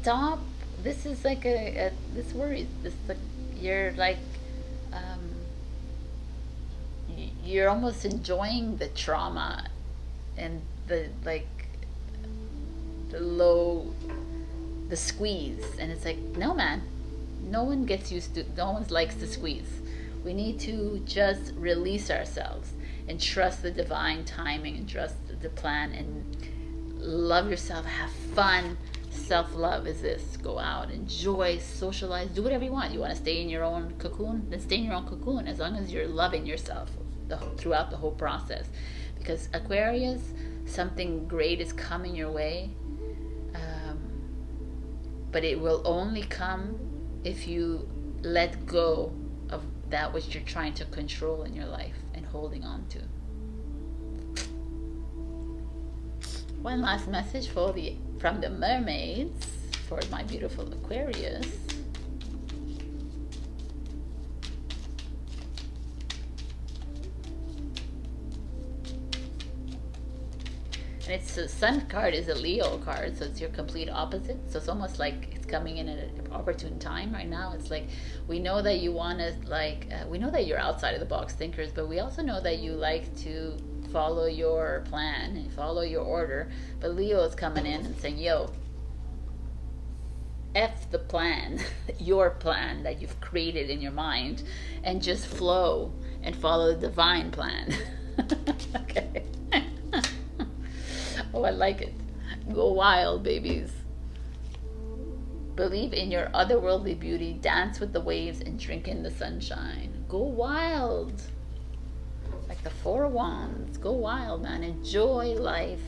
stop. This is like this worry, this, like, you're like you're almost enjoying the trauma and the the squeeze, and it's like, no, man, no one likes to squeeze. We need to just release ourselves and trust the divine timing, and trust the plan, and love yourself, have fun. Self-love is this: go out, enjoy, socialize, do whatever you want. You want to stay in your own cocoon, then stay in your own cocoon, as long as you're loving yourself throughout the whole process. Because Aquarius, something great is coming your way, but it will only come if you let go of that which you're trying to control in your life and holding on to. One last message from the mermaids for my beautiful Aquarius. And it's the Sun card is a Leo card, so it's your complete opposite. So it's almost like it's coming in at an opportune time right now. It's like, we know that you want to, we know that you're outside of the box thinkers, but we also know that you like to follow your plan and follow your order. But Leo is coming in and saying, yo, F the plan, your plan that you've created in your mind, and just flow and follow the divine plan. Okay. Oh, I like it. Go wild, babies. Believe in your otherworldly beauty, dance with the waves, and drink in the sunshine. Go wild. Like the Four of Wands. Go wild, man. Enjoy life.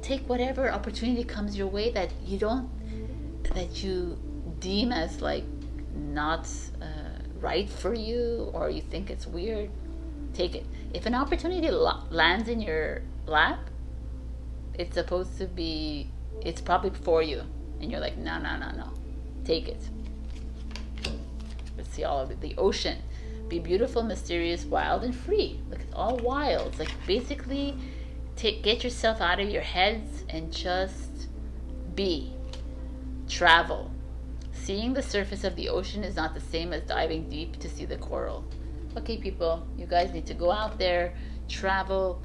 Take whatever opportunity comes your way that you deem as like not right for you, or you think it's weird. Take it. If an opportunity lands in your lap, it's probably for you, and you're like, no, take it. Let's see all of it. The ocean. Be beautiful, mysterious, wild, and free. Look, it's all wild. It's like, basically, get yourself out of your heads and just be. Travel. Seeing the surface of the ocean is not the same as diving deep to see the coral. Okay, people, you guys need to go out there, travel.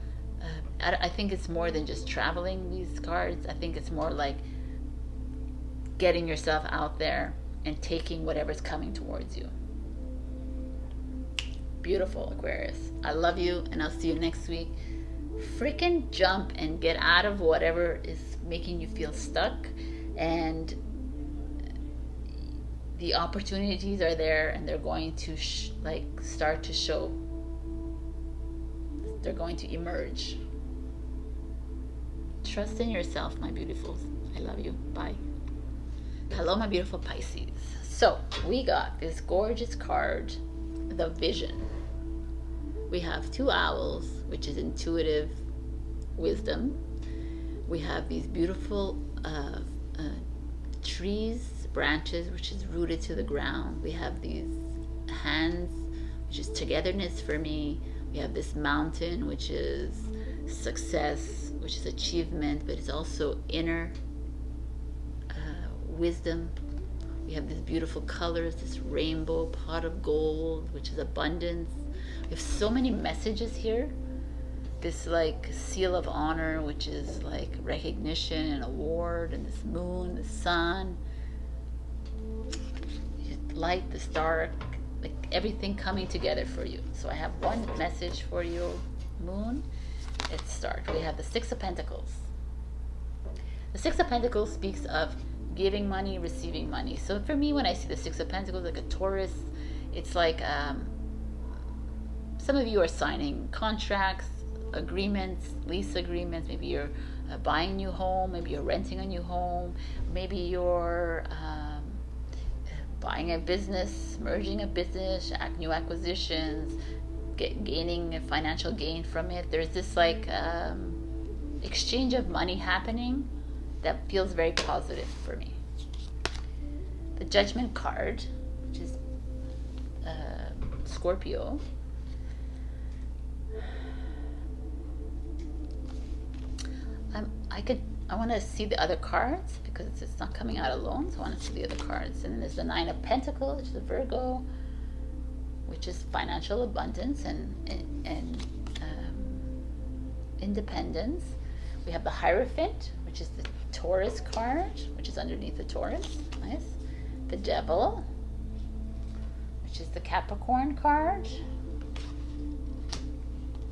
I think it's more than just traveling, these cards. I think it's more like getting yourself out there and taking whatever's coming towards you. Beautiful, Aquarius. I love you, and I'll see you next week. Freaking jump and get out of whatever is making you feel stuck, and the opportunities are there, and they're going to start to show. They're going to emerge. Trust in yourself, my beautifuls. I love you. Bye. Hello, my beautiful Pisces. So we got this gorgeous card, the Vision. We have 2 owls, which is intuitive wisdom. We have these beautiful trees, branches, which is rooted to the ground. We have these hands, which is togetherness for me. We have this mountain, which is success, which is achievement, but it's also inner wisdom. We have these beautiful colors, this rainbow, pot of gold, which is abundance. We have so many messages here. This like seal of honor, which is like recognition and award, and this moon, the sun, light, the dark, like everything coming together for you. So I have one message for you, moon. Let's start. We have the Six of Pentacles. The Six of Pentacles speaks of giving money, receiving money. So for me, when I see the Six of Pentacles, like a Taurus, it's like some of you are signing contracts, agreements, lease agreements. Maybe you're buying a new home, maybe you're renting a new home, maybe you're buying a business, merging a business, new acquisitions, gaining a financial gain from it. There's this like exchange of money happening that feels very positive for me. The Judgment card, which is Scorpio. I want to see the other cards because it's not coming out alone, so I want to see the other cards. And then there's the Nine of Pentacles, which is the Virgo, which is financial abundance and independence. We have the Hierophant, which is the Taurus card, which is underneath the Taurus. Nice. The Devil, which is the Capricorn card,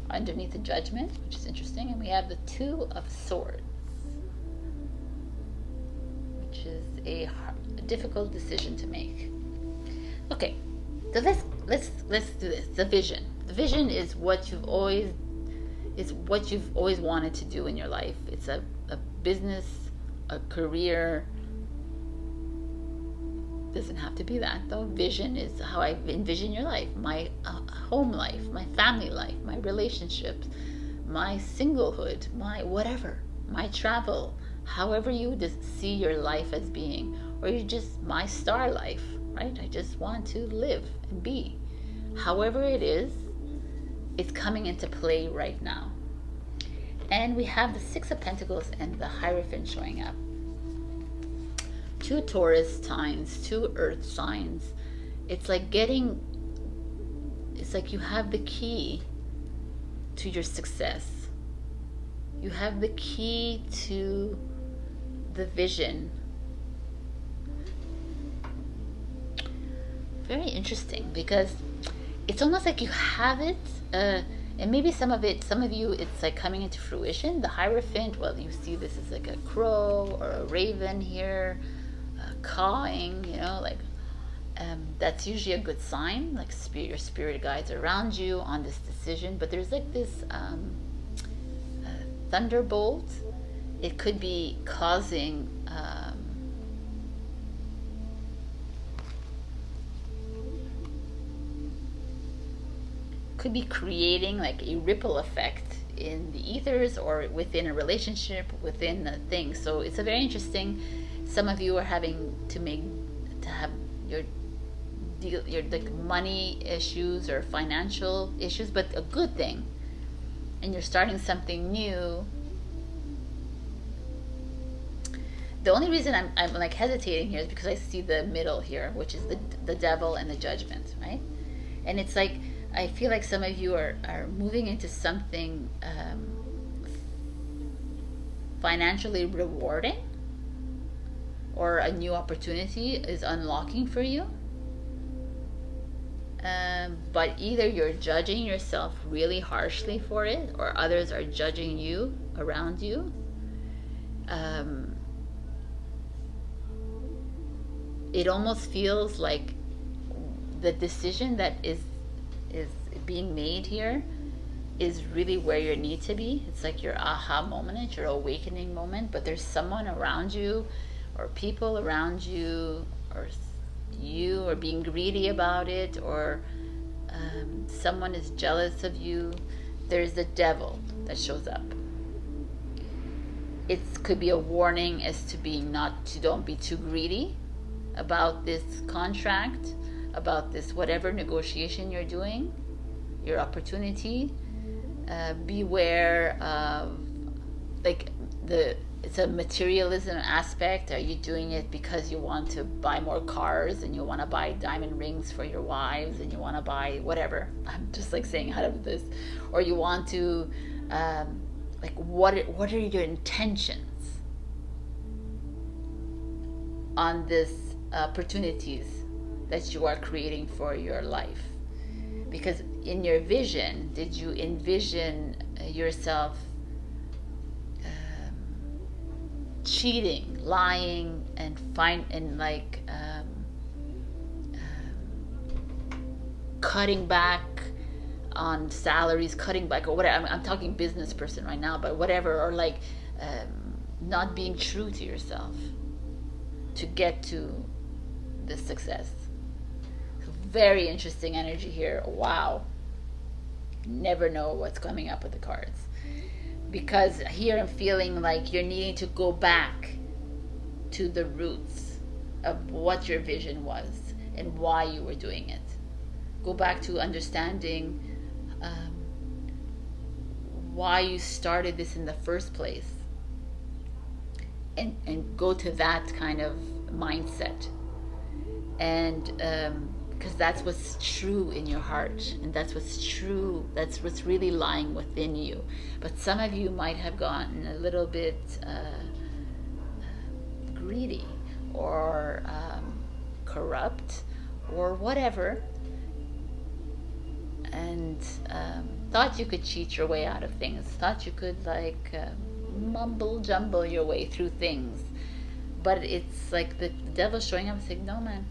underneath the Judgment, which is interesting. And we have the Two of Swords, which is a difficult decision to make. Okay, so let's do this. The vision. The vision is what you've always wanted to do in your life. It's a business, a career. Doesn't have to be that though. Vision is how I envision your life, my home life, my family life, my relationships, my singlehood, my whatever, my travel, however you just see your life as being, or you just my star life, right? I just want to live and be. However it is, it's coming into play right now. And we have the Six of Pentacles and the Hierophant showing up. Two Taurus signs, two Earth signs. It's like you have the key to your success. You have the key to the vision. Very interesting, because it's almost like you have it, and maybe some of you, it's like coming into fruition. The Hierophant, well, you see this is like a crow or a raven here, cawing, like that's usually a good sign, like your spirit guides around you on this decision. But there's like this thunderbolt. It could be causing could be creating like a ripple effect in the ethers or within a relationship, within a thing. So it's a very interesting. Some of you are having to have your like money issues or financial issues, but a good thing. And you're starting something new. The only reason I'm like hesitating here is because I see the middle here, which is the Devil and the Judgment, right? And it's like I feel like some of you are moving into something financially rewarding, or a new opportunity is unlocking for you. But either you're judging yourself really harshly for it, or others are judging you around you. It almost feels like the decision that is being made here is really where you need to be. It's like your aha moment, it's your awakening moment, but there's someone around you, or people around you, or you are being greedy about it, or someone is jealous of you. There's the Devil that shows up. It could be a warning as to don't be too greedy about this contract, about this whatever negotiation you're doing, your opportunity. Beware of it's a materialism aspect. Are you doing it because you want to buy more cars, and you want to buy diamond rings for your wives, and you want to buy whatever? I'm just like saying out of this. Or you want to what are your intentions on this opportunities that you are creating for your life? Because in your vision, did you envision yourself cheating, lying, and cutting back on salaries, cutting back, or whatever. I'm talking business person right now, but whatever, or like not being true to yourself to get to the success. So very interesting energy here. Wow. Never know what's coming up with the cards. Because here I'm feeling like you're needing to go back to the roots of what your vision was and why you were doing it. Go back to understanding why you started this in the first place, and go to that kind of mindset, and because that's what's true in your heart, and that's what's true, that's what's really lying within you. But some of you might have gotten a little bit greedy or corrupt or whatever, and thought you could cheat your way out of things, thought you could like mumble jumble your way through things. But it's like the devil's showing up and saying, no man,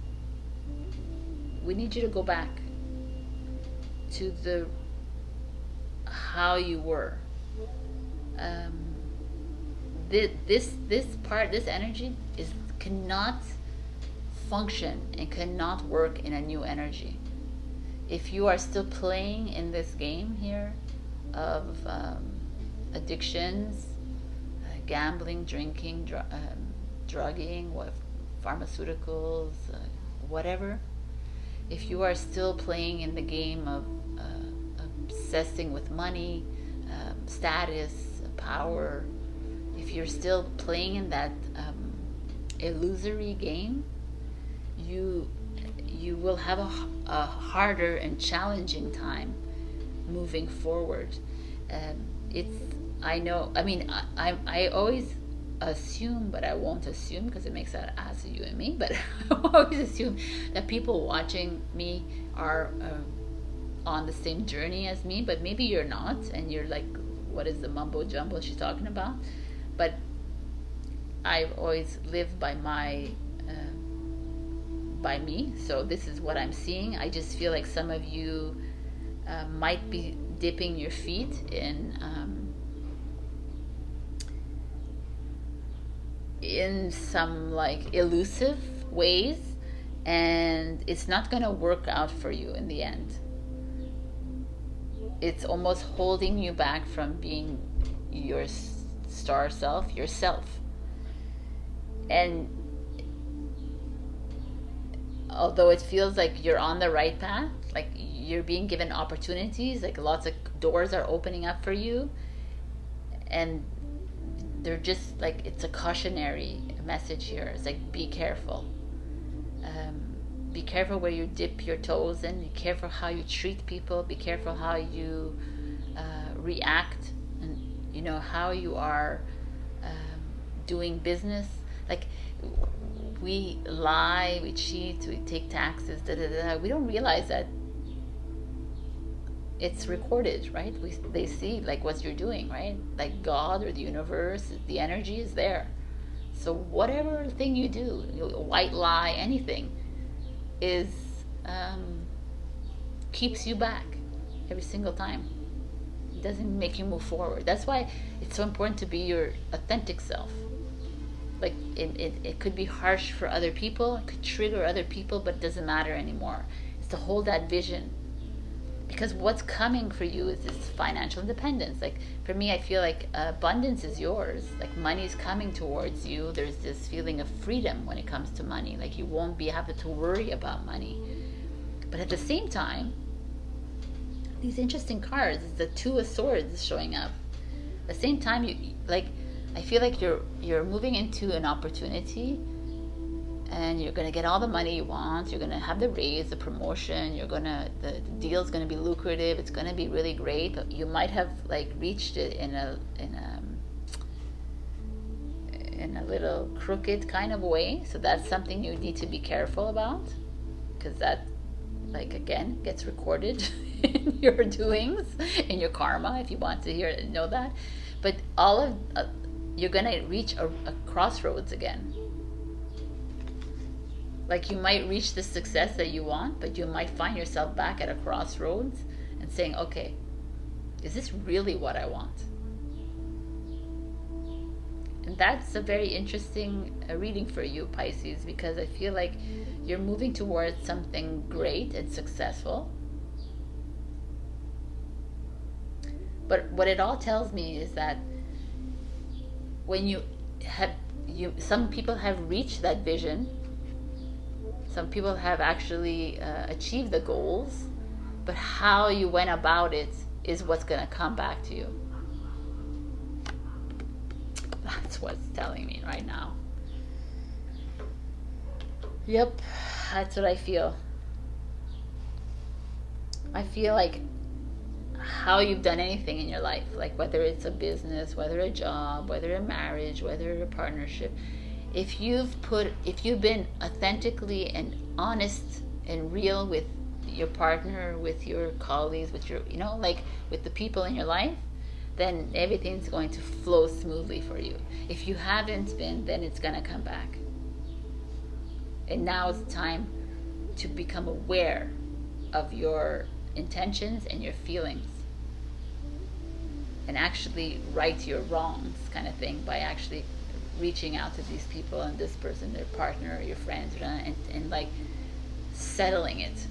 we need you to go back to the how you were. This part, this energy cannot function and cannot work in a new energy. If you are still playing in this game here of addictions, gambling, drinking, drugging, pharmaceuticals, whatever, if you are still playing in the game of obsessing with money, status, power, if you're still playing in that illusory game, you will have a harder and challenging time moving forward. I always assume, but I won't assume because it makes that ass of you and me, but I always assume that people watching me are on the same journey as me, but maybe you're not, and you're like, what is the mumbo jumbo she's talking about? But I've always lived by me, so this is what I'm seeing. I just feel like some of you might be dipping your feet in some like elusive ways, and it's not going to work out for you in the end. It's almost holding you back from being your star self, yourself. And although it feels like you're on the right path, like you're being given opportunities, like lots of doors are opening up for you, and they're just like, it's a cautionary message here. It's like, be careful. Be careful where you dip your toes in. Be careful how you treat people. Be careful how you react, and how you are doing business. Like, we lie, we cheat, we take taxes, we don't realize that it's recorded, right? They see like what you're doing, right? Like God or the universe, the energy is there. So whatever thing you do, white lie, anything, is keeps you back every single time. It doesn't make you move forward. That's why it's so important to be your authentic self. Like it could be harsh for other people, it could trigger other people, but it doesn't matter anymore. It's to hold that vision, because what's coming for you is this financial independence. Like for me, I feel like abundance is yours. Like money is coming towards you. There's this feeling of freedom when it comes to money. Like you won't be having to worry about money. But at the same time, these interesting cards, the Two of Swords showing up. At the same time, I feel like you're moving into an opportunity, and you're gonna get all the money you want. You're gonna have the raise, the promotion. The deal's gonna be lucrative. It's gonna be really great. But you might have like reached it in a little crooked kind of way. So that's something you need to be careful about, because that, like, again, gets recorded in your doings, in your karma, if you want to know that. But all of you're gonna reach a crossroads again. Like you might reach the success that you want, but you might find yourself back at a crossroads and saying, okay, is this really what I want? And that's a very interesting reading for you, Pisces, because I feel like you're moving towards something great and successful. But what it all tells me is that when some people have reached that vision, some people have actually achieved the goals, but how you went about it is what's going to come back to you. That's what's telling me right now. Yep, that's what I feel. I feel like how you've done anything in your life, like whether it's a business, whether a job, whether a marriage, whether a partnership, if you've been authentically and honest and real with your partner, with your colleagues, with your, like with the people in your life, then everything's going to flow smoothly for you. If you haven't been, then it's going to come back. And now it's time to become aware of your intentions and your feelings, and actually right your wrongs, kind of thing, by actually reaching out to these people and this person, their partner or your friends, and like settling it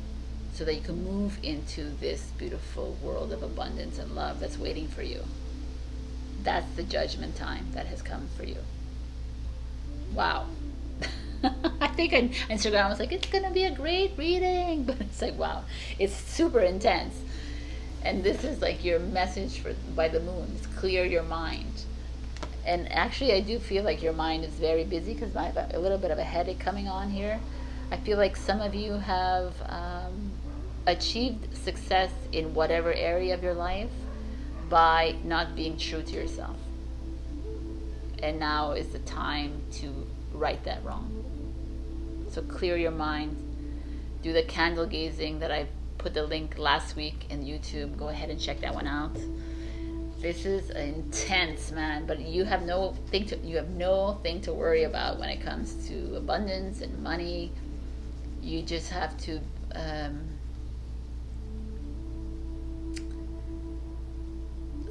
so that you can move into this beautiful world of abundance and love that's waiting for you. That's the judgment time that has come for you. Wow. I think on Instagram I was like, it's gonna be a great reading, but it's like, wow, it's super intense. And this is like your message by the moon. It's clear your mind. And actually I do feel like your mind is very busy because I have a little bit of a headache coming on here. I feel like some of you have achieved success in whatever area of your life by not being true to yourself. And now is the time to right that wrong. So clear your mind. Do the candle gazing that I put the link last week in YouTube. Go ahead and check that one out. This is intense, man, but you have no thing to worry about when it comes to abundance and money. You just have to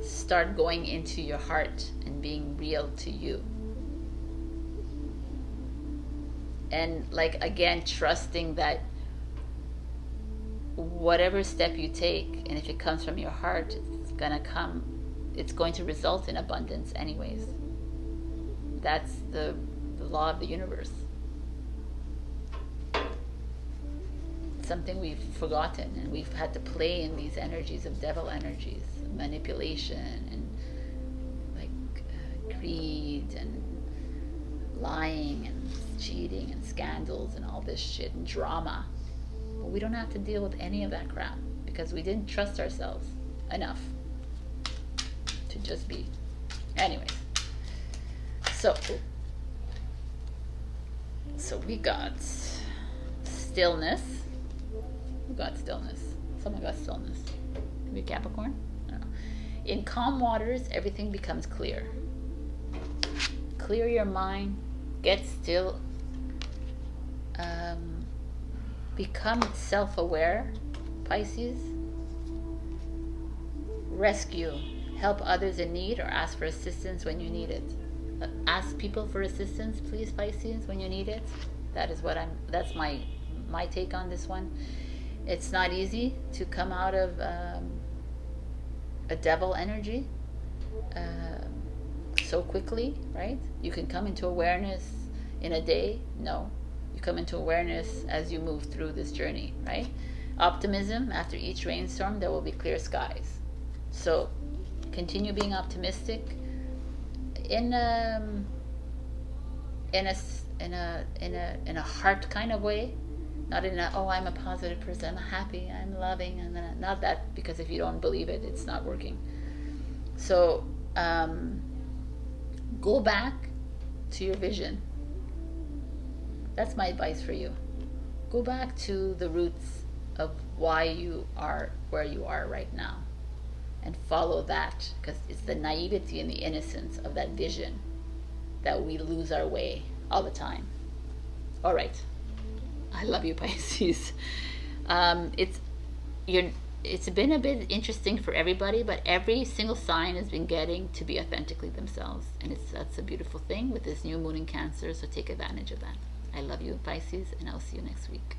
start going into your heart and being real to you. And like, again, trusting that whatever step you take, and if it comes from your heart, it's going to result in abundance anyways. That's the law of the universe. It's something we've forgotten, and we've had to play in these energies of devil energies, manipulation and greed and lying and cheating and scandals and all this shit and drama. But we don't have to deal with any of that crap because we didn't trust ourselves enough to just be. Anyways, so we got stillness. Who got stillness? Someone got stillness. Maybe Capricorn? I don't know. In calm waters, everything becomes clear. Clear your mind, get still, become self-aware, Pisces. Rescue, help others in need, or ask for assistance when you need it. Ask people for assistance, please, Pisces, when you need it. That's my take on this one. It's not easy to come out of a devil energy so quickly, right? You can come into awareness in a day. No, you come into awareness as you move through this journey, right? Optimism, after each rainstorm there will be clear skies. So continue being optimistic in a heart kind of way, not in a, oh, I'm a positive person, I'm happy, I'm loving, and not that, because if you don't believe it, it's not working. So go back to your vision. That's my advice for you. Go back to the roots of why you are where you are right now, and follow that, because it's the naivety and the innocence of that vision that we lose our way all the time. All right. I love you, Pisces. It's been a bit interesting for everybody, but every single sign has been getting to be authentically themselves, and that's a beautiful thing with this new moon in Cancer. So take advantage of that. I love you, Pisces, and I'll see you next week.